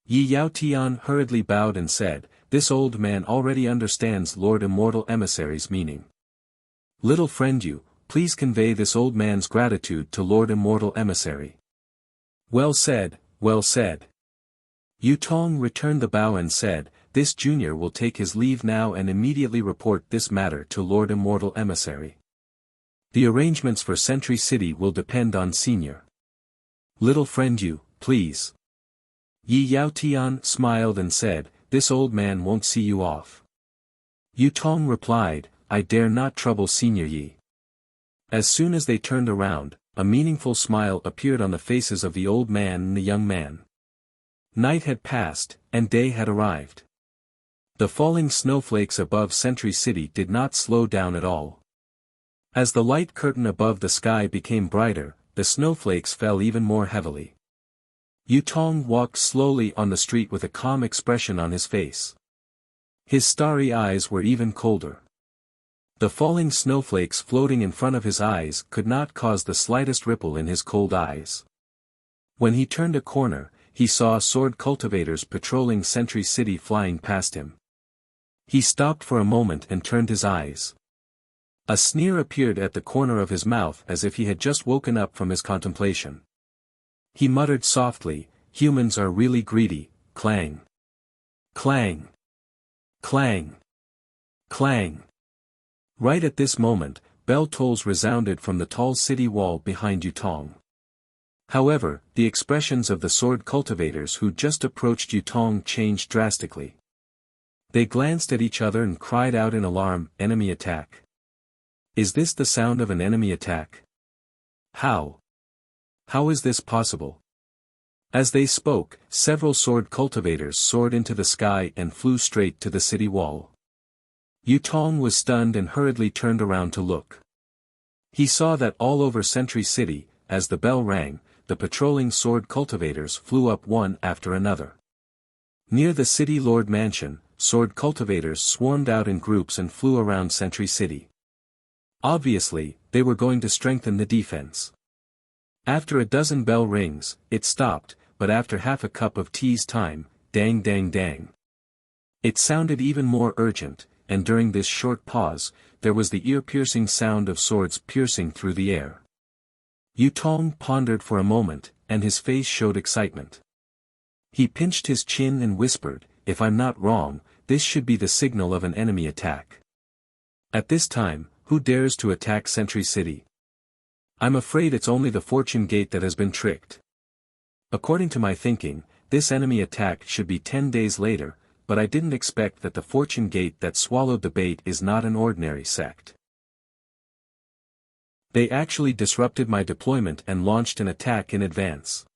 Yi Yaotian hurriedly bowed and said, this old man already understands Lord Immortal Emissary's meaning. Little friend you, please convey this old man's gratitude to Lord Immortal Emissary. Well said, well said. Yutong returned the bow and said, this junior will take his leave now and immediately report this matter to Lord Immortal Emissary. The arrangements for Century City will depend on senior. Little friend you, please. Yi Yaotian smiled and said, this old man won't see you off. Yutong replied, I dare not trouble Senior Yi. As soon as they turned around, a meaningful smile appeared on the faces of the old man and the young man. Night had passed, and day had arrived. The falling snowflakes above Century City did not slow down at all. As the light curtain above the sky became brighter, the snowflakes fell even more heavily. Yutong walked slowly on the street with a calm expression on his face. His starry eyes were even colder. The falling snowflakes floating in front of his eyes could not cause the slightest ripple in his cold eyes. When he turned a corner, he saw sword cultivators patrolling Century City flying past him. He stopped for a moment and turned his eyes. A sneer appeared at the corner of his mouth as if he had just woken up from his contemplation. He muttered softly, humans are really greedy, clang. Clang. Clang. Clang. Right at this moment, bell tolls resounded from the tall city wall behind Yutong. However, the expressions of the sword cultivators who just approached Yutong changed drastically. They glanced at each other and cried out in alarm, "Enemy attack! Is this the sound of an enemy attack? How? How is this possible?" As they spoke, several sword cultivators soared into the sky and flew straight to the city wall. Yutong was stunned and hurriedly turned around to look. He saw that all over Sentry City, as the bell rang, the patrolling sword cultivators flew up one after another. Near the city lord mansion, sword cultivators swarmed out in groups and flew around Sentry City. Obviously, they were going to strengthen the defense. After a dozen bell rings, it stopped, but after half a cup of tea's time, dang dang dang. It sounded even more urgent, and during this short pause, there was the ear-piercing sound of swords piercing through the air. Yutong pondered for a moment, and his face showed excitement. He pinched his chin and whispered, "If I'm not wrong, this should be the signal of an enemy attack. At this time, who dares to attack Sentry City? I'm afraid it's only the Fortune Gate that has been tricked. According to my thinking, this enemy attack should be 10 days later, but I didn't expect that the Fortune Gate that swallowed the bait is not an ordinary sect. They actually disrupted my deployment and launched an attack in advance.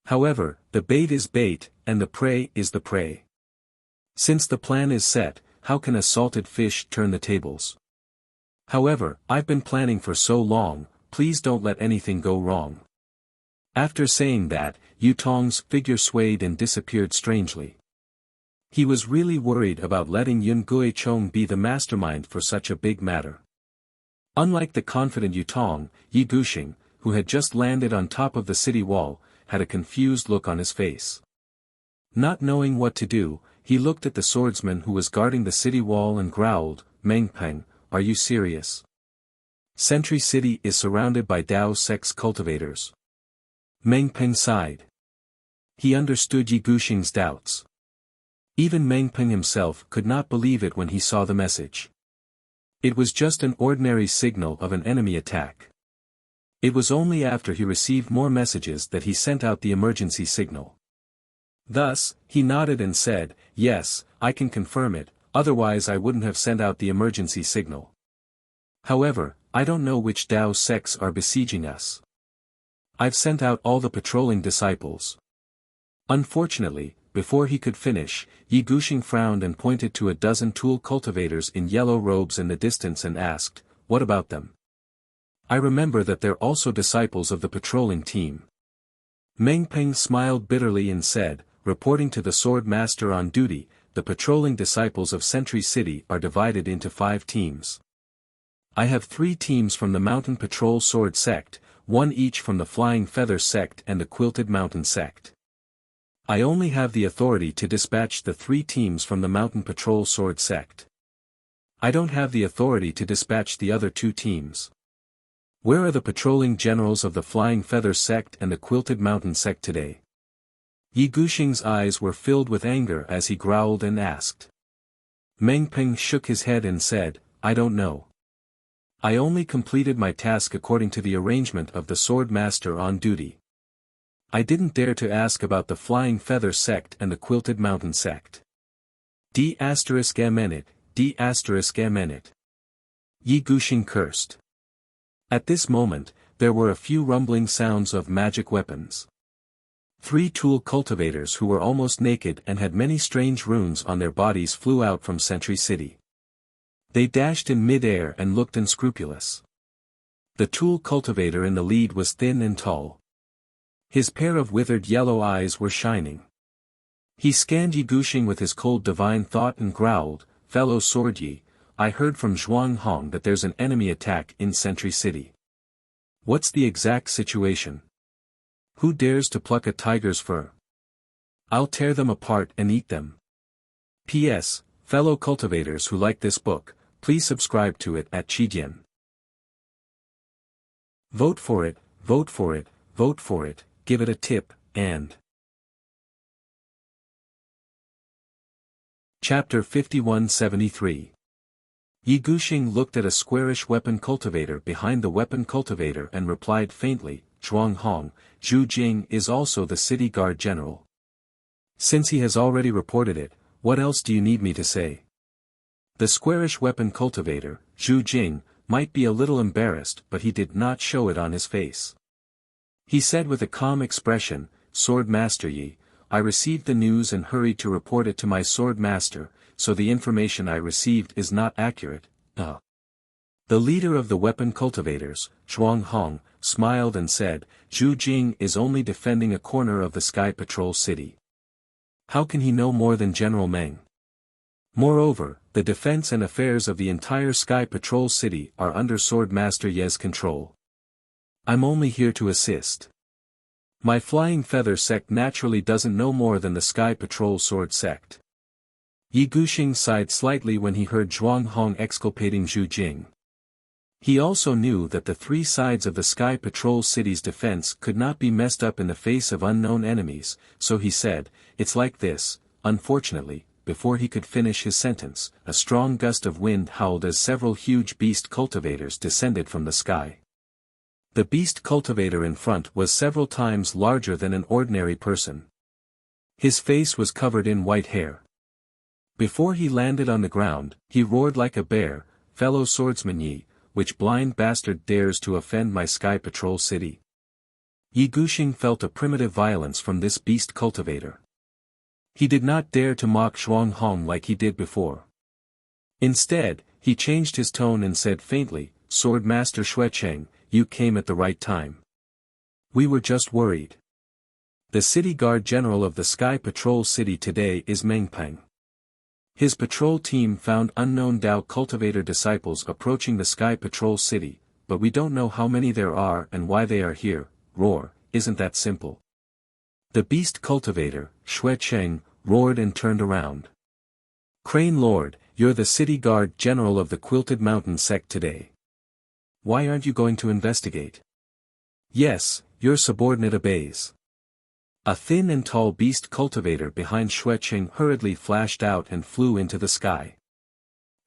However, the bait is bait, and the prey is the prey. Since the plan is set, how can a salted fish turn the tables? However, I've been planning for so long, please don't let anything go wrong." After saying that, Yutong's figure swayed and disappeared strangely. He was really worried about letting Yun Guichong be the mastermind for such a big matter. Unlike the confident Yutong, Yi Guxing, who had just landed on top of the city wall, had a confused look on his face. Not knowing what to do, he looked at the swordsman who was guarding the city wall and growled, "Mengpeng, are you serious? Sentry City is surrounded by Dao sect's cultivators." Mengpeng sighed. He understood Yi Guxing's doubts. Even Mengpeng himself could not believe it when he saw the message. It was just an ordinary signal of an enemy attack. It was only after he received more messages that he sent out the emergency signal. Thus, he nodded and said, "Yes, I can confirm it, otherwise I wouldn't have sent out the emergency signal. However, I don't know which Dao sects are besieging us. I've sent out all the patrolling disciples." Unfortunately, before he could finish, Yi Guxing frowned and pointed to a dozen tool cultivators in yellow robes in the distance and asked, "What about them? I remember that they're also disciples of the patrolling team." Mengpeng smiled bitterly and said, "Reporting to the sword master on duty, the patrolling disciples of Sentry City are divided into 5 teams. I have 3 teams from the Mountain Patrol Sword Sect, 1 each from the Flying Feather Sect and the Quilted Mountain Sect. I only have the authority to dispatch the 3 teams from the Mountain Patrol Sword Sect. I don't have the authority to dispatch the other 2 teams. Where are the patrolling generals of the Flying Feather Sect and the Quilted Mountain Sect today?" Yi Guxing's eyes were filled with anger as he growled and asked. Mengpeng shook his head and said, "I don't know. I only completed my task according to the arrangement of the sword master on duty. I didn't dare to ask about the Flying Feather Sect and the Quilted Mountain Sect." D*****. Yi Guxing cursed. At this moment, there were a few rumbling sounds of magic weapons. 3 tool cultivators who were almost naked and had many strange runes on their bodies flew out from Sentry City. They dashed in mid-air and looked unscrupulous. The tool cultivator in the lead was thin and tall. His pair of withered yellow eyes were shining. He scanned Yi Guxing with his cold divine thought and growled, "Fellow Sword Yi, I heard from Zhuang Hong that there's an enemy attack in Sentry City. What's the exact situation? Who dares to pluck a tiger's fur? I'll tear them apart and eat them." P.S. Fellow cultivators who like this book, please subscribe to it at Chidian. Vote for it, vote for it, vote for it, give it a tip, and... Chapter 5173. Yi Guxing looked at a squarish weapon cultivator behind the weapon cultivator and replied faintly, "Zhuang Hong, Zhu Jing is also the city guard general. Since he has already reported it, what else do you need me to say? The squarish weapon cultivator, Zhu Jing, might be a little embarrassed, but he did not show it on his face. He said with a calm expression, Sword Master Yi, I received the news and hurried to report it to my sword master, so the information I received is not accurate. The leader of the weapon cultivators, Zhuang Hong, smiled and said, Zhu Jing is only defending a corner of the Sky Patrol City. How can he know more than General Meng? Moreover, the defense and affairs of the entire Sky Patrol City are under Sword Master Ye's control. I'm only here to assist. My Flying Feather sect naturally doesn't know more than the Sky Patrol Sword sect. Yi Guxing sighed slightly when he heard Zhuang Hong exculpating Zhu Jing. He also knew that the three sides of the Sky Patrol City's defense could not be messed up in the face of unknown enemies, so he said, it's like this. Unfortunately, before he could finish his sentence, a strong gust of wind howled as several huge beast cultivators descended from the sky. The beast cultivator in front was several times larger than an ordinary person. His face was covered in white hair. Before he landed on the ground, he roared like a bear, fellow swordsman Yi, which blind bastard dares to offend my Sky Patrol City? Yi Guxing felt a primitive violence from this beast cultivator. He did not dare to mock Zhuang Hong like he did before. Instead, he changed his tone and said faintly, Sword Master Xuecheng, you came at the right time. We were just worried. The city guard general of the Sky Patrol City today is Meng Peng. His patrol team found unknown Dao cultivator disciples approaching the Sky Patrol City, but we don't know how many there are and why they are here. Roar, isn't that simple? The beast cultivator, Xuecheng, roared and turned around. Crane Lord, you're the city guard general of the Quilted Mountain sect today. Why aren't you going to investigate? Yes, your subordinate obeys. A thin and tall beast cultivator behind Xuecheng hurriedly flashed out and flew into the sky.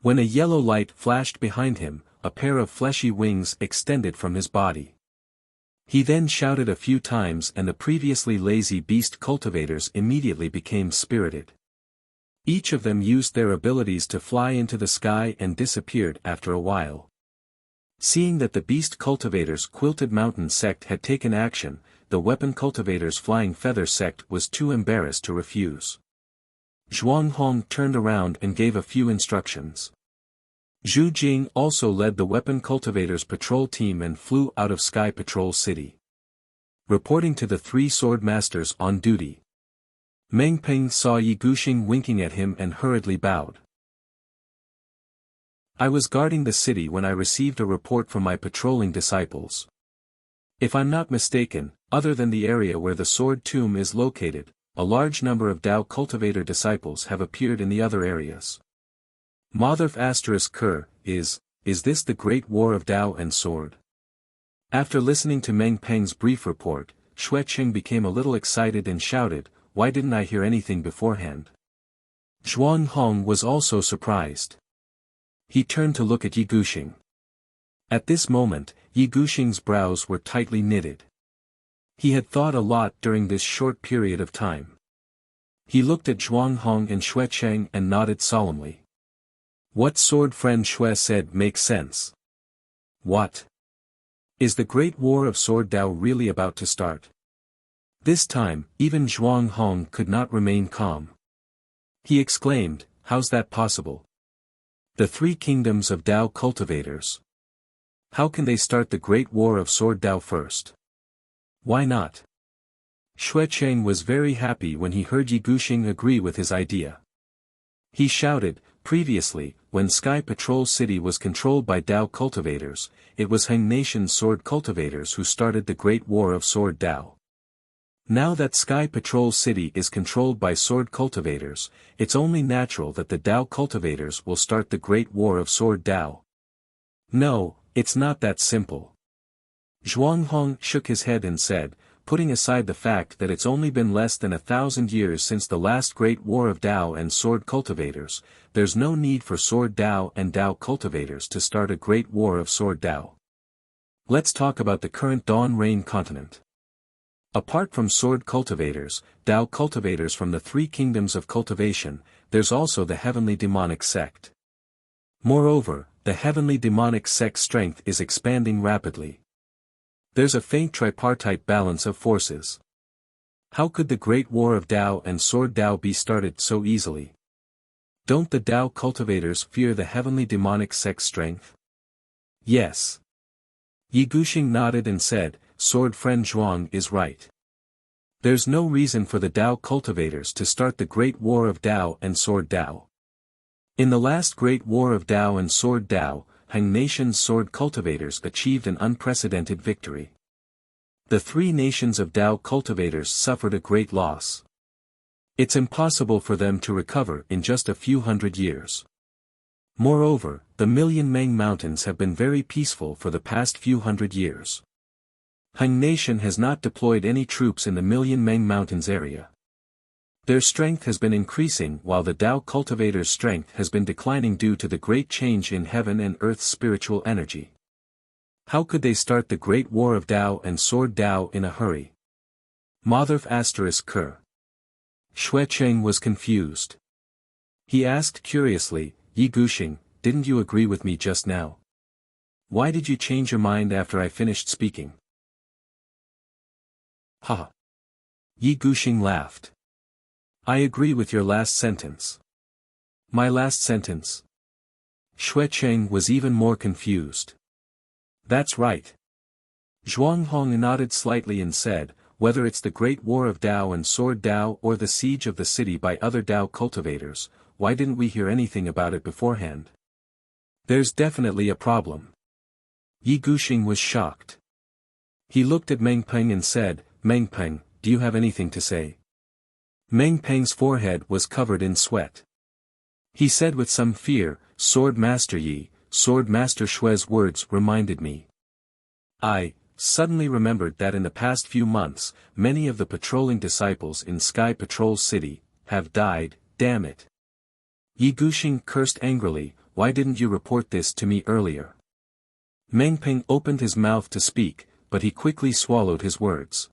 When a yellow light flashed behind him, a pair of fleshy wings extended from his body. He then shouted a few times and the previously lazy beast cultivators immediately became spirited. Each of them used their abilities to fly into the sky and disappeared after a while. Seeing that the beast cultivators' Quilted Mountain sect had taken action, the weapon cultivators' Flying Feather sect was too embarrassed to refuse. Zhuang Hong turned around and gave a few instructions. Zhu Jing also led the weapon cultivators' patrol team and flew out of Sky Patrol City. Reporting to the three sword masters on duty. Meng Peng saw Yi Guxing winking at him and hurriedly bowed. I was guarding the city when I received a report from my patrolling disciples. If I'm not mistaken, other than the area where the sword tomb is located, a large number of Dao cultivator disciples have appeared in the other areas. Motherf Ker, is this the Great War of Dao and Sword? After listening to Meng Peng's brief report, Xuecheng became a little excited and shouted, why didn't I hear anything beforehand? Zhuang Hong was also surprised. He turned to look at Yi Guxing. At this moment, Yi Guxing's brows were tightly knitted. He had thought a lot during this short period of time. He looked at Zhuang Hong and Xuecheng and nodded solemnly. What sword friend Xue said makes sense. What? Is the Great War of Sword Dao really about to start? This time, even Zhuang Hong could not remain calm. He exclaimed, how's that possible? The three kingdoms of Dao cultivators. How can they start the Great War of Sword Dao first? Why not? Xuecheng was very happy when he heard Yi Guxing agree with his idea. He shouted, previously, when Sky Patrol City was controlled by Dao cultivators, it was Heng Nation's sword cultivators who started the Great War of Sword Dao. Now that Sky Patrol City is controlled by sword cultivators, it's only natural that the Dao cultivators will start the Great War of Sword Dao. No, it's not that simple. Zhuang Hong shook his head and said, putting aside the fact that it's only been less than 1,000 years since the last Great War of Dao and sword cultivators, there's no need for Sword Dao and Dao cultivators to start a Great War of Sword Dao. Let's talk about the current Dawn Rain continent. Apart from sword cultivators, Tao cultivators from the three kingdoms of cultivation, there's also the heavenly demonic sect. Moreover, the heavenly demonic sect's strength is expanding rapidly. There's a faint tripartite balance of forces. How could the great war of Tao and sword Tao be started so easily? Don't the Tao cultivators fear the heavenly demonic sect's strength? Yes. Yi Guxing nodded and said, Sword friend Zhuang is right. There's no reason for the Tao cultivators to start the great war of Tao and sword Tao. In the last great war of Tao and sword Tao, Han Nation's sword cultivators achieved an unprecedented victory. The three nations of Tao cultivators suffered a great loss. It's impossible for them to recover in just a few hundred years. Moreover, the Million Meng Mountains have been very peaceful for the past few hundred years. Han Nation has not deployed any troops in the Million Meng Mountains area. Their strength has been increasing while the Tao cultivators' strength has been declining due to the great change in heaven and earth's spiritual energy. How could they start the great war of Tao and sword Tao in a hurry? Motherf ****. Xuecheng was confused. He asked curiously, Yi Guxing, didn't you agree with me just now? Why did you change your mind after I finished speaking? Ha! Yi Guxing laughed. I agree with your last sentence. My last sentence? Xuecheng was even more confused. That's right. Zhuang Hong nodded slightly and said, whether it's the great war of Tao and sword Tao or the siege of the city by other Tao cultivators, why didn't we hear anything about it beforehand? There's definitely a problem. Yi Guxing was shocked. He looked at Meng Peng and said, Meng Peng, do you have anything to say? Meng Peng's forehead was covered in sweat. He said with some fear, Sword Master Yi, Sword Master Xue's words reminded me. I suddenly remembered that in the past few months, many of the patrolling disciples in Sky Patrol City have died, damn it. Yi Guxing cursed angrily, why didn't you report this to me earlier? Meng Peng opened his mouth to speak, but he quickly swallowed his words.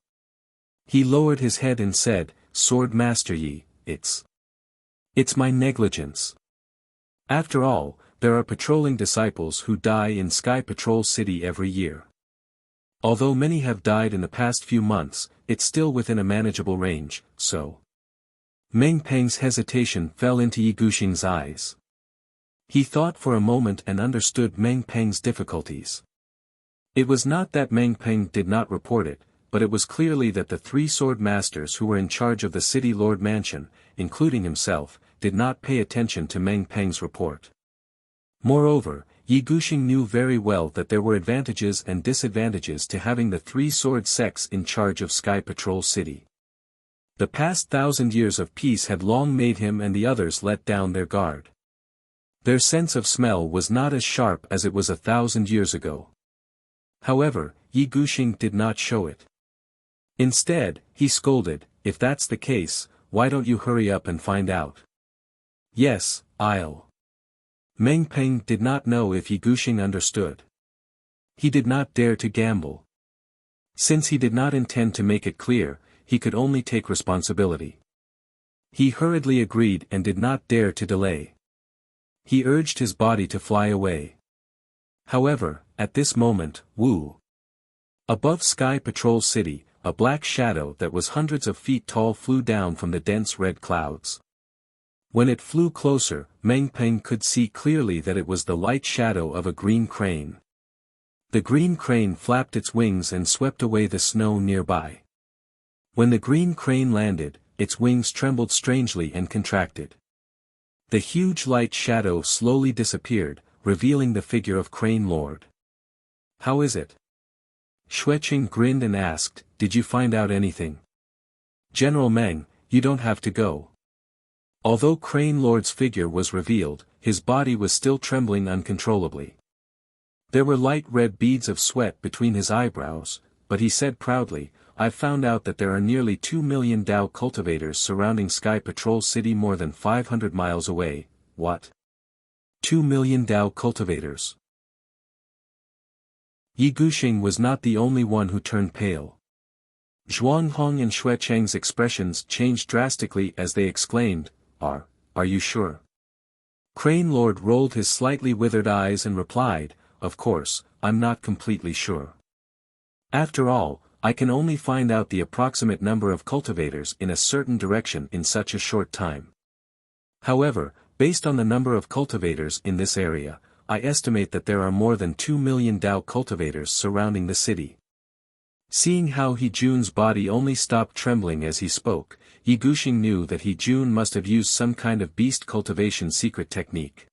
He lowered his head and said, Sword Master Yi, it's my negligence. After all, there are patrolling disciples who die in Sky Patrol City every year. Although many have died in the past few months, it's still within a manageable range, so. Meng Peng's hesitation fell into Yi Guxing's eyes. He thought for a moment and understood Meng Peng's difficulties. It was not that Meng Peng did not report it, but it was clearly that the three sword masters who were in charge of the city lord mansion, including himself, did not pay attention to Meng Peng's report. Moreover, Yi Guxing knew very well that there were advantages and disadvantages to having the three sword sects in charge of Sky Patrol City. The past 1,000 years of peace had long made him and the others let down their guard. Their sense of smell was not as sharp as it was 1,000 years ago. However, Yi Guxing did not show it. Instead, he scolded, if that's the case, why don't you hurry up and find out? Yes, I'll. Meng Peng did not know if Yi Guxing understood. He did not dare to gamble. Since he did not intend to make it clear, he could only take responsibility. He hurriedly agreed and did not dare to delay. He urged his body to fly away. However, at this moment, above Sky Patrol City, a black shadow that was hundreds of feet tall flew down from the dense red clouds. When it flew closer, Meng Peng could see clearly that it was the light shadow of a green crane. The green crane flapped its wings and swept away the snow nearby. When the green crane landed, its wings trembled strangely and contracted. The huge light shadow slowly disappeared, revealing the figure of Crane Lord. How is it? Xuecheng grinned and asked, did you find out anything? General Meng, you don't have to go. Although Crane Lord's figure was revealed, his body was still trembling uncontrollably. There were light red beads of sweat between his eyebrows, but he said proudly, I've found out that there are nearly 2 million Tao cultivators surrounding Sky Patrol City more than 500 miles away. What? 2 million Tao cultivators. Yi Guxing was not the only one who turned pale. Zhuanghong and Xuecheng's expressions changed drastically as they exclaimed, Are you sure? Crane Lord rolled his slightly withered eyes and replied, Of course, I'm not completely sure. After all, I can only find out the approximate number of cultivators in a certain direction in such a short time. However, based on the number of cultivators in this area, I estimate that there are more than 2 million Dao cultivators surrounding the city. Seeing how He Jun's body only stopped trembling as he spoke, Yi Guxing knew that He Jun must have used some kind of beast cultivation secret technique.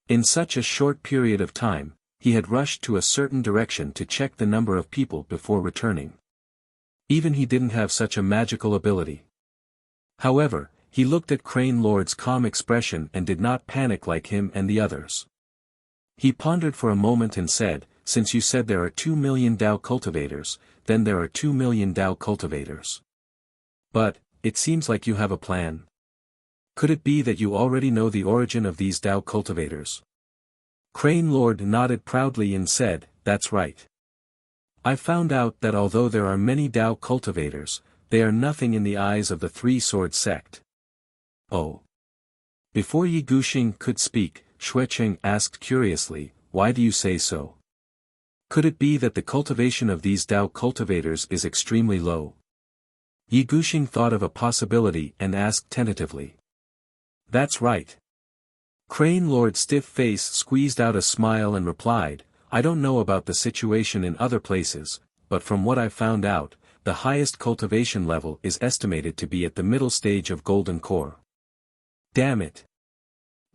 In such a short period of time, he had rushed to a certain direction to check the number of people before returning. Even he didn't have such a magical ability. However, he looked at Crane Lord's calm expression and did not panic like him and the others. He pondered for a moment and said, Since you said there are 2 million Dao cultivators, then there are 2 million Dao cultivators. But, it seems like you have a plan. Could it be that you already know the origin of these Dao cultivators? Crane Lord nodded proudly and said, That's right. I found out that although there are many Dao cultivators, they are nothing in the eyes of the Three-Sword sect. Oh. Before Yi Guxing could speak, Xuecheng asked curiously, Why do you say so? Could it be that the cultivation of these Dao cultivators is extremely low? Yi Guxing thought of a possibility and asked tentatively. That's right. Crane Lord's stiff face squeezed out a smile and replied, I don't know about the situation in other places, but from what I've found out, the highest cultivation level is estimated to be at the middle stage of Golden Core. Damn it!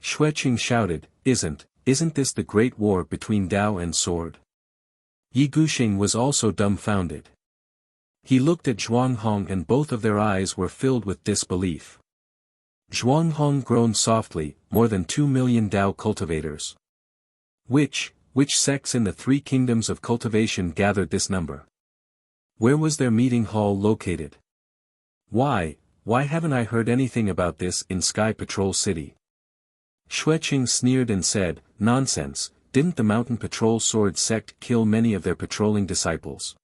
Xuecheng shouted, Isn't this the great war between Dao and Sword? Yi Guxing was also dumbfounded. He looked at Zhuanghong and both of their eyes were filled with disbelief. Zhuanghong groaned softly, more than 2 million Dao cultivators. Which sects in the 3 kingdoms of cultivation gathered this number? Where was their meeting hall located? Why haven't I heard anything about this in Sky Patrol City? Xuecheng sneered and said, Nonsense, didn't the Mountain Patrol Sword sect kill many of their patrolling disciples?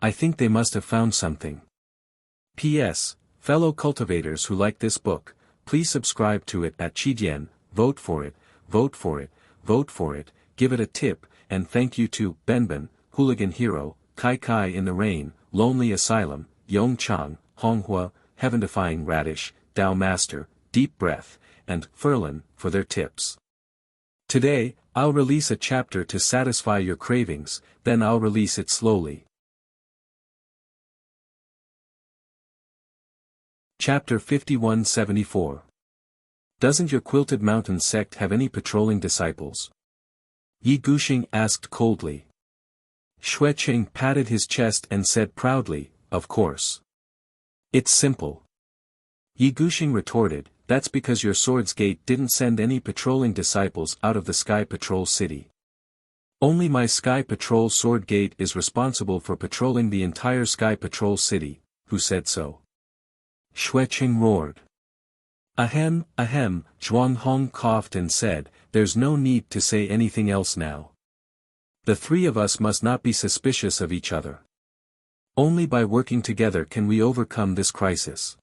I think they must have found something. P.S. Fellow cultivators who like this book, please subscribe to it at Qidian, vote for it, vote for it, vote for it, give it a tip, and thank you to Benben, Hooligan Hero, Kai Kai in the Rain, Lonely Asylum, Yong Chang, Honghua, Heaven-Defying Radish, Dao Master, Deep Breath, and Furlan for their tips. Today, I'll release a chapter to satisfy your cravings, then I'll release it slowly. Chapter 5174. Doesn't your Quilted Mountain sect have any patrolling disciples? Yi Guxing asked coldly. Xuecheng patted his chest and said proudly, Of course. It's simple. Yi Guxing retorted, That's because your Sword's Gate didn't send any patrolling disciples out of the Sky Patrol City. Only my Sky Patrol Sword Gate is responsible for patrolling the entire Sky Patrol City. Who said so? Xuecheng roared. Ahem, Zhuanghong coughed and said, There's no need to say anything else now. The 3 of us must not be suspicious of each other. Only by working together can we overcome this crisis.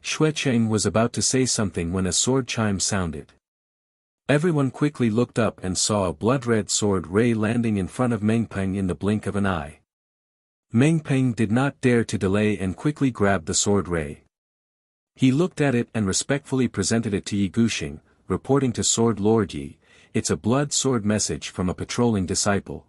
Xuecheng was about to say something when a sword chime sounded. Everyone quickly looked up and saw a blood-red sword ray landing in front of Mengpeng in the blink of an eye. Mengpeng did not dare to delay and quickly grabbed the sword ray. He looked at it and respectfully presented it to Yi Guxing, reporting to Sword Lord Yi, It's a blood sword message from a patrolling disciple.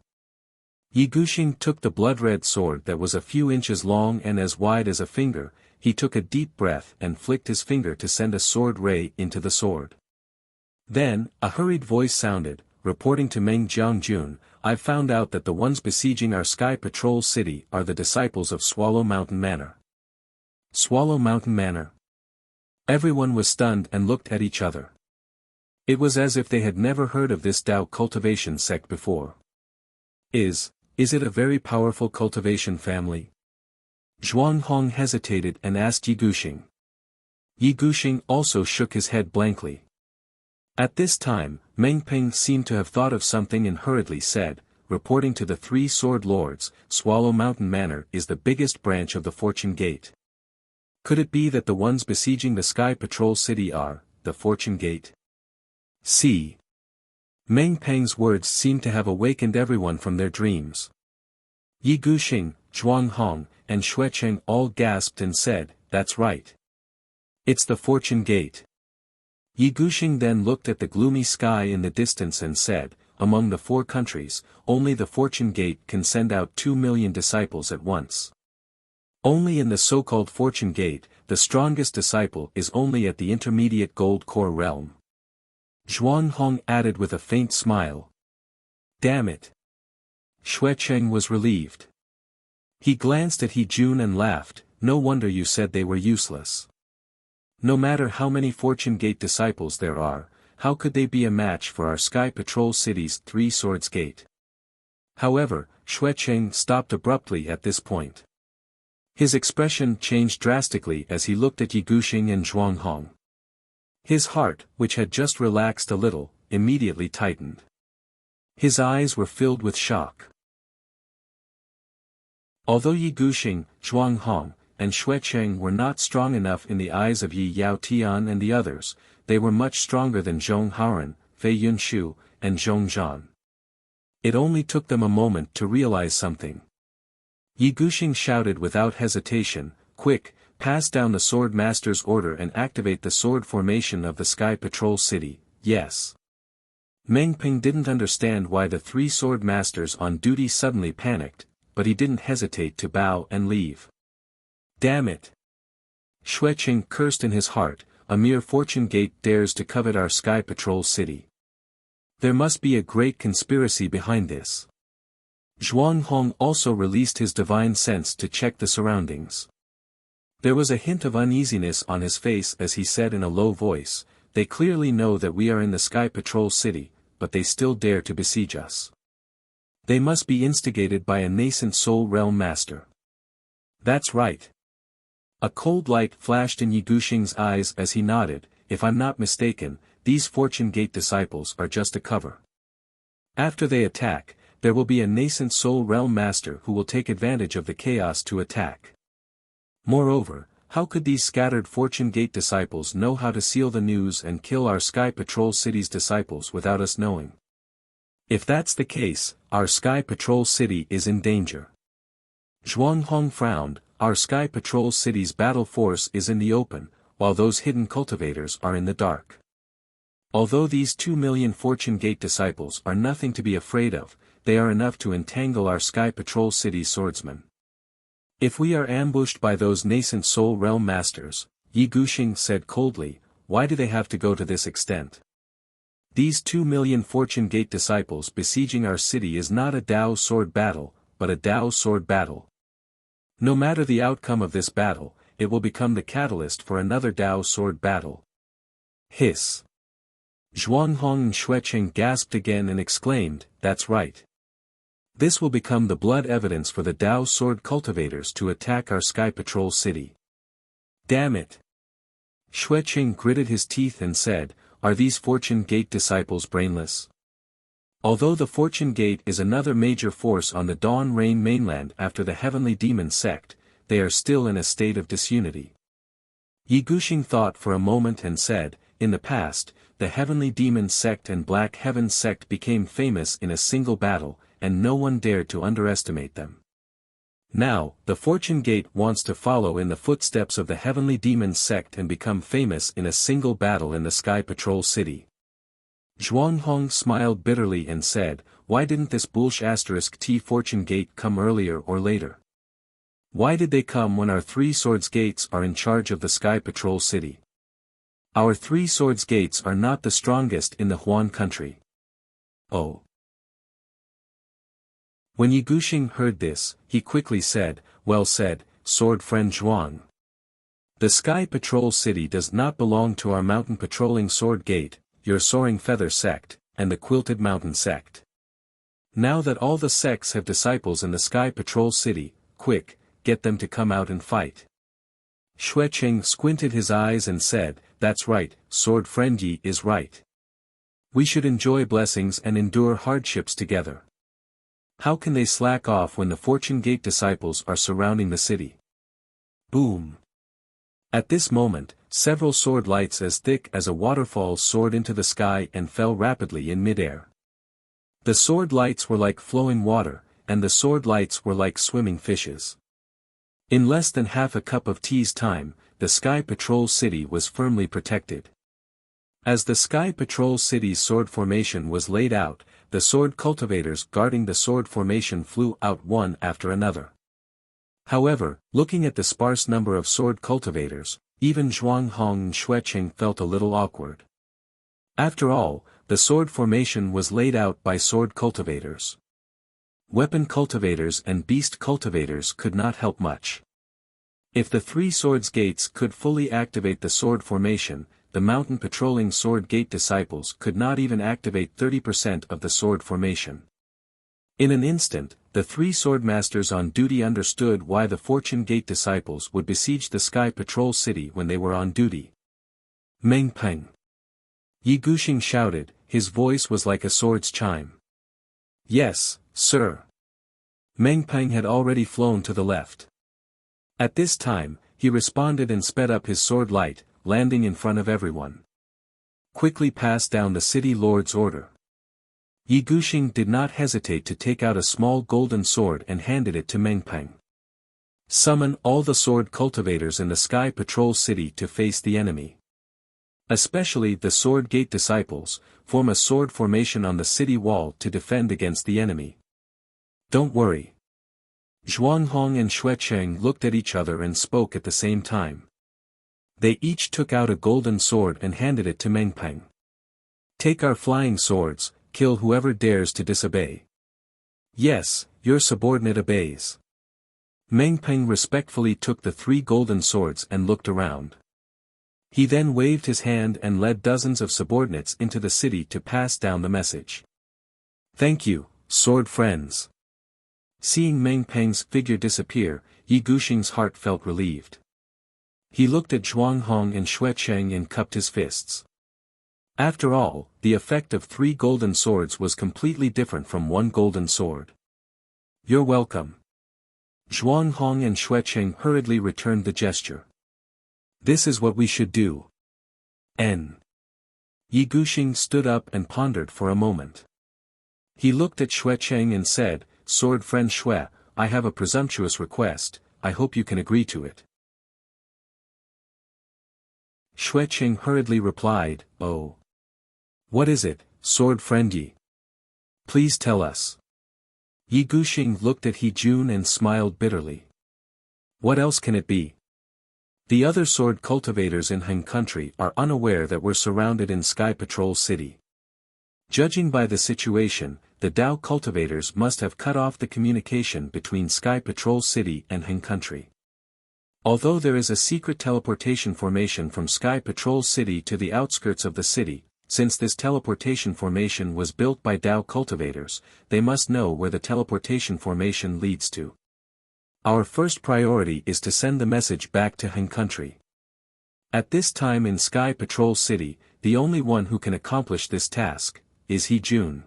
Yi Guxing took the blood-red sword that was a few inches long and as wide as a finger, he took a deep breath and flicked his finger to send a sword ray into the sword. Then, a hurried voice sounded, reporting to Meng Jiangjun, I've found out that the ones besieging our Sky Patrol City are the disciples of Swallow Mountain Manor. Swallow Mountain Manor? Everyone was stunned and looked at each other. It was as if they had never heard of this Dao cultivation sect before. Is it a very powerful cultivation family? Zhuanghong hesitated and asked Yi Guxing. Yi Guxing also shook his head blankly. At this time, Mengpeng seemed to have thought of something and hurriedly said, reporting to the three sword lords, Swallow Mountain Manor is the biggest branch of the Fortune Gate. Could it be that the ones besieging the Sky Patrol City are, the Fortune Gate? See. Meng Peng's words seemed to have awakened everyone from their dreams. Yi Guxing, Zhuang Hong, and Xue Cheng all gasped and said, "That's right. It's the Fortune Gate." Yi Guxing then looked at the gloomy sky in the distance and said, "Among the 4 countries, only the Fortune Gate can send out 2 million disciples at once. Only in the so-called Fortune Gate, the strongest disciple is only at the intermediate Gold Core realm." Zhuang Hong added with a faint smile. "Damn it." Xue Cheng was relieved. He glanced at He Jun and laughed, "No wonder you said they were useless. No matter how many Fortune Gate disciples there are, how could they be a match for our Sky Patrol City's Three Swords Gate?" However, Xue Cheng stopped abruptly at this point. His expression changed drastically as he looked at Yi Guxing and Zhuang Hong. His heart, which had just relaxed a little, immediately tightened. His eyes were filled with shock. Although Yi Guxing, Zhuang Hong, and Xue Cheng were not strong enough in the eyes of Yi Yao Tian and the others, they were much stronger than Zhong Haoran, Fei Yunshu, and Zhong Zhan. It only took them a moment to realize something. Yi Guxing shouted without hesitation, "Quick, pass down the Sword Master's order and activate the sword formation of the Sky Patrol City, yes." Meng Peng didn't understand why the 3 sword masters on duty suddenly panicked, but he didn't hesitate to bow and leave. "Damn it!" Xue Cheng cursed in his heart, "A mere Fortune Gate dares to covet our Sky Patrol City. There must be a great conspiracy behind this." Zhuang Hong also released his divine sense to check the surroundings. There was a hint of uneasiness on his face as he said in a low voice, "They clearly know that we are in the Sky Patrol City, but they still dare to besiege us. They must be instigated by a nascent Soul Realm Master." "That's right." A cold light flashed in Yi Guxing's eyes as he nodded, "If I'm not mistaken, these Fortune Gate disciples are just a cover. After they attack, there will be a nascent Soul Realm Master who will take advantage of the chaos to attack. Moreover, how could these scattered Fortune Gate disciples know how to seal the news and kill our Sky Patrol City's disciples without us knowing? If that's the case, our Sky Patrol City is in danger." Zhuang Hong frowned, "Our Sky Patrol City's battle force is in the open, while those hidden cultivators are in the dark. Although these 2 million Fortune Gate disciples are nothing to be afraid of, they are enough to entangle our Sky Patrol City's swordsmen. If we are ambushed by those nascent Soul Realm Masters," Yi Guxing said coldly, "why do they have to go to this extent? These 2 million Fortune Gate disciples besieging our city is not a Dao sword battle, but a Dao sword battle. No matter the outcome of this battle, it will become the catalyst for another Dao sword battle." Hiss. Zhuang Hong and Xue Cheng gasped again and exclaimed, "That's right. This will become the blood evidence for the Dao sword cultivators to attack our Sky Patrol City. Damn it." Xue Cheng gritted his teeth and said, "Are these Fortune Gate disciples brainless? Although the Fortune Gate is another major force on the Dawn Rain mainland after the Heavenly Demon sect, they are still in a state of disunity." Yi Guxing thought for a moment and said, "In the past, the Heavenly Demon sect and Black Heaven sect became famous in a single battle, and no one dared to underestimate them. Now, the Fortune Gate wants to follow in the footsteps of the Heavenly Demon sect and become famous in a single battle in the Sky Patrol City." Zhuang Hong smiled bitterly and said, "Why didn't this *T Fortune Gate come earlier or later? Why did they come when our 3 Swords Gates are in charge of the Sky Patrol City? Our 3 Swords Gates are not the strongest in the Huan country." "Oh." When Yi Guxing heard this, he quickly said, "Well said, sword friend Zhuang. The Sky Patrol City does not belong to our Mountain Patrolling Sword Gate, your Soaring Feather sect, and the Quilted Mountain sect. Now that all the sects have disciples in the Sky Patrol City, quick, get them to come out and fight." Xue Cheng squinted his eyes and said, "That's right, sword friend Yi is right. We should enjoy blessings and endure hardships together. How can they slack off when the Fortune Gate disciples are surrounding the city? Boom! At this moment, several sword lights as thick as a waterfall soared into the sky and fell rapidly in midair. The sword lights were like flowing water, and the sword lights were like swimming fishes. In less than half a cup of tea's time, the Sky Patrol City was firmly protected. As the Sky Patrol City's sword formation was laid out, the sword cultivators guarding the sword formation flew out one after another. However, looking at the sparse number of sword cultivators, even Zhuang Hong and Xuecheng felt a little awkward. After all, the sword formation was laid out by sword cultivators. Weapon cultivators and beast cultivators could not help much. If the three swords gates could fully activate the sword formation, the mountain patrolling sword gate disciples could not even activate 30% of the sword formation. In an instant, the three swordmasters on duty understood why the Fortune Gate disciples would besiege the Sky Patrol City when they were on duty. Meng Peng! Yi Guxing shouted, his voice was like a sword's chime. Yes, sir. Meng Peng had already flown to the left. At this time, he responded and sped up his sword light, landing in front of everyone. Quickly pass down the city lord's order. Yi Guxing did not hesitate to take out a small golden sword and handed it to Meng Peng. Summon all the sword cultivators in the Sky Patrol City to face the enemy. Especially the sword gate disciples, form a sword formation on the city wall to defend against the enemy. Don't worry. Zhuang Hong and Xuecheng looked at each other and spoke at the same time. They each took out a golden sword and handed it to Meng Peng. Take our flying swords, kill whoever dares to disobey. Yes, your subordinate obeys. Meng Peng respectfully took the three golden swords and looked around. He then waved his hand and led dozens of subordinates into the city to pass down the message. Thank you, sword friends. Seeing Meng Peng's figure disappear, Yi Guxing's heart felt relieved. He looked at Zhuang Hong and Xuecheng and cupped his fists. After all, the effect of three golden swords was completely different from one golden sword. You're welcome. Zhuang Hong and Xuecheng hurriedly returned the gesture. This is what we should do. Yi Guxing stood up and pondered for a moment. He looked at Xuecheng and said, Sword friend Xue, I have a presumptuous request, I hope you can agree to it. Xuecheng hurriedly replied, Oh. What is it, sword friend Yi? Please tell us. Yi Guxing looked at He Jun and smiled bitterly. What else can it be? The other sword cultivators in Han country are unaware that we're surrounded in Sky Patrol City. Judging by the situation, the Dao cultivators must have cut off the communication between Sky Patrol City and Han country. Although there is a secret teleportation formation from Sky Patrol City to the outskirts of the city, since this teleportation formation was built by Dao cultivators, they must know where the teleportation formation leads to. Our first priority is to send the message back to Han country. At this time in Sky Patrol City, the only one who can accomplish this task is He Jun.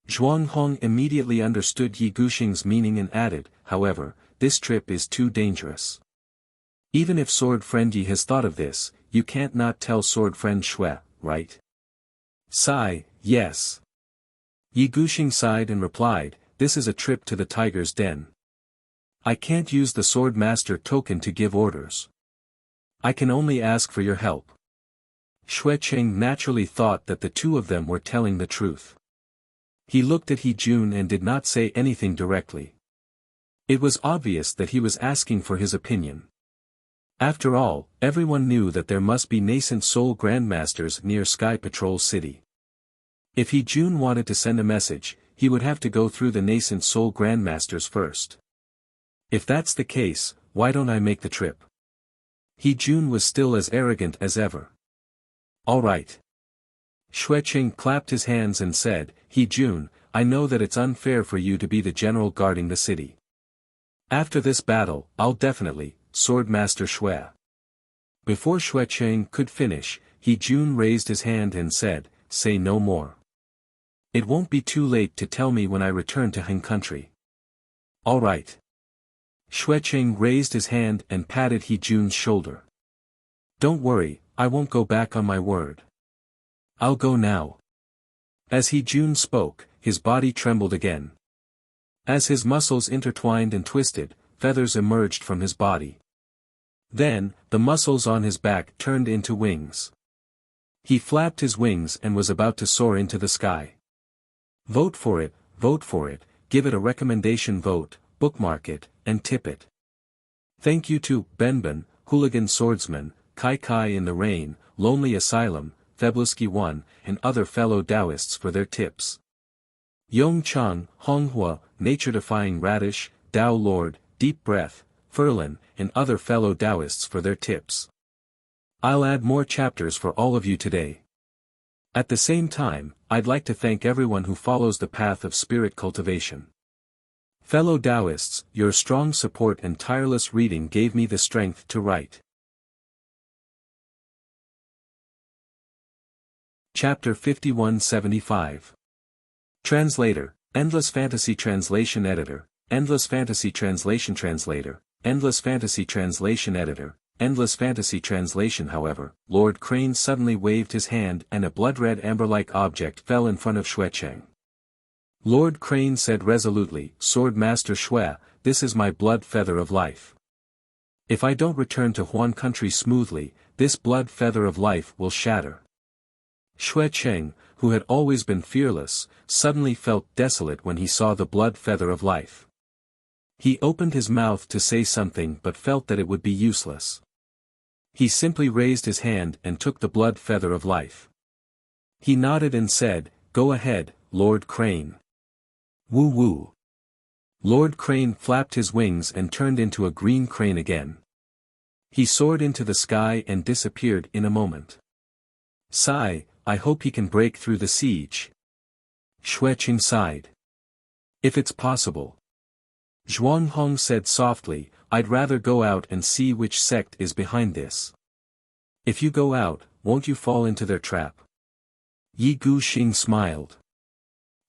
Zhuang Hong immediately understood Yi Guxing's meaning and added, however, this trip is too dangerous. Even if sword friend Yi has thought of this, you can't not tell sword friend Xue, right? Sigh, yes. Yi Guxing sighed and replied, this is a trip to the tiger's den. I can't use the sword master token to give orders. I can only ask for your help. Xuecheng naturally thought that the two of them were telling the truth. He looked at He Jun and did not say anything directly. It was obvious that he was asking for his opinion. After all, everyone knew that there must be nascent soul grandmasters near Sky Patrol City. If He Jun wanted to send a message, he would have to go through the nascent soul grandmasters first. If that's the case, why don't I make the trip? He Jun was still as arrogant as ever. All right. Xuecheng clapped his hands and said, He Jun, I know that it's unfair for you to be the general guarding the city. After this battle, I'll definitely, Sword Master Xue. Before Xuecheng could finish, He Jun raised his hand and said, Say no more. It won't be too late to tell me when I return to Han country. All right. Xuecheng raised his hand and patted He Jun's shoulder. Don't worry, I won't go back on my word. I'll go now. As He Jun spoke, his body trembled again. As his muscles intertwined and twisted, feathers emerged from his body. Then, the muscles on his back turned into wings. He flapped his wings and was about to soar into the sky. Vote for it, give it a recommendation vote, bookmark it, and tip it. Thank you to Benben, Hooligan Swordsman, Kai Kai in the Rain, Lonely Asylum, Feblisky 1, and other fellow Taoists for their tips. Yong Chang, Honghua, Nature-Defying Radish, Tao Lord, Deep Breath, Furlan, and other fellow Taoists for their tips. I'll add more chapters for all of you today. At the same time, I'd like to thank everyone who follows the path of spirit cultivation. Fellow Taoists, your strong support and tireless reading gave me the strength to write. Chapter 5175. Translator, Endless Fantasy Translation Editor, Endless Fantasy Translation Translator, Endless Fantasy Translation Editor, Endless Fantasy Translation. However, Lord Crane suddenly waved his hand and a blood-red amber-like object fell in front of Xuecheng. Lord Crane said resolutely, Sword Master Xue, this is my blood feather of life. If I don't return to Huan country smoothly, this blood feather of life will shatter. Xuecheng, who had always been fearless, suddenly felt desolate when he saw the blood feather of life. He opened his mouth to say something but felt that it would be useless. He simply raised his hand and took the blood feather of life. He nodded and said, Go ahead, Lord Crane. Woo woo. Lord Crane flapped his wings and turned into a green crane again. He soared into the sky and disappeared in a moment. Sigh, I hope he can break through the siege. Xuecheng sighed. If it's possible. Zhuanghong said softly, I'd rather go out and see which sect is behind this. If you go out, won't you fall into their trap? Yi Guxing smiled.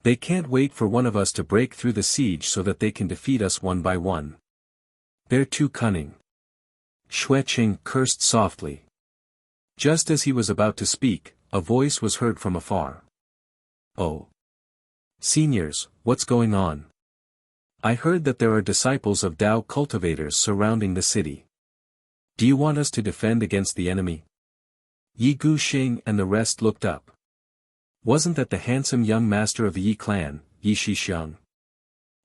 They can't wait for one of us to break through the siege so that they can defeat us one by one. They're too cunning. Xuecheng cursed softly. Just as he was about to speak, a voice was heard from afar. Oh. Seniors, what's going on? I heard that there are disciples of Tao cultivators surrounding the city. Do you want us to defend against the enemy? Yi Guxing and the rest looked up. Wasn't that the handsome young master of the Yi clan, Yi Shixiang?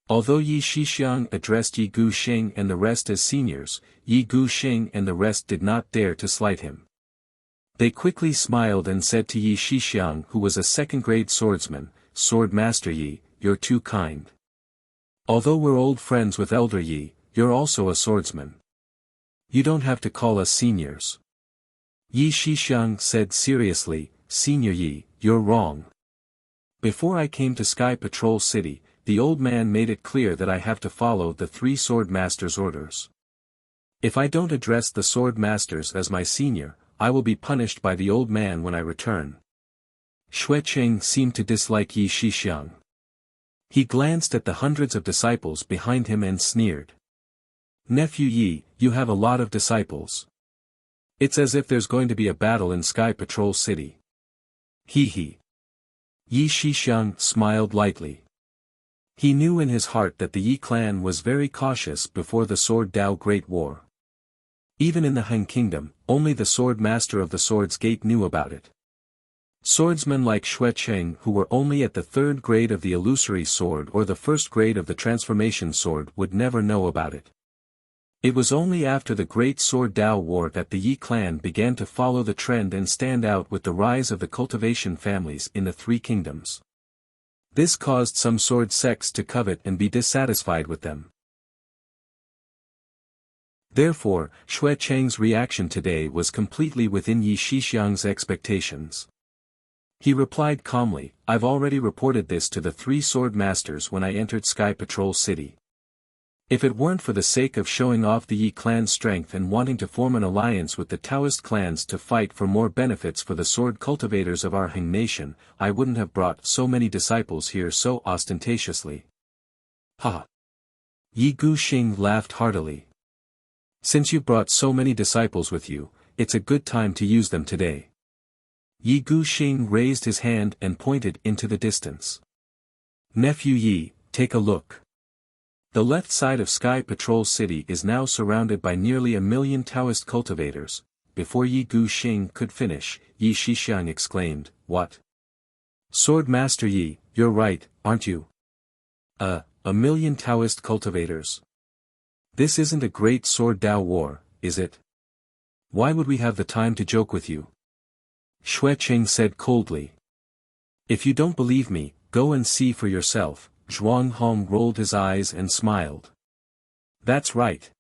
Although Yi Shixiang addressed Yi Guxing and the rest as seniors, Yi Guxing and the rest did not dare to slight him. They quickly smiled and said to Yi Shixiang, who was a second-grade swordsman, Sword Master Yi, you're too kind. Although we're old friends with Elder Yi, you're also a swordsman. You don't have to call us seniors. Yi Shixiang said seriously, Senior Yi, you're wrong. Before I came to Sky Patrol City, the old man made it clear that I have to follow the three sword masters' orders. If I don't address the sword masters as my senior, I will be punished by the old man when I return. Xuecheng seemed to dislike Yi Shixiang. He glanced at the hundreds of disciples behind him and sneered. Nephew Yi, you have a lot of disciples. It's as if there's going to be a battle in Sky Patrol City. Hee hee. Yi Shixiang smiled lightly. He knew in his heart that the Yi clan was very cautious before the Sword Tao Great War. Even in the Han Kingdom, only the Sword Master of the Swords Gate knew about it. Swordsmen like Xuecheng who were only at the third grade of the illusory sword or the first grade of the transformation sword would never know about it. It was only after the Great Sword Tao War that the Yi clan began to follow the trend and stand out with the rise of the cultivation families in the three kingdoms. This caused some sword sects to covet and be dissatisfied with them. Therefore, Xuecheng's reaction today was completely within Yi Shixiang's expectations. He replied calmly, I've already reported this to the three sword masters when I entered Sky Patrol City. If it weren't for the sake of showing off the Yi clan's strength and wanting to form an alliance with the Taoist clans to fight for more benefits for the sword cultivators of our Heng nation, I wouldn't have brought so many disciples here so ostentatiously. Ha! Yi Guxing laughed heartily. Since you've brought so many disciples with you, it's a good time to use them today. Yi Guxing raised his hand and pointed into the distance. Nephew Yi, take a look. The left side of Sky Patrol City is now surrounded by nearly 1 million Taoist cultivators. Before Yi Guxing could finish, Yi Shixiang exclaimed, "What? Sword Master Yi, you're right, aren't you? 1 million Taoist cultivators. This isn't a great sword Dao war, is it? Why would we have the time to joke with you?" Xue Qing said coldly. "If you don't believe me, go and see for yourself." Zhuang Hong rolled his eyes and smiled. "That's right.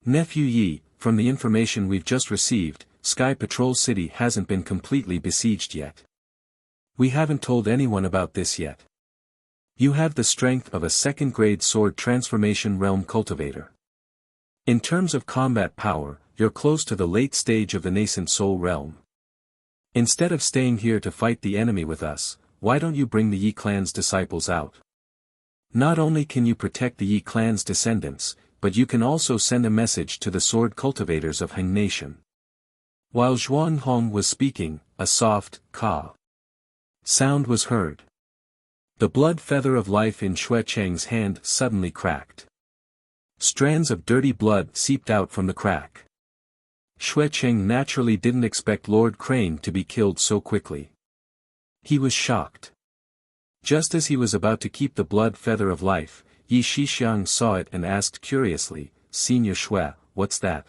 Nephew Yi, from the information we've just received, Sky Patrol City hasn't been completely besieged yet. We haven't told anyone about this yet. You have the strength of a second-grade sword transformation realm cultivator. In terms of combat power, you're close to the late stage of the nascent soul realm. Instead of staying here to fight the enemy with us, why don't you bring the Yi clan's disciples out? Not only can you protect the Yi clan's descendants, but you can also send a message to the sword cultivators of Heng Nation." While Zhuang Hong was speaking, a soft, "ka" sound was heard. The blood feather of life in Xue Cheng's hand suddenly cracked. Strands of dirty blood seeped out from the crack. Xue Cheng naturally didn't expect Lord Crane to be killed so quickly. He was shocked. Just as he was about to keep the blood feather of life, Yi Shixiang saw it and asked curiously, "Senior Xue, what's that?"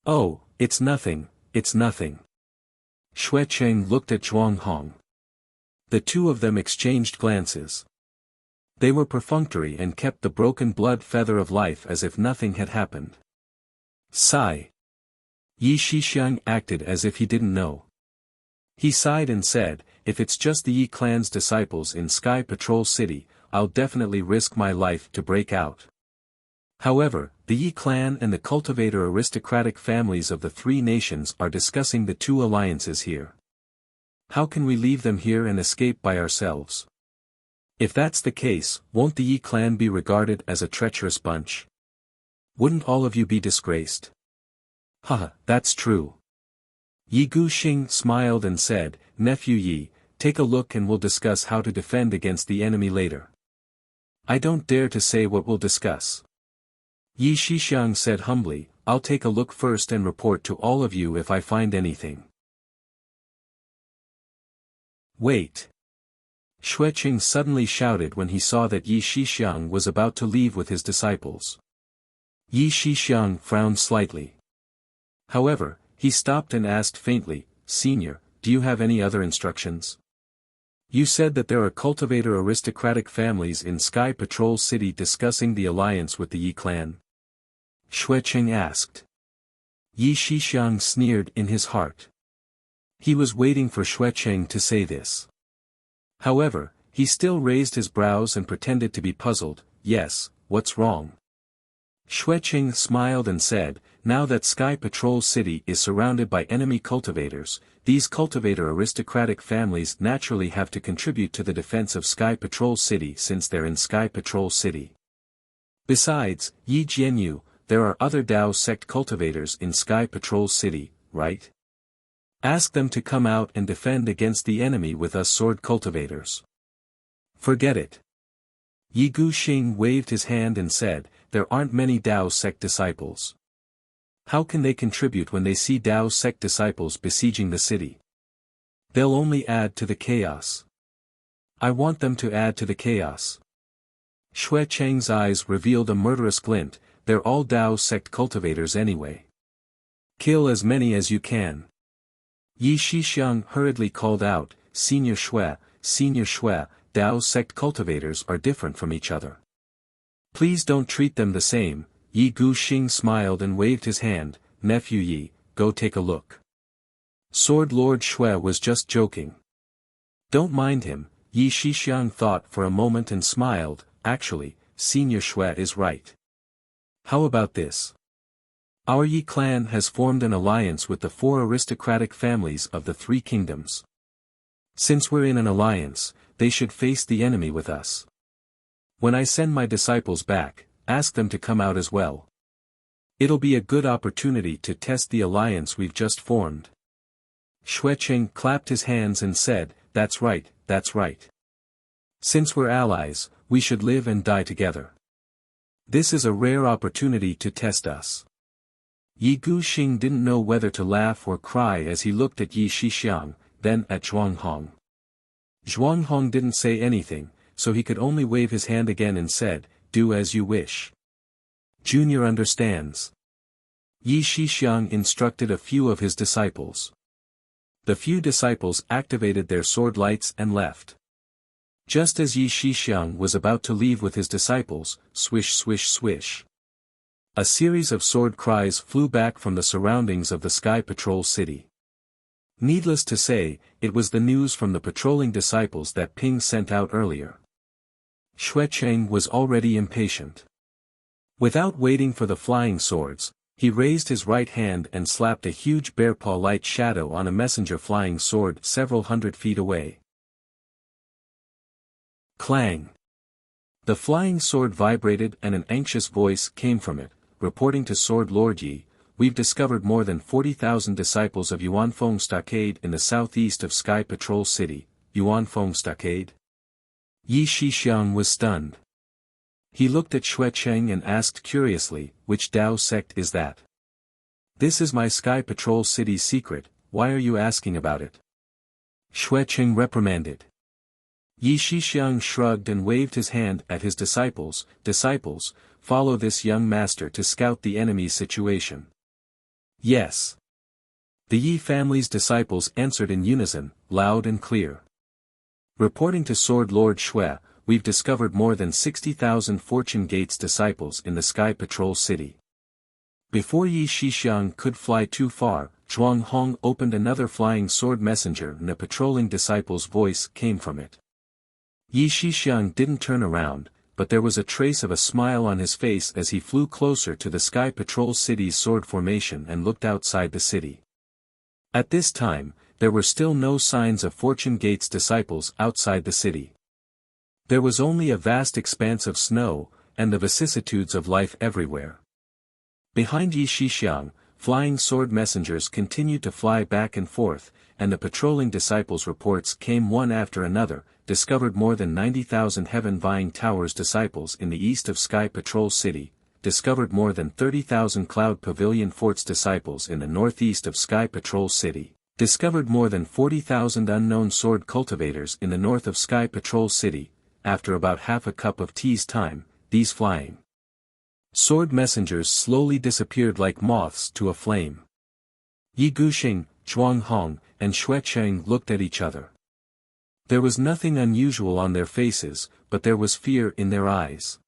"Oh, it's nothing, it's nothing." Xue Cheng looked at Zhuang Hong. The two of them exchanged glances. They were perfunctory and kept the broken blood feather of life as if nothing had happened. Sigh. Yi Shixiang acted as if he didn't know. He sighed and said, "If it's just the Yi clan's disciples in Sky Patrol City, I'll definitely risk my life to break out. However, the Yi clan and the cultivator aristocratic families of the three nations are discussing the two alliances here. How can we leave them here and escape by ourselves? If that's the case, won't the Yi clan be regarded as a treacherous bunch? Wouldn't all of you be disgraced?" "Haha, that's true." Yi Guxing smiled and said, "Nephew Yi, take a look and we'll discuss how to defend against the enemy later." "I don't dare to say what we'll discuss." Yi Shixiang said humbly, "I'll take a look first and report to all of you if I find anything." "Wait!" Xue Qing suddenly shouted when he saw that Yi Shixiang was about to leave with his disciples. Yi Shixiang frowned slightly. However, he stopped and asked faintly, "Senior, do you have any other instructions? You said that there are cultivator aristocratic families in Sky Patrol City discussing the alliance with the Yi clan?" Xue Qing asked. Yi Shixiang sneered in his heart. He was waiting for Xue Qing to say this. However, he still raised his brows and pretended to be puzzled. "Yes, what's wrong?" Xue Qing smiled and said, "Now that Sky Patrol City is surrounded by enemy cultivators, these cultivator aristocratic families naturally have to contribute to the defense of Sky Patrol City since they're in Sky Patrol City. Besides, Yi Jianyu, there are other Dao sect cultivators in Sky Patrol City, right? Ask them to come out and defend against the enemy with us sword cultivators." "Forget it." Yi Guxing waved his hand and said, "There aren't many Dao sect disciples. How can they contribute when they see Dao sect disciples besieging the city? They'll only add to the chaos. I want them to add to the chaos." Xue Cheng's eyes revealed a murderous glint. "They're all Dao sect cultivators anyway. Kill as many as you can." Yi Shixiang hurriedly called out, Senior Xue, Dao sect cultivators are different from each other. Please don't treat them the same." Yi Guxing smiled and waved his hand, "Nephew Yi, go take a look. Sword Lord Xue was just joking. Don't mind him." Yi Shixiang thought for a moment and smiled, "Actually, Senior Xue is right. How about this? Our Yi clan has formed an alliance with the 4 aristocratic families of the 3 kingdoms. Since we're in an alliance, they should face the enemy with us. When I send my disciples back, ask them to come out as well. It'll be a good opportunity to test the alliance we've just formed. Xuecheng clapped his hands and said, "That's right, that's right. Since we're allies, we should live and die together. This is a rare opportunity to test us." Yi Guxing didn't know whether to laugh or cry as he looked at Yi Shixiang, then at Zhuanghong. Zhuanghong didn't say anything, so he could only wave his hand again and said, "Do as you wish. Junior understands." Yi Shixiang instructed a few of his disciples. The few disciples activated their sword lights and left. Just as Yi Shixiang was about to leave with his disciples, swish swish swish. A series of sword cries flew back from the surroundings of the Sky Patrol City. Needless to say, it was the news from the patrolling disciples that Ping sent out earlier. Xuecheng was already impatient. Without waiting for the flying swords, he raised his right hand and slapped a huge bear-paw-like shadow on a messenger flying sword several hundred feet away. Clang! The flying sword vibrated and an anxious voice came from it, reporting to Sword Lord Yi, "We've discovered more than 40,000 disciples of Yuanfeng Stockade in the southeast of Sky Patrol City." Yuanfeng Stockade? Yi Shixiang was stunned. He looked at Xuecheng and asked curiously, "Which Dao sect is that?" "This is my Sky Patrol City's secret, why are you asking about it?" Xuecheng reprimanded. Yi Shixiang shrugged and waved his hand at his disciples. "Disciples, follow this young master to scout the enemy's situation." "Yes." The Yi family's disciples answered in unison, loud and clear. Reporting to Sword Lord Xue, "We've discovered more than 60,000 Fortune Gates disciples in the Sky Patrol City." Before Yi Shixiang could fly too far, Zhuanghong opened another flying sword messenger and a patrolling disciple's voice came from it. Yi Shixiang didn't turn around, but there was a trace of a smile on his face as he flew closer to the Sky Patrol City's sword formation and looked outside the city. At this time, there were still no signs of Fortune Gate's disciples outside the city. There was only a vast expanse of snow, and the vicissitudes of life everywhere. Behind Yi Shixiang, flying sword messengers continued to fly back and forth, and the patrolling disciples' reports came one after another, discovered more than 90,000 Heaven-Vying Towers disciples in the east of Sky Patrol City, discovered more than 30,000 Cloud Pavilion Forts disciples in the northeast of Sky Patrol City, discovered more than 40,000 unknown sword cultivators in the north of Sky Patrol City. After about half a cup of tea's time, these flying sword messengers slowly disappeared like moths to a flame. Yi Guxing, Zhuanghong, and Xuecheng looked at each other. There was nothing unusual on their faces, but there was fear in their eyes.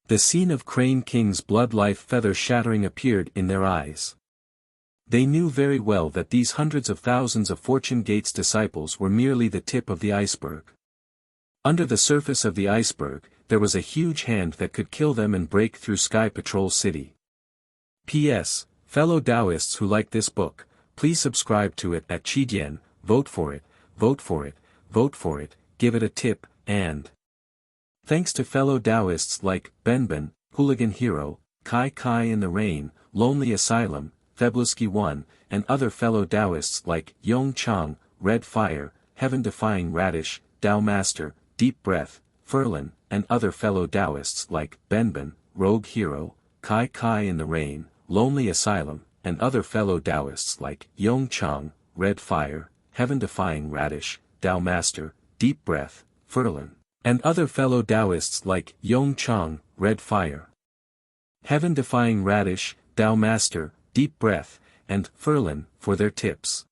The scene of Crane King's blood-life feather shattering appeared in their eyes. They knew very well that these hundreds of thousands of Fortune Gate's disciples were merely the tip of the iceberg. Under the surface of the iceberg, there was a huge hand that could kill them and break through Sky Patrol City. P.S. Fellow Taoists who like this book, please subscribe to it at Qidian, vote for it, vote for it, vote for it, give it a tip, and thanks to fellow Taoists like Benben, Hooligan Hero, Kai Kai in the Rain, Lonely Asylum, Feblusky 1, and other fellow Taoists like Yong Chang, Red Fire, Heaven Defying Radish, Tao Master, Deep Breath, Furlan, and other fellow Taoists like Benben, Rogue Hero, Kai Kai in the Rain, Lonely Asylum, and other fellow Taoists like Yong Chang, Red Fire, Heaven Defying Radish, Tao Master, Deep Breath, Furlan, and other fellow Taoists like Yong Chang, Red Fire, Heaven Defying Radish, Tao Master, Deep Breath, and Furlan for their tips.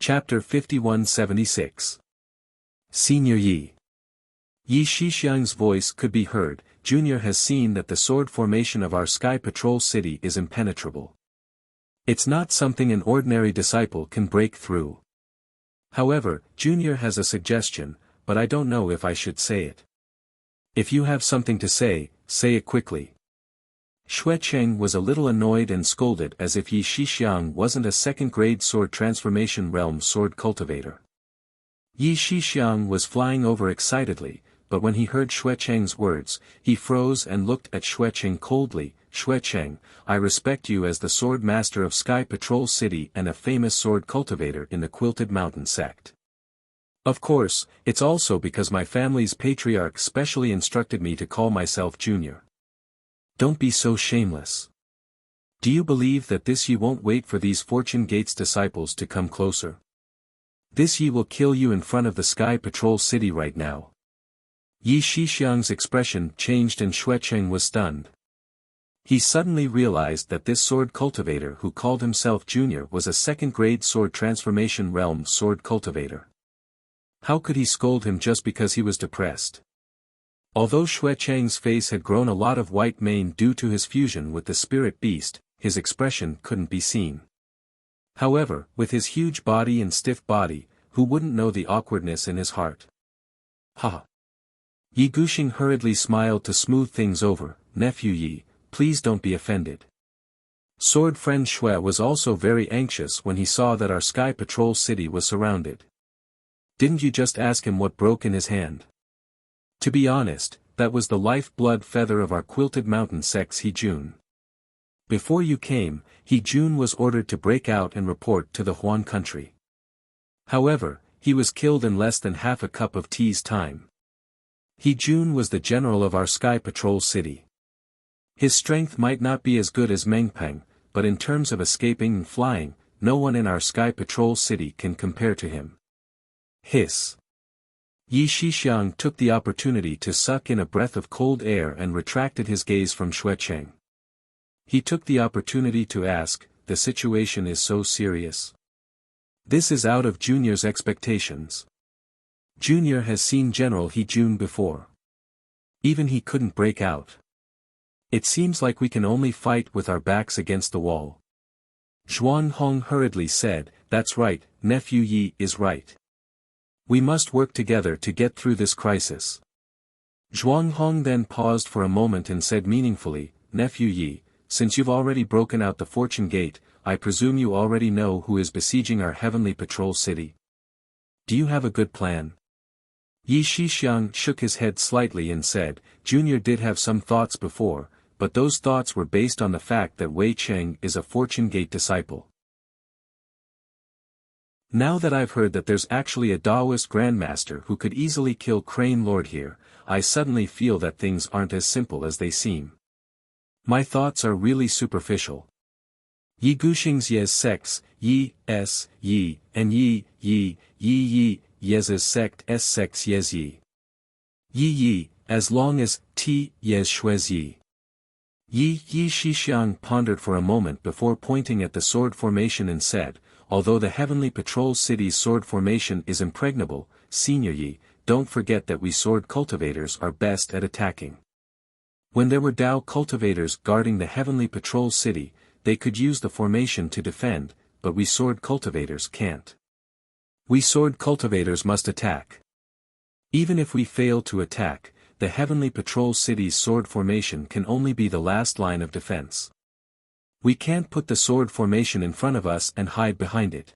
Chapter 5176. Senior Yi. Yi Shixiang's voice could be heard. Junior has seen that the sword formation of our Sky Patrol City is impenetrable. It's not something an ordinary disciple can break through. However, Junior has a suggestion, but I don't know if I should say it. If you have something to say, say it quickly. Xue Cheng was a little annoyed and scolded as if Yi Shixiang wasn't a second-grade sword transformation realm sword cultivator. Yi Shixiang was flying over excitedly, but when he heard Xue Cheng's words, he froze and looked at Xue Cheng coldly. Xue Cheng, I respect you as the sword master of Sky Patrol City and a famous sword cultivator in the Quilted Mountain sect. Of course, it's also because my family's patriarch specially instructed me to call myself Junior. Don't be so shameless. Do you believe that this Yi won't wait for these Fortune Gates disciples to come closer? This Yi will kill you in front of the Sky Patrol City right now. Yi Shixiang's expression changed and Xue Cheng was stunned. He suddenly realized that this sword cultivator who called himself Junior was a second-grade sword transformation realm sword cultivator. How could he scold him just because he was depressed? Although Xue Cheng's face had grown a lot of white mane due to his fusion with the spirit beast, his expression couldn't be seen. However, with his huge body and stiff body, who wouldn't know the awkwardness in his heart? Ha! Yi Guxing hurriedly smiled to smooth things over. Nephew Yi, please don't be offended. Sword friend Xue was also very anxious when he saw that our Sky Patrol City was surrounded. Didn't you just ask him what broke in his hand? To be honest, that was the lifeblood feather of our Quilted Mountain sect's He Jun. Before you came, He Jun was ordered to break out and report to the Huan country. However, he was killed in less than half a cup of tea's time. He Jun was the general of our Sky Patrol City. His strength might not be as good as Mengpeng, but in terms of escaping and flying, no one in our Sky Patrol City can compare to him. Hiss. Yi Shixiang took the opportunity to suck in a breath of cold air and retracted his gaze from Xue Cheng. He took the opportunity to ask, the situation is so serious? This is out of Junior's expectations. Junior has seen General He Jun before. Even he couldn't break out. It seems like we can only fight with our backs against the wall. Zhuang Hong hurriedly said, that's right, nephew Yi is right. We must work together to get through this crisis. Zhuang Hong then paused for a moment and said meaningfully, nephew Yi, since you've already broken out the Fortune Gate, I presume you already know who is besieging our Heavenly Patrol City. Do you have a good plan? Yi Shixiang shook his head slightly and said, Junior did have some thoughts before, but those thoughts were based on the fact that Wei Cheng is a Fortune Gate disciple. Now that I've heard that there's actually a Taoist Grandmaster who could easily kill Crane Lord here, I suddenly feel that things aren't as simple as they seem. My thoughts are really superficial. Yi Guxing's Yes sects, Yi, S, Yi, and Yi, Yes's sect S sects Yes Yi. Yi, as long as T, Yes Xue's Yi. Yi Shixiang pondered for a moment before pointing at the sword formation and said, although the Heavenly Patrol City's sword formation is impregnable, Senior Yi, don't forget that we sword cultivators are best at attacking. When there were Dao cultivators guarding the Heavenly Patrol City, they could use the formation to defend, but we sword cultivators can't. We sword cultivators must attack. Even if we fail to attack, the Heavenly Patrol City's sword formation can only be the last line of defense. We can't put the sword formation in front of us and hide behind it.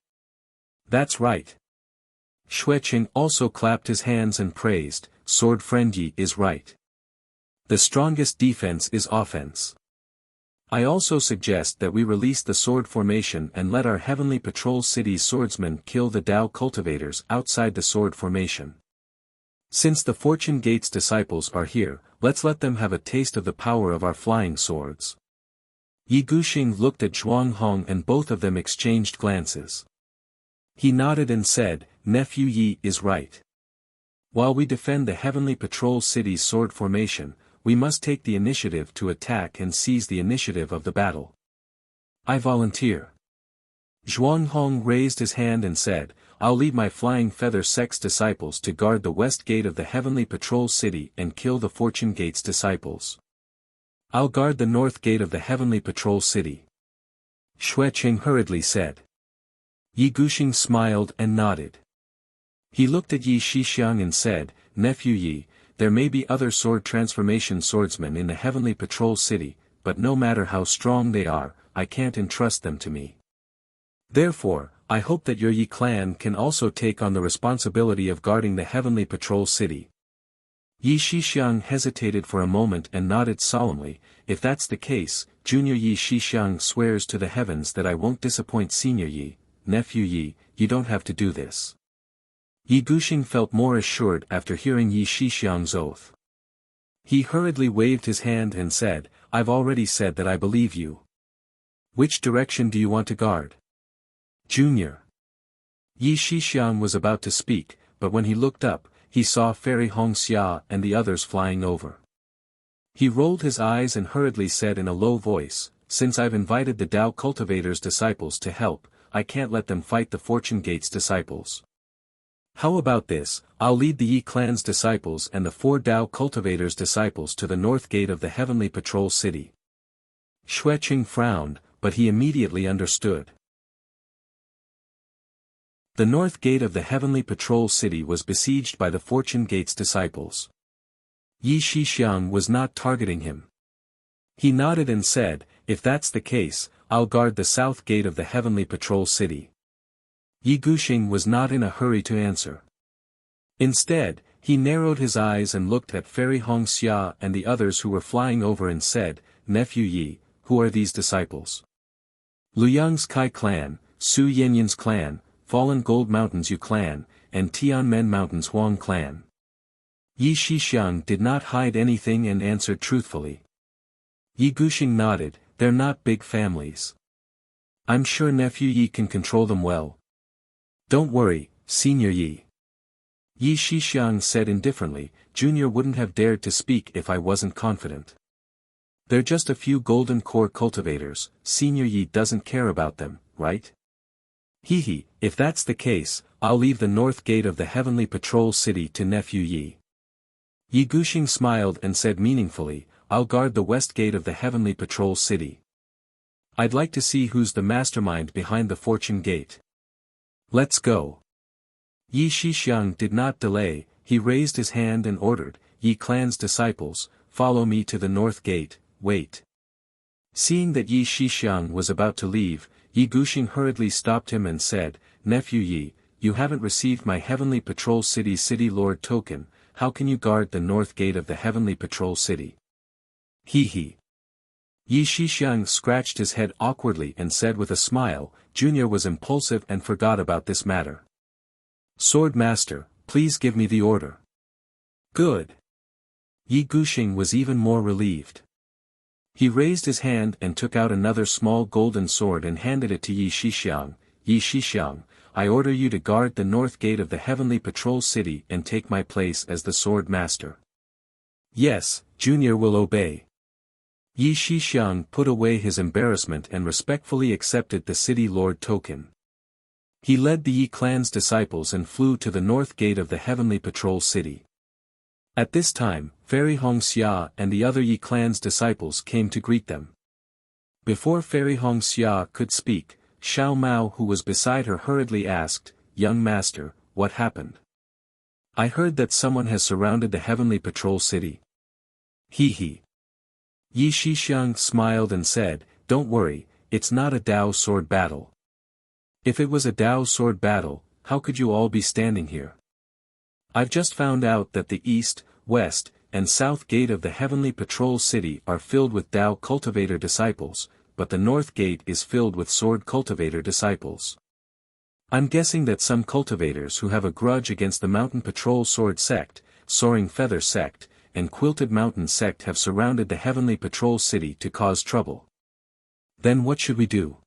That's right. Xue Cheng also clapped his hands and praised, sword friend Yi is right. The strongest defense is offense. I also suggest that we release the sword formation and let our Heavenly Patrol City's swordsmen kill the Dao cultivators outside the sword formation. Since the Fortune Gate's disciples are here, let's let them have a taste of the power of our flying swords. Yi Guxing looked at Zhuang Hong and both of them exchanged glances. He nodded and said, nephew Yi is right. While we defend the Heavenly Patrol City's sword formation, we must take the initiative to attack and seize the initiative of the battle. I volunteer. Zhuang Hong raised his hand and said, I'll lead my Flying Feather sect's disciples to guard the west gate of the Heavenly Patrol City and kill the Fortune Gate's disciples. I'll guard the north gate of the Heavenly Patrol City. Xue Cheng hurriedly said. Yi Guxing smiled and nodded. He looked at Yi Shixiang and said, nephew Yi, there may be other sword transformation swordsmen in the Heavenly Patrol City, but no matter how strong they are, I can't entrust them to me. Therefore, I hope that your Yi clan can also take on the responsibility of guarding the Heavenly Patrol City. Yi Shixiang hesitated for a moment and nodded solemnly. If that's the case, Junior Yi Shixiang swears to the heavens that I won't disappoint Senior Yi, Nephew Yi, you don't have to do this. Yi Guxing felt more assured after hearing Yi Shixiang's oath. He hurriedly waved his hand and said, I've already said that I believe you. Which direction do you want to guard? Junior. Yi Shixiang was about to speak, but when he looked up, he saw Fairy Hongxia and the others flying over. He rolled his eyes and hurriedly said in a low voice, since I've invited the Tao Cultivator's disciples to help, I can't let them fight the Fortune Gate's disciples. How about this, I'll lead the Yi clan's disciples and the 4 Tao Cultivator's disciples to the north gate of the Heavenly Patrol City. Xueqing frowned, but he immediately understood. The north gate of the Heavenly Patrol City was besieged by the Fortune Gate's disciples. Yi Shixiang was not targeting him. He nodded and said, if that's the case, I'll guard the south gate of the Heavenly Patrol City. Yi Guxing was not in a hurry to answer. Instead, he narrowed his eyes and looked at Fairy Hongxia and the others who were flying over and said, Nephew Yi, who are these disciples? Luyang's Kai clan, Su Yanyan's clan, Fallen Gold Mountains Yu clan, and Tianmen Mountains Huang clan. Yi Shixiang did not hide anything and answered truthfully. Yi Guxing nodded, they're not big families. I'm sure Nephew Yi can control them well. Don't worry, Senior Yi. Yi Shixiang said indifferently, Junior wouldn't have dared to speak if I wasn't confident. They're just a few golden core cultivators, Senior Yi doesn't care about them, right? Hee, if that's the case, I'll leave the north gate of the Heavenly Patrol City to Nephew Yi. Yi Guxing smiled and said meaningfully, I'll guard the west gate of the Heavenly Patrol City. I'd like to see who's the mastermind behind the Fortune Gate. Let's go. Yi Shixiang did not delay, he raised his hand and ordered, Yi clan's disciples, follow me to the north gate, wait. Seeing that Yi Shixiang was about to leave, Yi Guxing hurriedly stopped him and said, Nephew Yi, you haven't received my Heavenly Patrol City City Lord token, how can you guard the north gate of the Heavenly Patrol City? Hee. Yi Shixiang scratched his head awkwardly and said with a smile, Junior was impulsive and forgot about this matter. Sword Master, please give me the order. Good. Yi Guxing was even more relieved. He raised his hand and took out another small golden sword and handed it to Yi Shixiang. Yi Shixiang, I order you to guard the north gate of the Heavenly Patrol City and take my place as the Sword Master. Yes, Junior will obey. Yi Shixiang put away his embarrassment and respectfully accepted the City Lord token. He led the Yi clan's disciples and flew to the north gate of the Heavenly Patrol City. At this time, Fairy Hongxia and the other Yi clan's disciples came to greet them. Before Fairy Hongxia could speak, Xiao Mao who was beside her hurriedly asked, Young Master, what happened? I heard that someone has surrounded the Heavenly Patrol City. Hee. Yi Shixiang smiled and said, Don't worry, it's not a Dao sword battle. If it was a Dao sword battle, how could you all be standing here? I've just found out that the east, west, and south gate of the Heavenly Patrol City are filled with Tao Cultivator disciples, but the north gate is filled with Sword Cultivator disciples. I'm guessing that some cultivators who have a grudge against the Mountain Patrol Sword Sect, Soaring Feather Sect, and Quilted Mountain Sect have surrounded the Heavenly Patrol City to cause trouble. Then what should we do?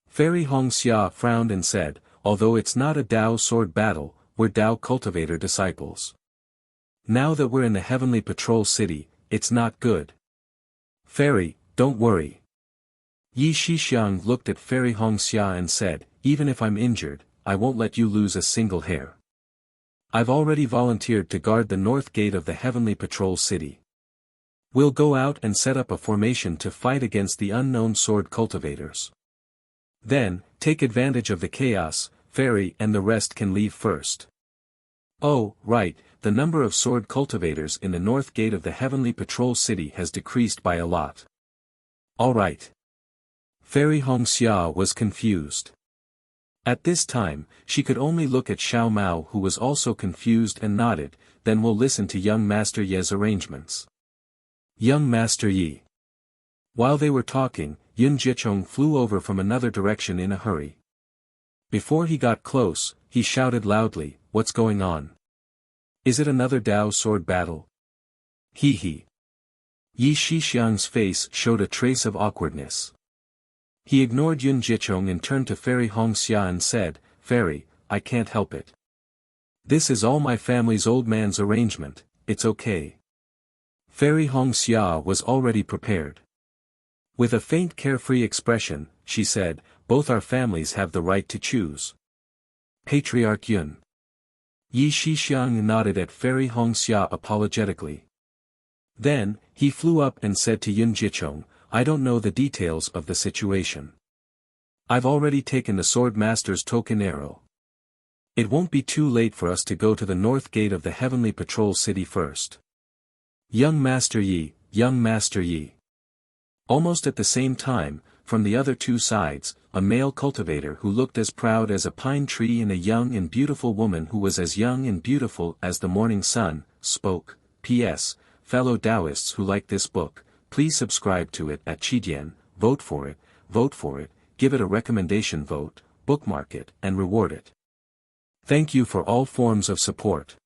Fairy Hongxia frowned and said, Although it's not a Dao sword battle, we're Dao Cultivator disciples. Now that we're in the Heavenly Patrol City, it's not good. Fairy, don't worry. Yi Shixiang looked at Fairy Hongxia and said, Even if I'm injured, I won't let you lose a single hair. I've already volunteered to guard the north gate of the Heavenly Patrol City. We'll go out and set up a formation to fight against the unknown sword cultivators. Then, take advantage of the chaos, Fairy and the rest can leave first. Oh, right, the number of sword cultivators in the north gate of the Heavenly Patrol City has decreased by a lot. All right. Fairy Hongxia was confused. At this time, she could only look at Xiao Mao, who was also confused, and nodded. Then we'll listen to young Master Ye's arrangements. Young Master Yi. While they were talking, Yun Jichong flew over from another direction in a hurry. Before he got close, he shouted loudly, "What's going on? Is it another Dao sword battle?" He. Yi Shixiang's face showed a trace of awkwardness. He ignored Yun Jichong and turned to Fairy Hongxia and said, "Fairy, I can't help it. This is all my family's old man's arrangement, it's okay." Fairy Hongxia was already prepared. With a faint carefree expression, she said, "Both our families have the right to choose." Patriarch Yun. Yi Shixiang nodded at Fairy Hongxia apologetically. Then, he flew up and said to Yun Jichong, "I don't know the details of the situation. I've already taken the Sword Master's token arrow. It won't be too late for us to go to the north gate of the Heavenly Patrol City first." Young Master Yi, Young Master Yi. Almost at the same time, from the other two sides, a male cultivator who looked as proud as a pine tree and a young and beautiful woman who was as young and beautiful as the morning sun, spoke. P.S. Fellow Taoists who like this book, please subscribe to it at Qidian, vote for it, give it a recommendation vote, bookmark it, and reward it. Thank you for all forms of support.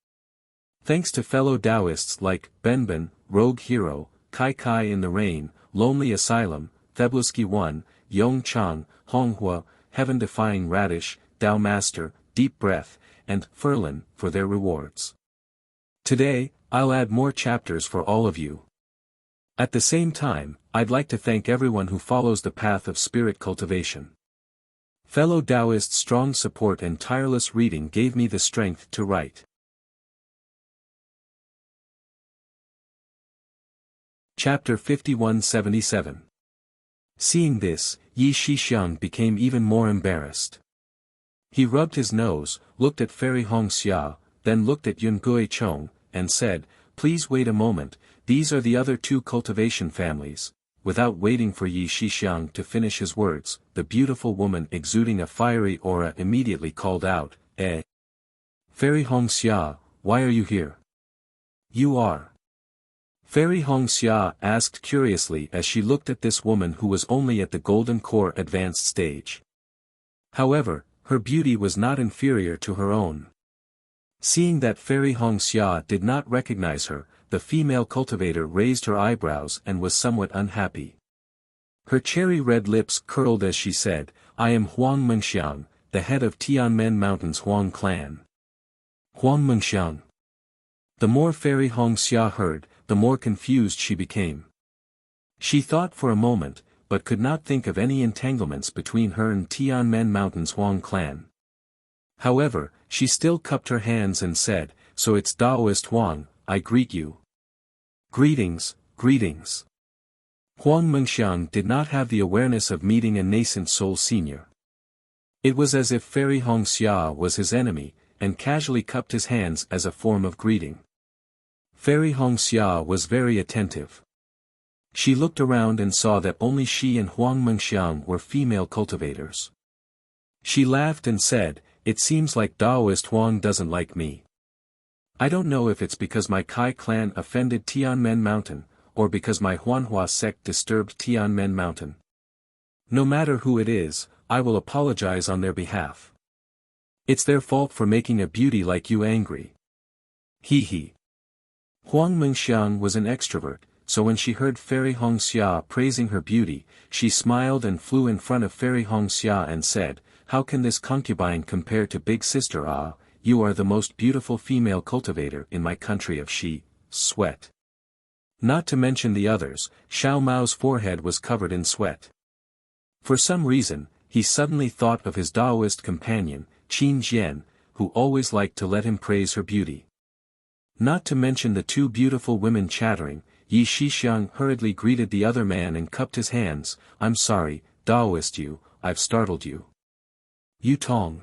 Thanks to fellow Taoists like Benben, Rogue Hero, Kai Kai in the Rain, Lonely Asylum, Thebluski 1, Yong Chang, Honghua, Heaven Defying Radish, Tao Master, Deep Breath, and Furlan for their rewards. Today, I'll add more chapters for all of you. At the same time, I'd like to thank everyone who follows the path of spirit cultivation. Fellow Taoists' strong support and tireless reading gave me the strength to write. Chapter 5177. Seeing this, Yi Shixiang became even more embarrassed. He rubbed his nose, looked at Fairy Hongxia, then looked at Yun Guichong, and said, "Please wait a moment, these are the other two cultivation families." Without waiting for Yi Shixiang to finish his words, the beautiful woman exuding a fiery aura immediately called out, "Eh? Fairy Hongxia, why are you here?" "You are?" Fairy Hongxia asked curiously as she looked at this woman who was only at the Golden Core advanced stage. However, her beauty was not inferior to her own. Seeing that Fairy Hongxia did not recognize her, the female cultivator raised her eyebrows and was somewhat unhappy. Her cherry-red lips curled as she said, "I am Huang Mengxiang, the head of Tianmen Mountain's Huang clan." Huang Mengxiang. The more Fairy Hongxia heard, the more confused she became. She thought for a moment, but could not think of any entanglements between her and Tianmen Mountain's Huang clan. However, she still cupped her hands and said, "So it's Taoist Huang, I greet you." "Greetings, greetings." Huang Mengxiang did not have the awareness of meeting a nascent soul senior. It was as if Fairy Hongxia was his enemy, and casually cupped his hands as a form of greeting. Fairy Hongxia was very attentive. She looked around and saw that only she and Huang Mengxiang were female cultivators. She laughed and said, "It seems like Taoist Huang doesn't like me. I don't know if it's because my Kai clan offended Tianmen Mountain, or because my Huanhua sect disturbed Tianmen Mountain. No matter who it is, I will apologize on their behalf. It's their fault for making a beauty like you angry." He. Huang Mengxiang was an extrovert, so when she heard Fairy Hongxia praising her beauty, she smiled and flew in front of Fairy Hongxia and said, "How can this concubine compare to Big Sister Ah? You are the most beautiful female cultivator in my country of sweat." Not to mention the others, Xiao Mao's forehead was covered in sweat. For some reason, he suddenly thought of his Taoist companion, Qin Jian, who always liked to let him praise her beauty. Not to mention the two beautiful women chattering, Yi Shixiang hurriedly greeted the other man and cupped his hands. "I'm sorry, Taoist I've startled you." "Yu Tong."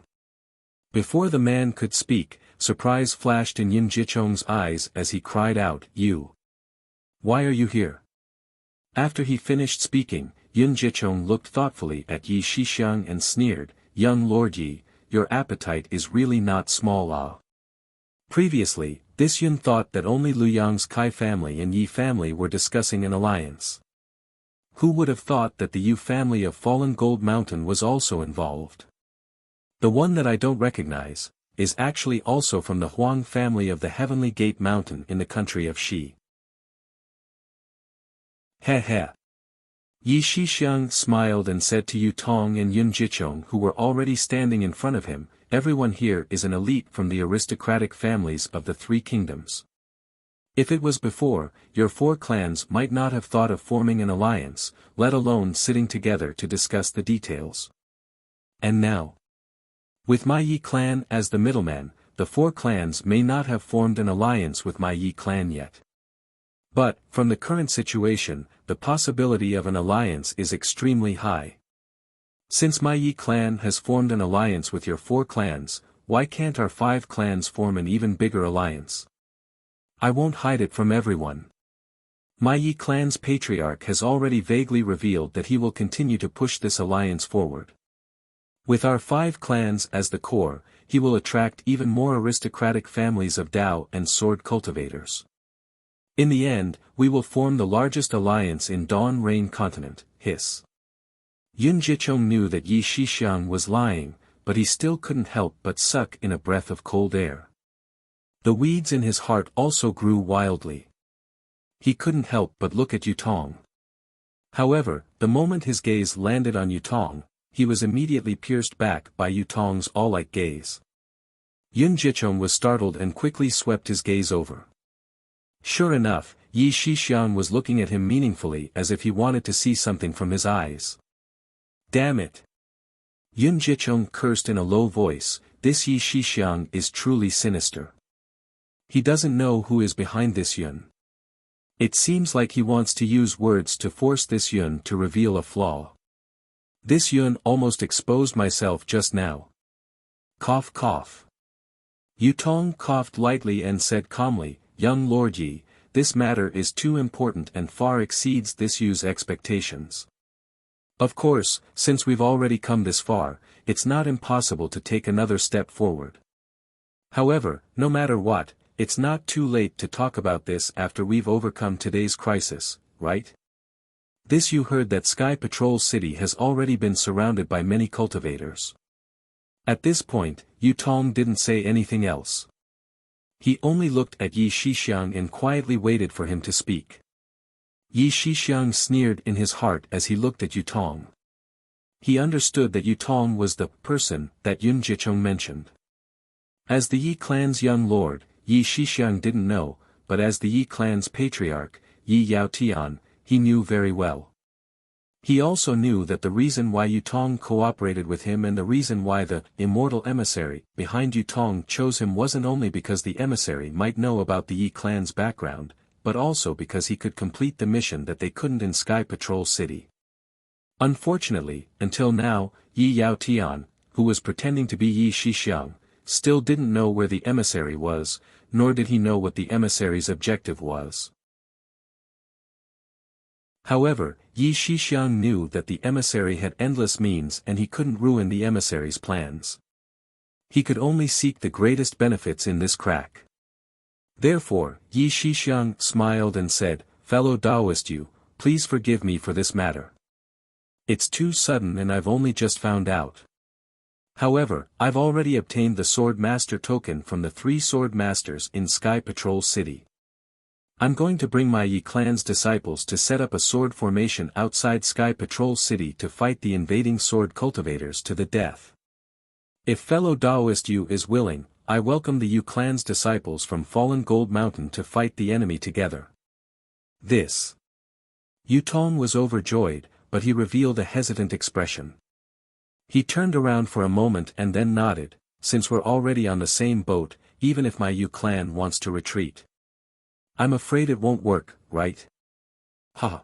Before the man could speak, surprise flashed in Yin Jichong's eyes as he cried out, "You! Why are you here?" After he finished speaking, Yin Jichong looked thoughtfully at Yi Shixiang and sneered, "Young Lord Yi, your appetite is really not small ah." Previously, this Yun thought that only Lu Yang's Kai family and Yi family were discussing an alliance. Who would have thought that the Yu family of Fallen Gold Mountain was also involved? The one that I don't recognize, is actually also from the Huang family of the Heavenly Gate Mountain in the country of Shi. Heh heh. Yi Shixiang smiled and said to Yu Tong and Yun Jichong who were already standing in front of him, "Everyone here is an elite from the aristocratic families of the three kingdoms. If it was before, your four clans might not have thought of forming an alliance, let alone sitting together to discuss the details. And now, with my Yi clan as the middleman, the four clans may not have formed an alliance with my Yi clan yet. But, from the current situation, the possibility of an alliance is extremely high. Since my Yi clan has formed an alliance with your four clans, why can't our five clans form an even bigger alliance? I won't hide it from everyone. My Yi clan's patriarch has already vaguely revealed that he will continue to push this alliance forward. With our five clans as the core, he will attract even more aristocratic families of Dao and sword cultivators. In the end, we will form the largest alliance in Dawn Rain Continent, hiss. Yun Jichong knew that Yi Shixiang was lying, but he still couldn't help but suck in a breath of cold air. The weeds in his heart also grew wildly. He couldn't help but look at Yu Tong. However, the moment his gaze landed on Yu Tong, he was immediately pierced back by Yu Tong's awe-like gaze. Yun Jichong was startled and quickly swept his gaze over. Sure enough, Yi Shixiang was looking at him meaningfully as if he wanted to see something from his eyes. Damn it! Yun Jichong cursed in a low voice, this Yi Shixiang is truly sinister. He doesn't know who is behind this Yun. It seems like he wants to use words to force this Yun to reveal a flaw. This Yun almost exposed myself just now. Cough cough. Yu Tong coughed lightly and said calmly, "Young Lord Yi, this matter is too important and far exceeds this Yu's expectations. Of course, since we've already come this far, it's not impossible to take another step forward. However, no matter what, it's not too late to talk about this after we've overcome today's crisis, right? This you heard that Sky Patrol City has already been surrounded by many cultivators." At this point, Yu Tong didn't say anything else. He only looked at Yi Shixiang and quietly waited for him to speak. Yi Shixiang sneered in his heart as he looked at Yu Tong. He understood that Yu Tong was the person that Yun Jichong mentioned. As the Yi clan's young lord, Yi Shixiang didn't know, but as the Yi clan's patriarch, Yi Yaotian, he knew very well. He also knew that the reason why Yu Tong cooperated with him and the reason why the immortal emissary behind Yu Tong chose him wasn't only because the emissary might know about the Yi clan's background, but also because he could complete the mission that they couldn't in Sky Patrol City. Unfortunately, until now, Yi Yaotian, who was pretending to be Yi Shixiang, still didn't know where the emissary was, nor did he know what the emissary's objective was. However, Yi Shixiang knew that the emissary had endless means and he couldn't ruin the emissary's plans. He could only seek the greatest benefits in this crack. Therefore, Yi Shixiang smiled and said, "Fellow Taoist Yu, please forgive me for this matter. It's too sudden and I've only just found out. However, I've already obtained the Sword Master token from the 3 Sword Masters in Sky Patrol City. I'm going to bring my Yi clan's disciples to set up a sword formation outside Sky Patrol City to fight the invading sword cultivators to the death. If fellow Taoist Yu is willing, I welcome the Yu clan's disciples from Fallen Gold Mountain to fight the enemy together." This. Yu Tong was overjoyed, but he revealed a hesitant expression. He turned around for a moment and then nodded, "Since we're already on the same boat, even if my Yu clan wants to retreat. I'm afraid it won't work, right?" Ha!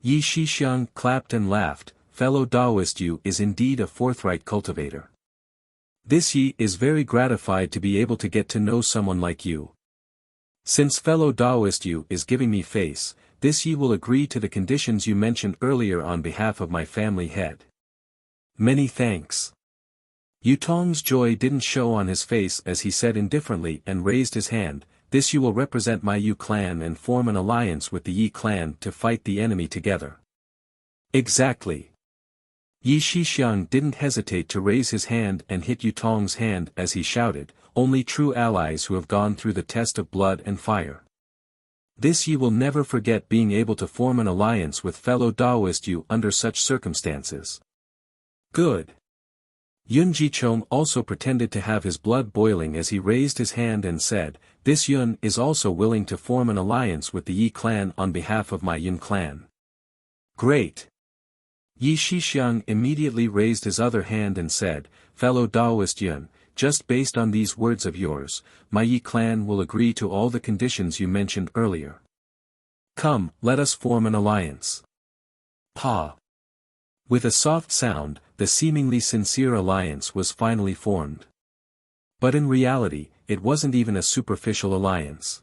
Yi Shixiang clapped and laughed, "Fellow Taoist Yu is indeed a forthright cultivator. This Yi is very gratified to be able to get to know someone like you. Since fellow Taoist Yu is giving me face, this Yi will agree to the conditions you mentioned earlier on behalf of my family head. Many thanks. Yutong's joy didn't show on his face as he said indifferently and raised his hand, this Yu will represent my Yu clan and form an alliance with the Yi clan to fight the enemy together. Exactly. Yi Shixiang didn't hesitate to raise his hand and hit Yutong's hand as he shouted, only true allies who have gone through the test of blood and fire. This Yi will never forget being able to form an alliance with fellow Taoist Yu under such circumstances. Good. Yun Jichong also pretended to have his blood boiling as he raised his hand and said, this Yun is also willing to form an alliance with the Yi clan on behalf of my Yun clan. Great. Yi Shixiang immediately raised his other hand and said, fellow Taoist Yun, just based on these words of yours, my Yi clan will agree to all the conditions you mentioned earlier. Come, let us form an alliance. Pa. With a soft sound, the seemingly sincere alliance was finally formed. But in reality, it wasn't even a superficial alliance.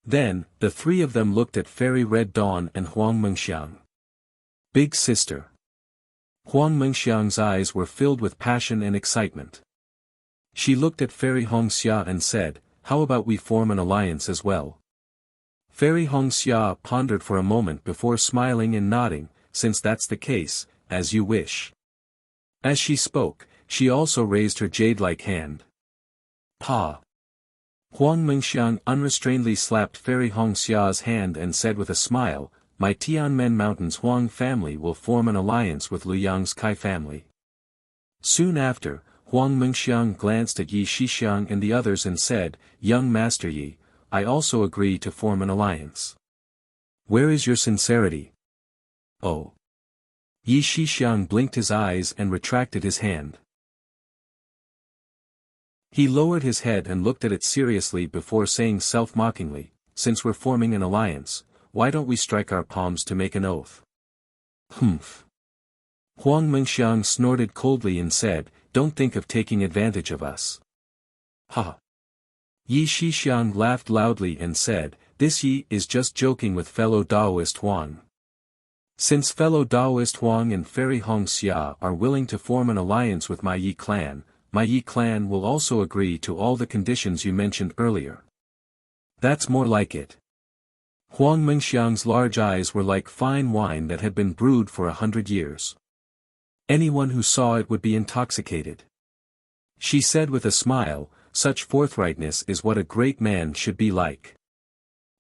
Then, the three of them looked at Fairy Red Dawn and Huang Mengxiang. Big sister. Huang Mengxiang's eyes were filled with passion and excitement. She looked at Fairy Hongxia and said, how about we form an alliance as well? Fairy Hongxia pondered for a moment before smiling and nodding, since that's the case, as you wish. As she spoke, she also raised her jade-like hand. Pa. Huang Mengxiang unrestrainedly slapped Fairy Hongxia's hand and said with a smile, my Tianmen Mountain's Huang family will form an alliance with Luyang's Kai family. Soon after, Huang Mengxiang glanced at Yi Shixiang and the others and said, young Master Yi, I also agree to form an alliance. Where is your sincerity? Oh. Yi Shixiang blinked his eyes and retracted his hand. He lowered his head and looked at it seriously before saying self-mockingly, since we're forming an alliance, why don't we strike our palms to make an oath? Humph. Huang Mengxiang snorted coldly and said, don't think of taking advantage of us. Ha. Yi Shixiang laughed loudly and said, this Yi is just joking with fellow Taoist Huang. Since fellow Taoist Huang and Fairy Hongxia are willing to form an alliance with my Yi clan will also agree to all the conditions you mentioned earlier. That's more like it. Huang Mengxiang's large eyes were like fine wine that had been brewed for 100 years. Anyone who saw it would be intoxicated. She said with a smile, such forthrightness is what a great man should be like.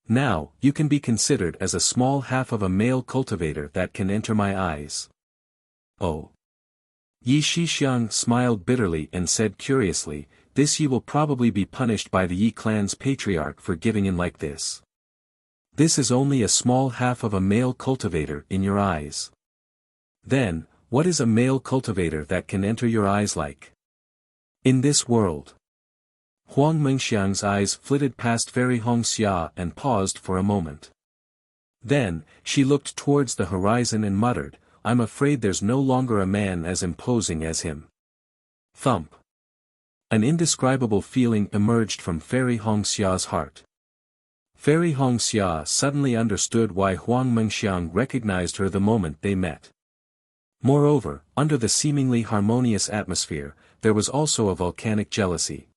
Now, you can be considered as a small half of a male cultivator that can enter my eyes. Oh. Yi Shixiang smiled bitterly and said curiously, this Yi will probably be punished by the Yi clan's patriarch for giving in like this. This is only a small half of a male cultivator in your eyes. Then, what is a male cultivator that can enter your eyes like? In this world. Huang Mengxiang's eyes flitted past Fairy Hongxia and paused for a moment. Then, she looked towards the horizon and muttered, I'm afraid there's no longer a man as imposing as him. Thump. An indescribable feeling emerged from Fairy Hongxia's heart. Fairy Hongxia suddenly understood why Huang Mengxiang recognized her the moment they met. Moreover, under the seemingly harmonious atmosphere, there was also a volcanic jealousy.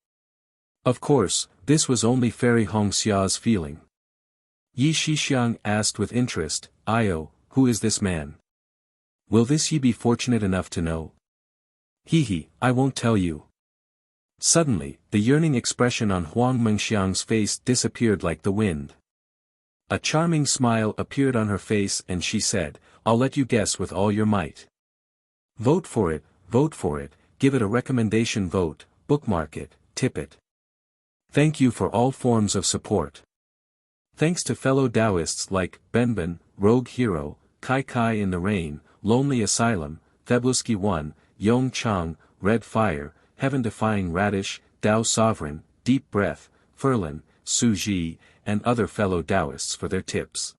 Of course, this was only Fairy Hongxia's feeling. Yi Shixiang asked with interest, Io, who is this man? Will this Yi be fortunate enough to know? He, I won't tell you. Suddenly, the yearning expression on Huang Mengxiang's face disappeared like the wind. A charming smile appeared on her face and she said, I'll let you guess with all your might. Vote for it, give it a recommendation vote, bookmark it, tip it. Thank you for all forms of support. Thanks to fellow Taoists like Benben, Rogue Hero, Kai Kai in the Rain, Lonely Asylum, Thebluski 1, Yong Chang, Red Fire, Heaven-Defying Radish, Tao Sovereign, Deep Breath, Furlan, Su Ji, and other fellow Taoists for their tips.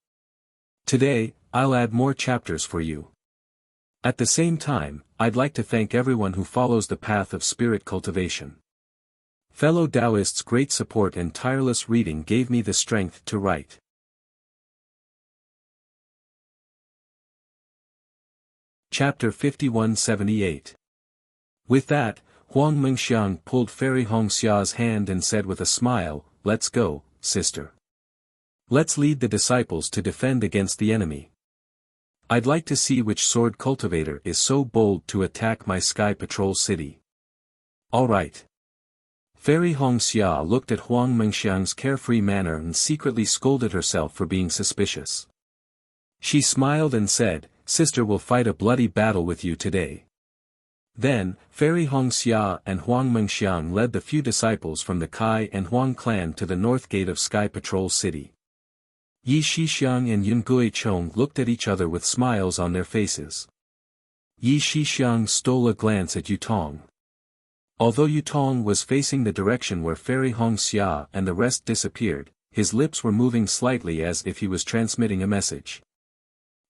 Today, I'll add more chapters for you. At the same time, I'd like to thank everyone who follows the path of spirit cultivation. Fellow Taoists' great support and tireless reading gave me the strength to write. Chapter 5178. With that, Huang Mengxiang pulled Fairy Hongxia's hand and said with a smile, "Let's go, sister. Let's lead the disciples to defend against the enemy. I'd like to see which sword cultivator is so bold to attack my Sky Patrol city." "All right." Fairy Hongxia looked at Huang Mengxiang's carefree manner and secretly scolded herself for being suspicious. She smiled and said, "Sister will fight a bloody battle with you today." Then, Fairy Hongxia and Huang Mengxiang led the few disciples from the Kai and Huang clan to the north gate of Sky Patrol City. Yi Shixiang and Yun Guichong looked at each other with smiles on their faces. Yi Shixiang stole a glance at Yutong. Although Yutong was facing the direction where Fairy Hongxia and the rest disappeared, his lips were moving slightly as if he was transmitting a message.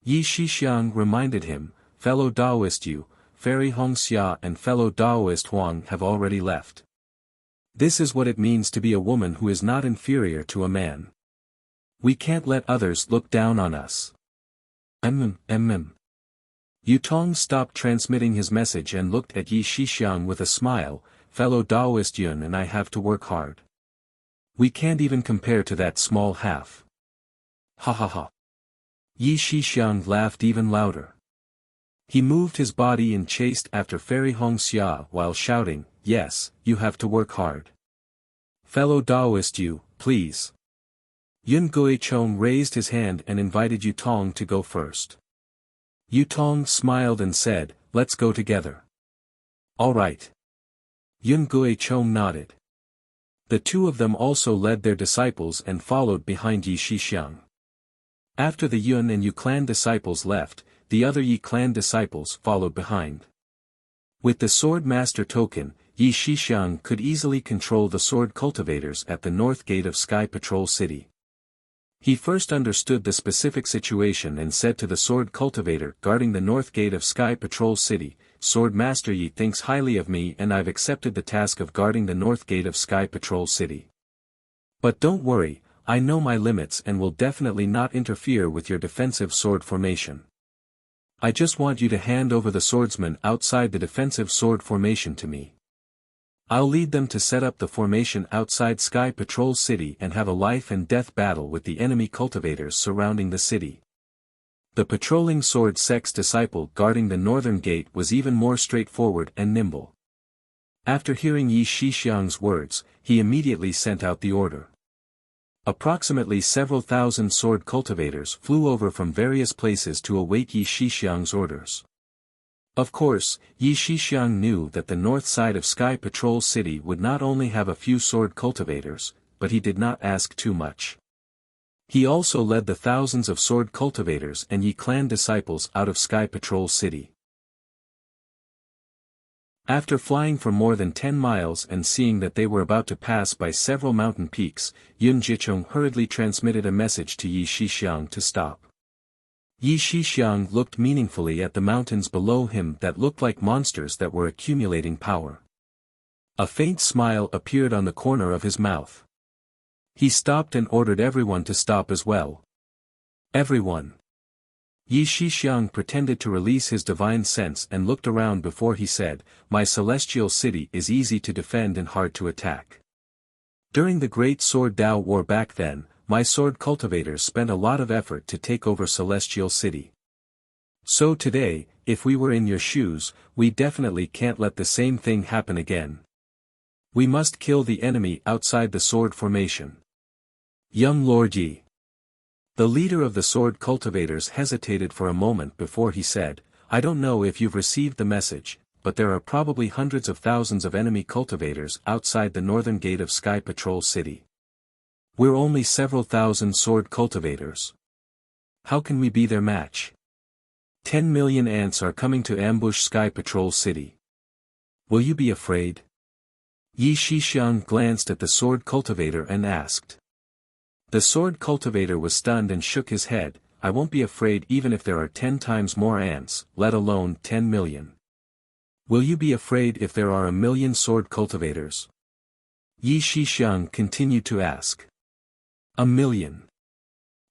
Yi Shixiang reminded him, "Fellow Taoist Yu, Fairy Hongxia and fellow Taoist Huang have already left. This is what it means to be a woman who is not inferior to a man. We can't let others look down on us." Yutong stopped transmitting his message and looked at Yi Shixiang with a smile, "Fellow Taoist Yun and I have to work hard. We can't even compare to that small half." "Ha ha ha." Yi Shixiang laughed even louder. He moved his body and chased after Fairy Hongxia while shouting, "Yes, you have to work hard. Fellow Taoist Yu, please." Yun Guichong raised his hand and invited Yutong to go first. Yutong smiled and said, "Let's go together." "All right." Yun Guichong nodded. The two of them also led their disciples and followed behind Yi Shixiang. After the Yun and Yu clan disciples left, the other Yi clan disciples followed behind. With the Sword Master token, Yi Shixiang could easily control the sword cultivators at the north gate of Sky Patrol City. He first understood the specific situation and said to the sword cultivator guarding the north gate of Sky Patrol City, "Sword Master Yi thinks highly of me and I've accepted the task of guarding the north gate of Sky Patrol City. But don't worry, I know my limits and will definitely not interfere with your defensive sword formation. I just want you to hand over the swordsmen outside the defensive sword formation to me. I'll lead them to set up the formation outside Sky Patrol City and have a life and death battle with the enemy cultivators surrounding the city." The patrolling sword sex disciple guarding the northern gate was even more straightforward and nimble. After hearing Yi Shixiang's words, he immediately sent out the order. Approximately several thousand sword cultivators flew over from various places to await Yi Shixiang's orders. Of course, Yi Shixiang knew that the north side of Sky Patrol City would not only have a few sword cultivators, but he did not ask too much. He also led the thousands of sword cultivators and Yi clan disciples out of Sky Patrol City. After flying for more than 10 miles and seeing that they were about to pass by several mountain peaks, Yun Guichong hurriedly transmitted a message to Yi Shixiang to stop. Yi Shixiang looked meaningfully at the mountains below him that looked like monsters that were accumulating power. A faint smile appeared on the corner of his mouth. He stopped and ordered everyone to stop as well. "Everyone." Yi Shixiang pretended to release his divine sense and looked around before he said, "My celestial city is easy to defend and hard to attack. During the Great Sword Dao War back then, my sword cultivators spent a lot of effort to take over Celestial City. So today, if we were in your shoes, we definitely can't let the same thing happen again. We must kill the enemy outside the sword formation." Young Lord Yi. The leader of the sword cultivators hesitated for a moment before he said, "I don't know if you've received the message, but there are probably hundreds of thousands of enemy cultivators outside the northern gate of Sky Patrol City. We're only several thousand sword cultivators. How can we be their match? 10 million ants are coming to ambush Sky Patrol City. Will you be afraid?" Yi Shixiang glanced at the sword cultivator and asked. The sword cultivator was stunned and shook his head, I won't be afraid even if there are 10 times more ants, let alone 10 million. Will you be afraid if there are 1,000,000 sword cultivators? Yi Shixiang continued to ask. 1,000,000.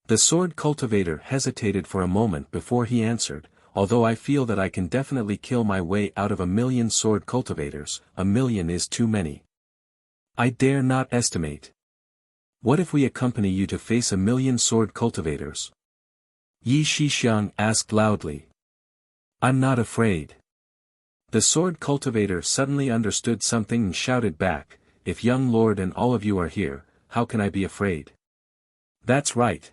The sword cultivator hesitated for a moment before he answered, although I feel that I can definitely kill my way out of 1,000,000 sword cultivators, 1,000,000 is too many. I dare not estimate. What if we accompany you to face 1,000,000 sword cultivators? Yi Shixiang asked loudly. I'm not afraid. The sword cultivator suddenly understood something and shouted back, if young lord and all of you are here, how can I be afraid? That's right.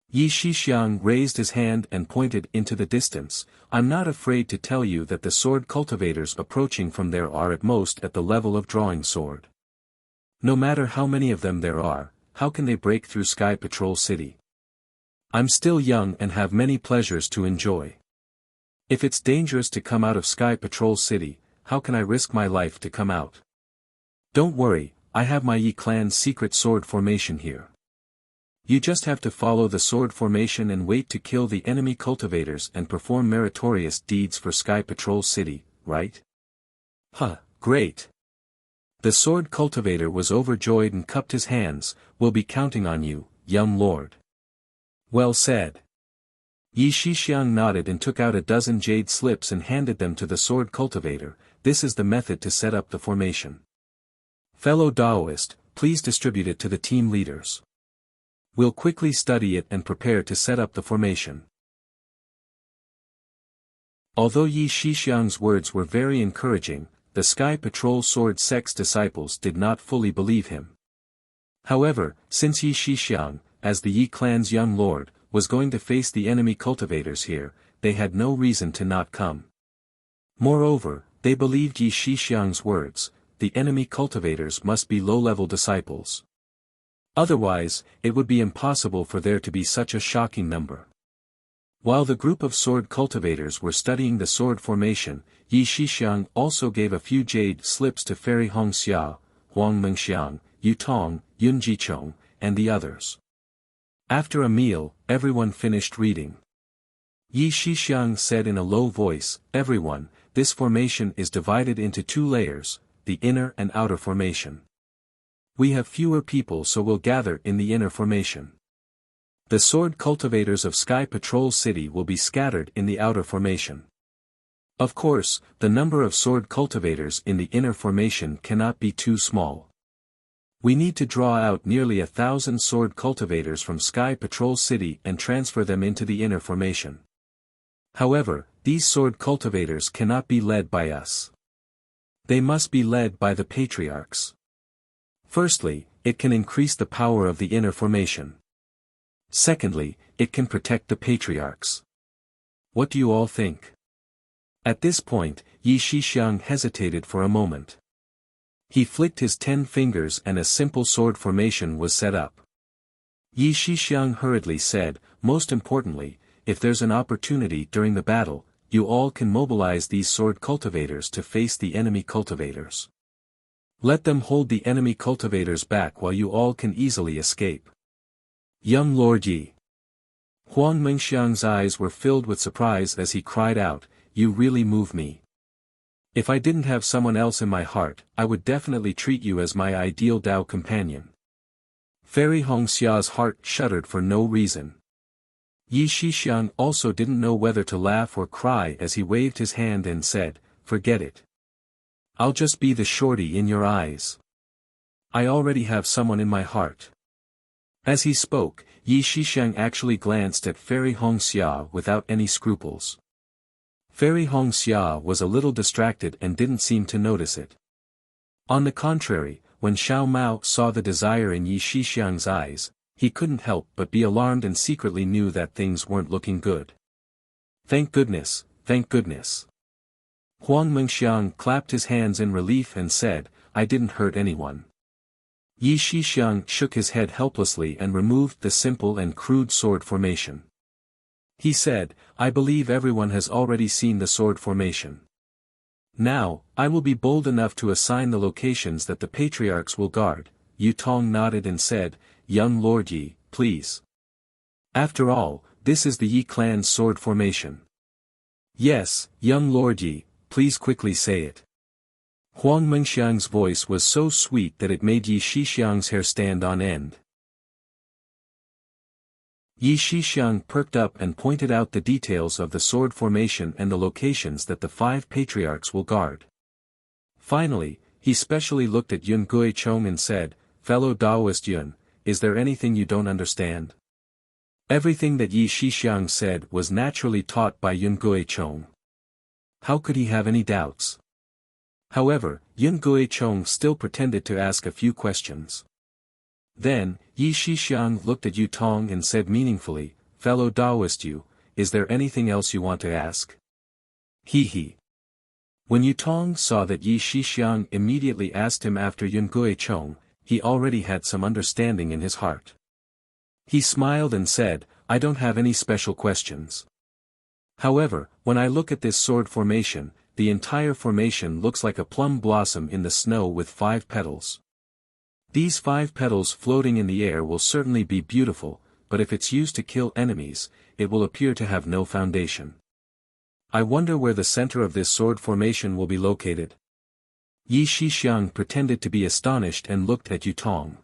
Yi Shixiang raised his hand and pointed into the distance. I'm not afraid to tell you that the sword cultivators approaching from there are at most at the level of drawing sword. No matter how many of them there are, how can they break through Sky Patrol City? I'm still young and have many pleasures to enjoy. If it's dangerous to come out of Sky Patrol City, how can I risk my life to come out? Don't worry, I have my Yi clan's secret sword formation here. You just have to follow the sword formation and wait to kill the enemy cultivators and perform meritorious deeds for Sky Patrol City, right? Huh, great. The sword cultivator was overjoyed and cupped his hands, we'll be counting on you, young lord. Well said. Yi Shixiang nodded and took out a dozen jade slips and handed them to the sword cultivator. This is the method to set up the formation. Fellow Daoist, please distribute it to the team leaders. We'll quickly study it and prepare to set up the formation. Although Yi Shixiang's words were very encouraging, the Sky Patrol Sword Sect's disciples did not fully believe him. However, since Yi Shixiang, as the Yi clan's young lord, was going to face the enemy cultivators here, they had no reason to not come. Moreover, they believed Yi Shixiang's words, the enemy cultivators must be low-level disciples. Otherwise, it would be impossible for there to be such a shocking number. While the group of sword cultivators were studying the sword formation, Yi Shixiang also gave a few jade slips to Fairy Hongxia, Huang Mengxiang, Yu Tong, Yun Jichong, and the others. After a meal, everyone finished reading. Yi Shixiang said in a low voice, everyone, this formation is divided into 2 layers, the inner and outer formation. We have fewer people so we'll gather in the inner formation. The sword cultivators of Sky Patrol City will be scattered in the outer formation. Of course, the number of sword cultivators in the inner formation cannot be too small. We need to draw out nearly 1,000 sword cultivators from Sky Patrol City and transfer them into the inner formation. However, these sword cultivators cannot be led by us. They must be led by the patriarchs. Firstly, it can increase the power of the inner formation. Secondly, it can protect the patriarchs. What do you all think? At this point, Yi Shixiang hesitated for a moment. He flicked his 10 fingers and a simple sword formation was set up. Yi Shixiang hurriedly said, most importantly, if there's an opportunity during the battle, you all can mobilize these sword cultivators to face the enemy cultivators. Let them hold the enemy cultivators back while you all can easily escape. Young Lord Yi. Huang Mengxiang's eyes were filled with surprise as he cried out, you really move me. If I didn't have someone else in my heart, I would definitely treat you as my ideal Dao companion. Fairy Hongxia's heart shuddered for no reason. Yi Shixiang also didn't know whether to laugh or cry as he waved his hand and said, forget it. I'll just be the shorty in your eyes. I already have someone in my heart. As he spoke, Yi Shixiang actually glanced at Fairy Hongxia without any scruples. Fairy Hongxia was a little distracted and didn't seem to notice it. On the contrary, when Xiao Mao saw the desire in Yi Shixiang's eyes, he couldn't help but be alarmed and secretly knew that things weren't looking good. Thank goodness, thank goodness. Huang Mengxiang clapped his hands in relief and said, I didn't hurt anyone. Yi Shixiang shook his head helplessly and removed the simple and crude sword formation. He said, I believe everyone has already seen the sword formation. Now, I will be bold enough to assign the locations that the patriarchs will guard. Yu Tong nodded and said, Young Lord Yi, please. After all, this is the Yi clan's sword formation. Yes, young Lord Yi, please quickly say it. Huang Mengxiang's voice was so sweet that it made Yi Shixiang's hair stand on end. Yi Shixiang perked up and pointed out the details of the sword formation and the locations that the 5 patriarchs will guard. Finally, he specially looked at Yun Guichong and said, "Fellow Taoist Yun, is there anything you don't understand?" Everything that Yi Shixiang said was naturally taught by Yun Guichong. How could he have any doubts? However, Yun Guichong still pretended to ask a few questions. Then, Yi Shixiang looked at Yu Tong and said meaningfully, "Fellow Taoist Yu, is there anything else you want to ask?" He. When Yu Tong saw that Yi Shixiang immediately asked him after Yun Guichong, he already had some understanding in his heart. He smiled and said, "I don't have any special questions. However, when I look at this sword formation, the entire formation looks like a plum blossom in the snow with 5 petals. These 5 petals floating in the air will certainly be beautiful, but if it's used to kill enemies, it will appear to have no foundation. I wonder where the center of this sword formation will be located." Yi Shixiang pretended to be astonished and looked at Yu Tong.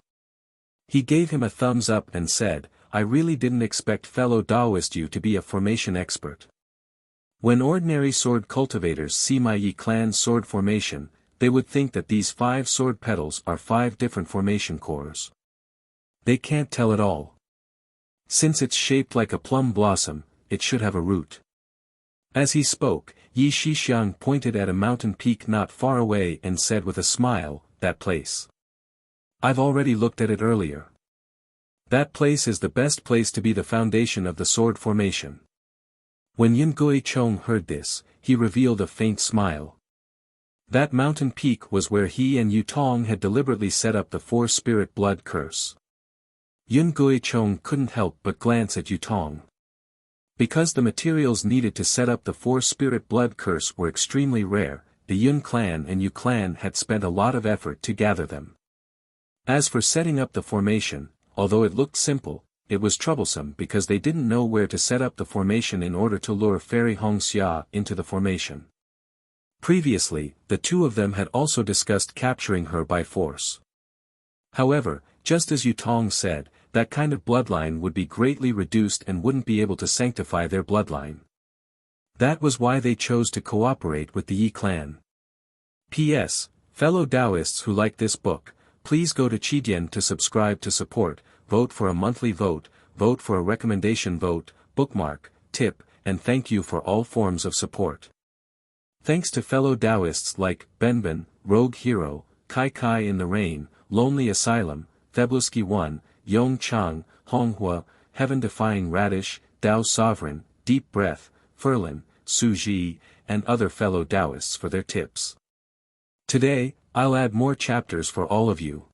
He gave him a thumbs up and said, "I really didn't expect fellow Taoist Yu to be a formation expert. When ordinary sword cultivators see my Yi clan's sword formation, they would think that these 5 sword petals are 5 different formation cores. They can't tell at all. Since it's shaped like a plum blossom, it should have a root." As he spoke, Yi Shixiang pointed at a mountain peak not far away and said with a smile, "That place. I've already looked at it earlier. That place is the best place to be the foundation of the sword formation." When Yun Guichong heard this, he revealed a faint smile. That mountain peak was where he and Yu Tong had deliberately set up the 4-spirit blood curse. Yun Guichong couldn't help but glance at Yu Tong. Because the materials needed to set up the 4-spirit blood curse were extremely rare, the Yun clan and Yu clan had spent a lot of effort to gather them. As for setting up the formation, although it looked simple, it was troublesome because they didn't know where to set up the formation in order to lure Fairy Hongxia into the formation. Previously, the 2 of them had also discussed capturing her by force. However, just as Yu Tong said, that kind of bloodline would be greatly reduced and wouldn't be able to sanctify their bloodline. That was why they chose to cooperate with the Yi clan. P.S. Fellow Taoists who like this book, please go to Qidian to subscribe to support, vote for a monthly vote, vote for a recommendation vote, bookmark, tip, and thank you for all forms of support. Thanks to fellow Taoists like Benben, Rogue Hero, Kai Kai in the Rain, Lonely Asylum, Thebluski 1, Yong Chang, Honghua, Heaven-Defying Radish, Dao Sovereign, Deep Breath, Ferlin, Su Ji, and other fellow Taoists for their tips. Today, I'll add more chapters for all of you.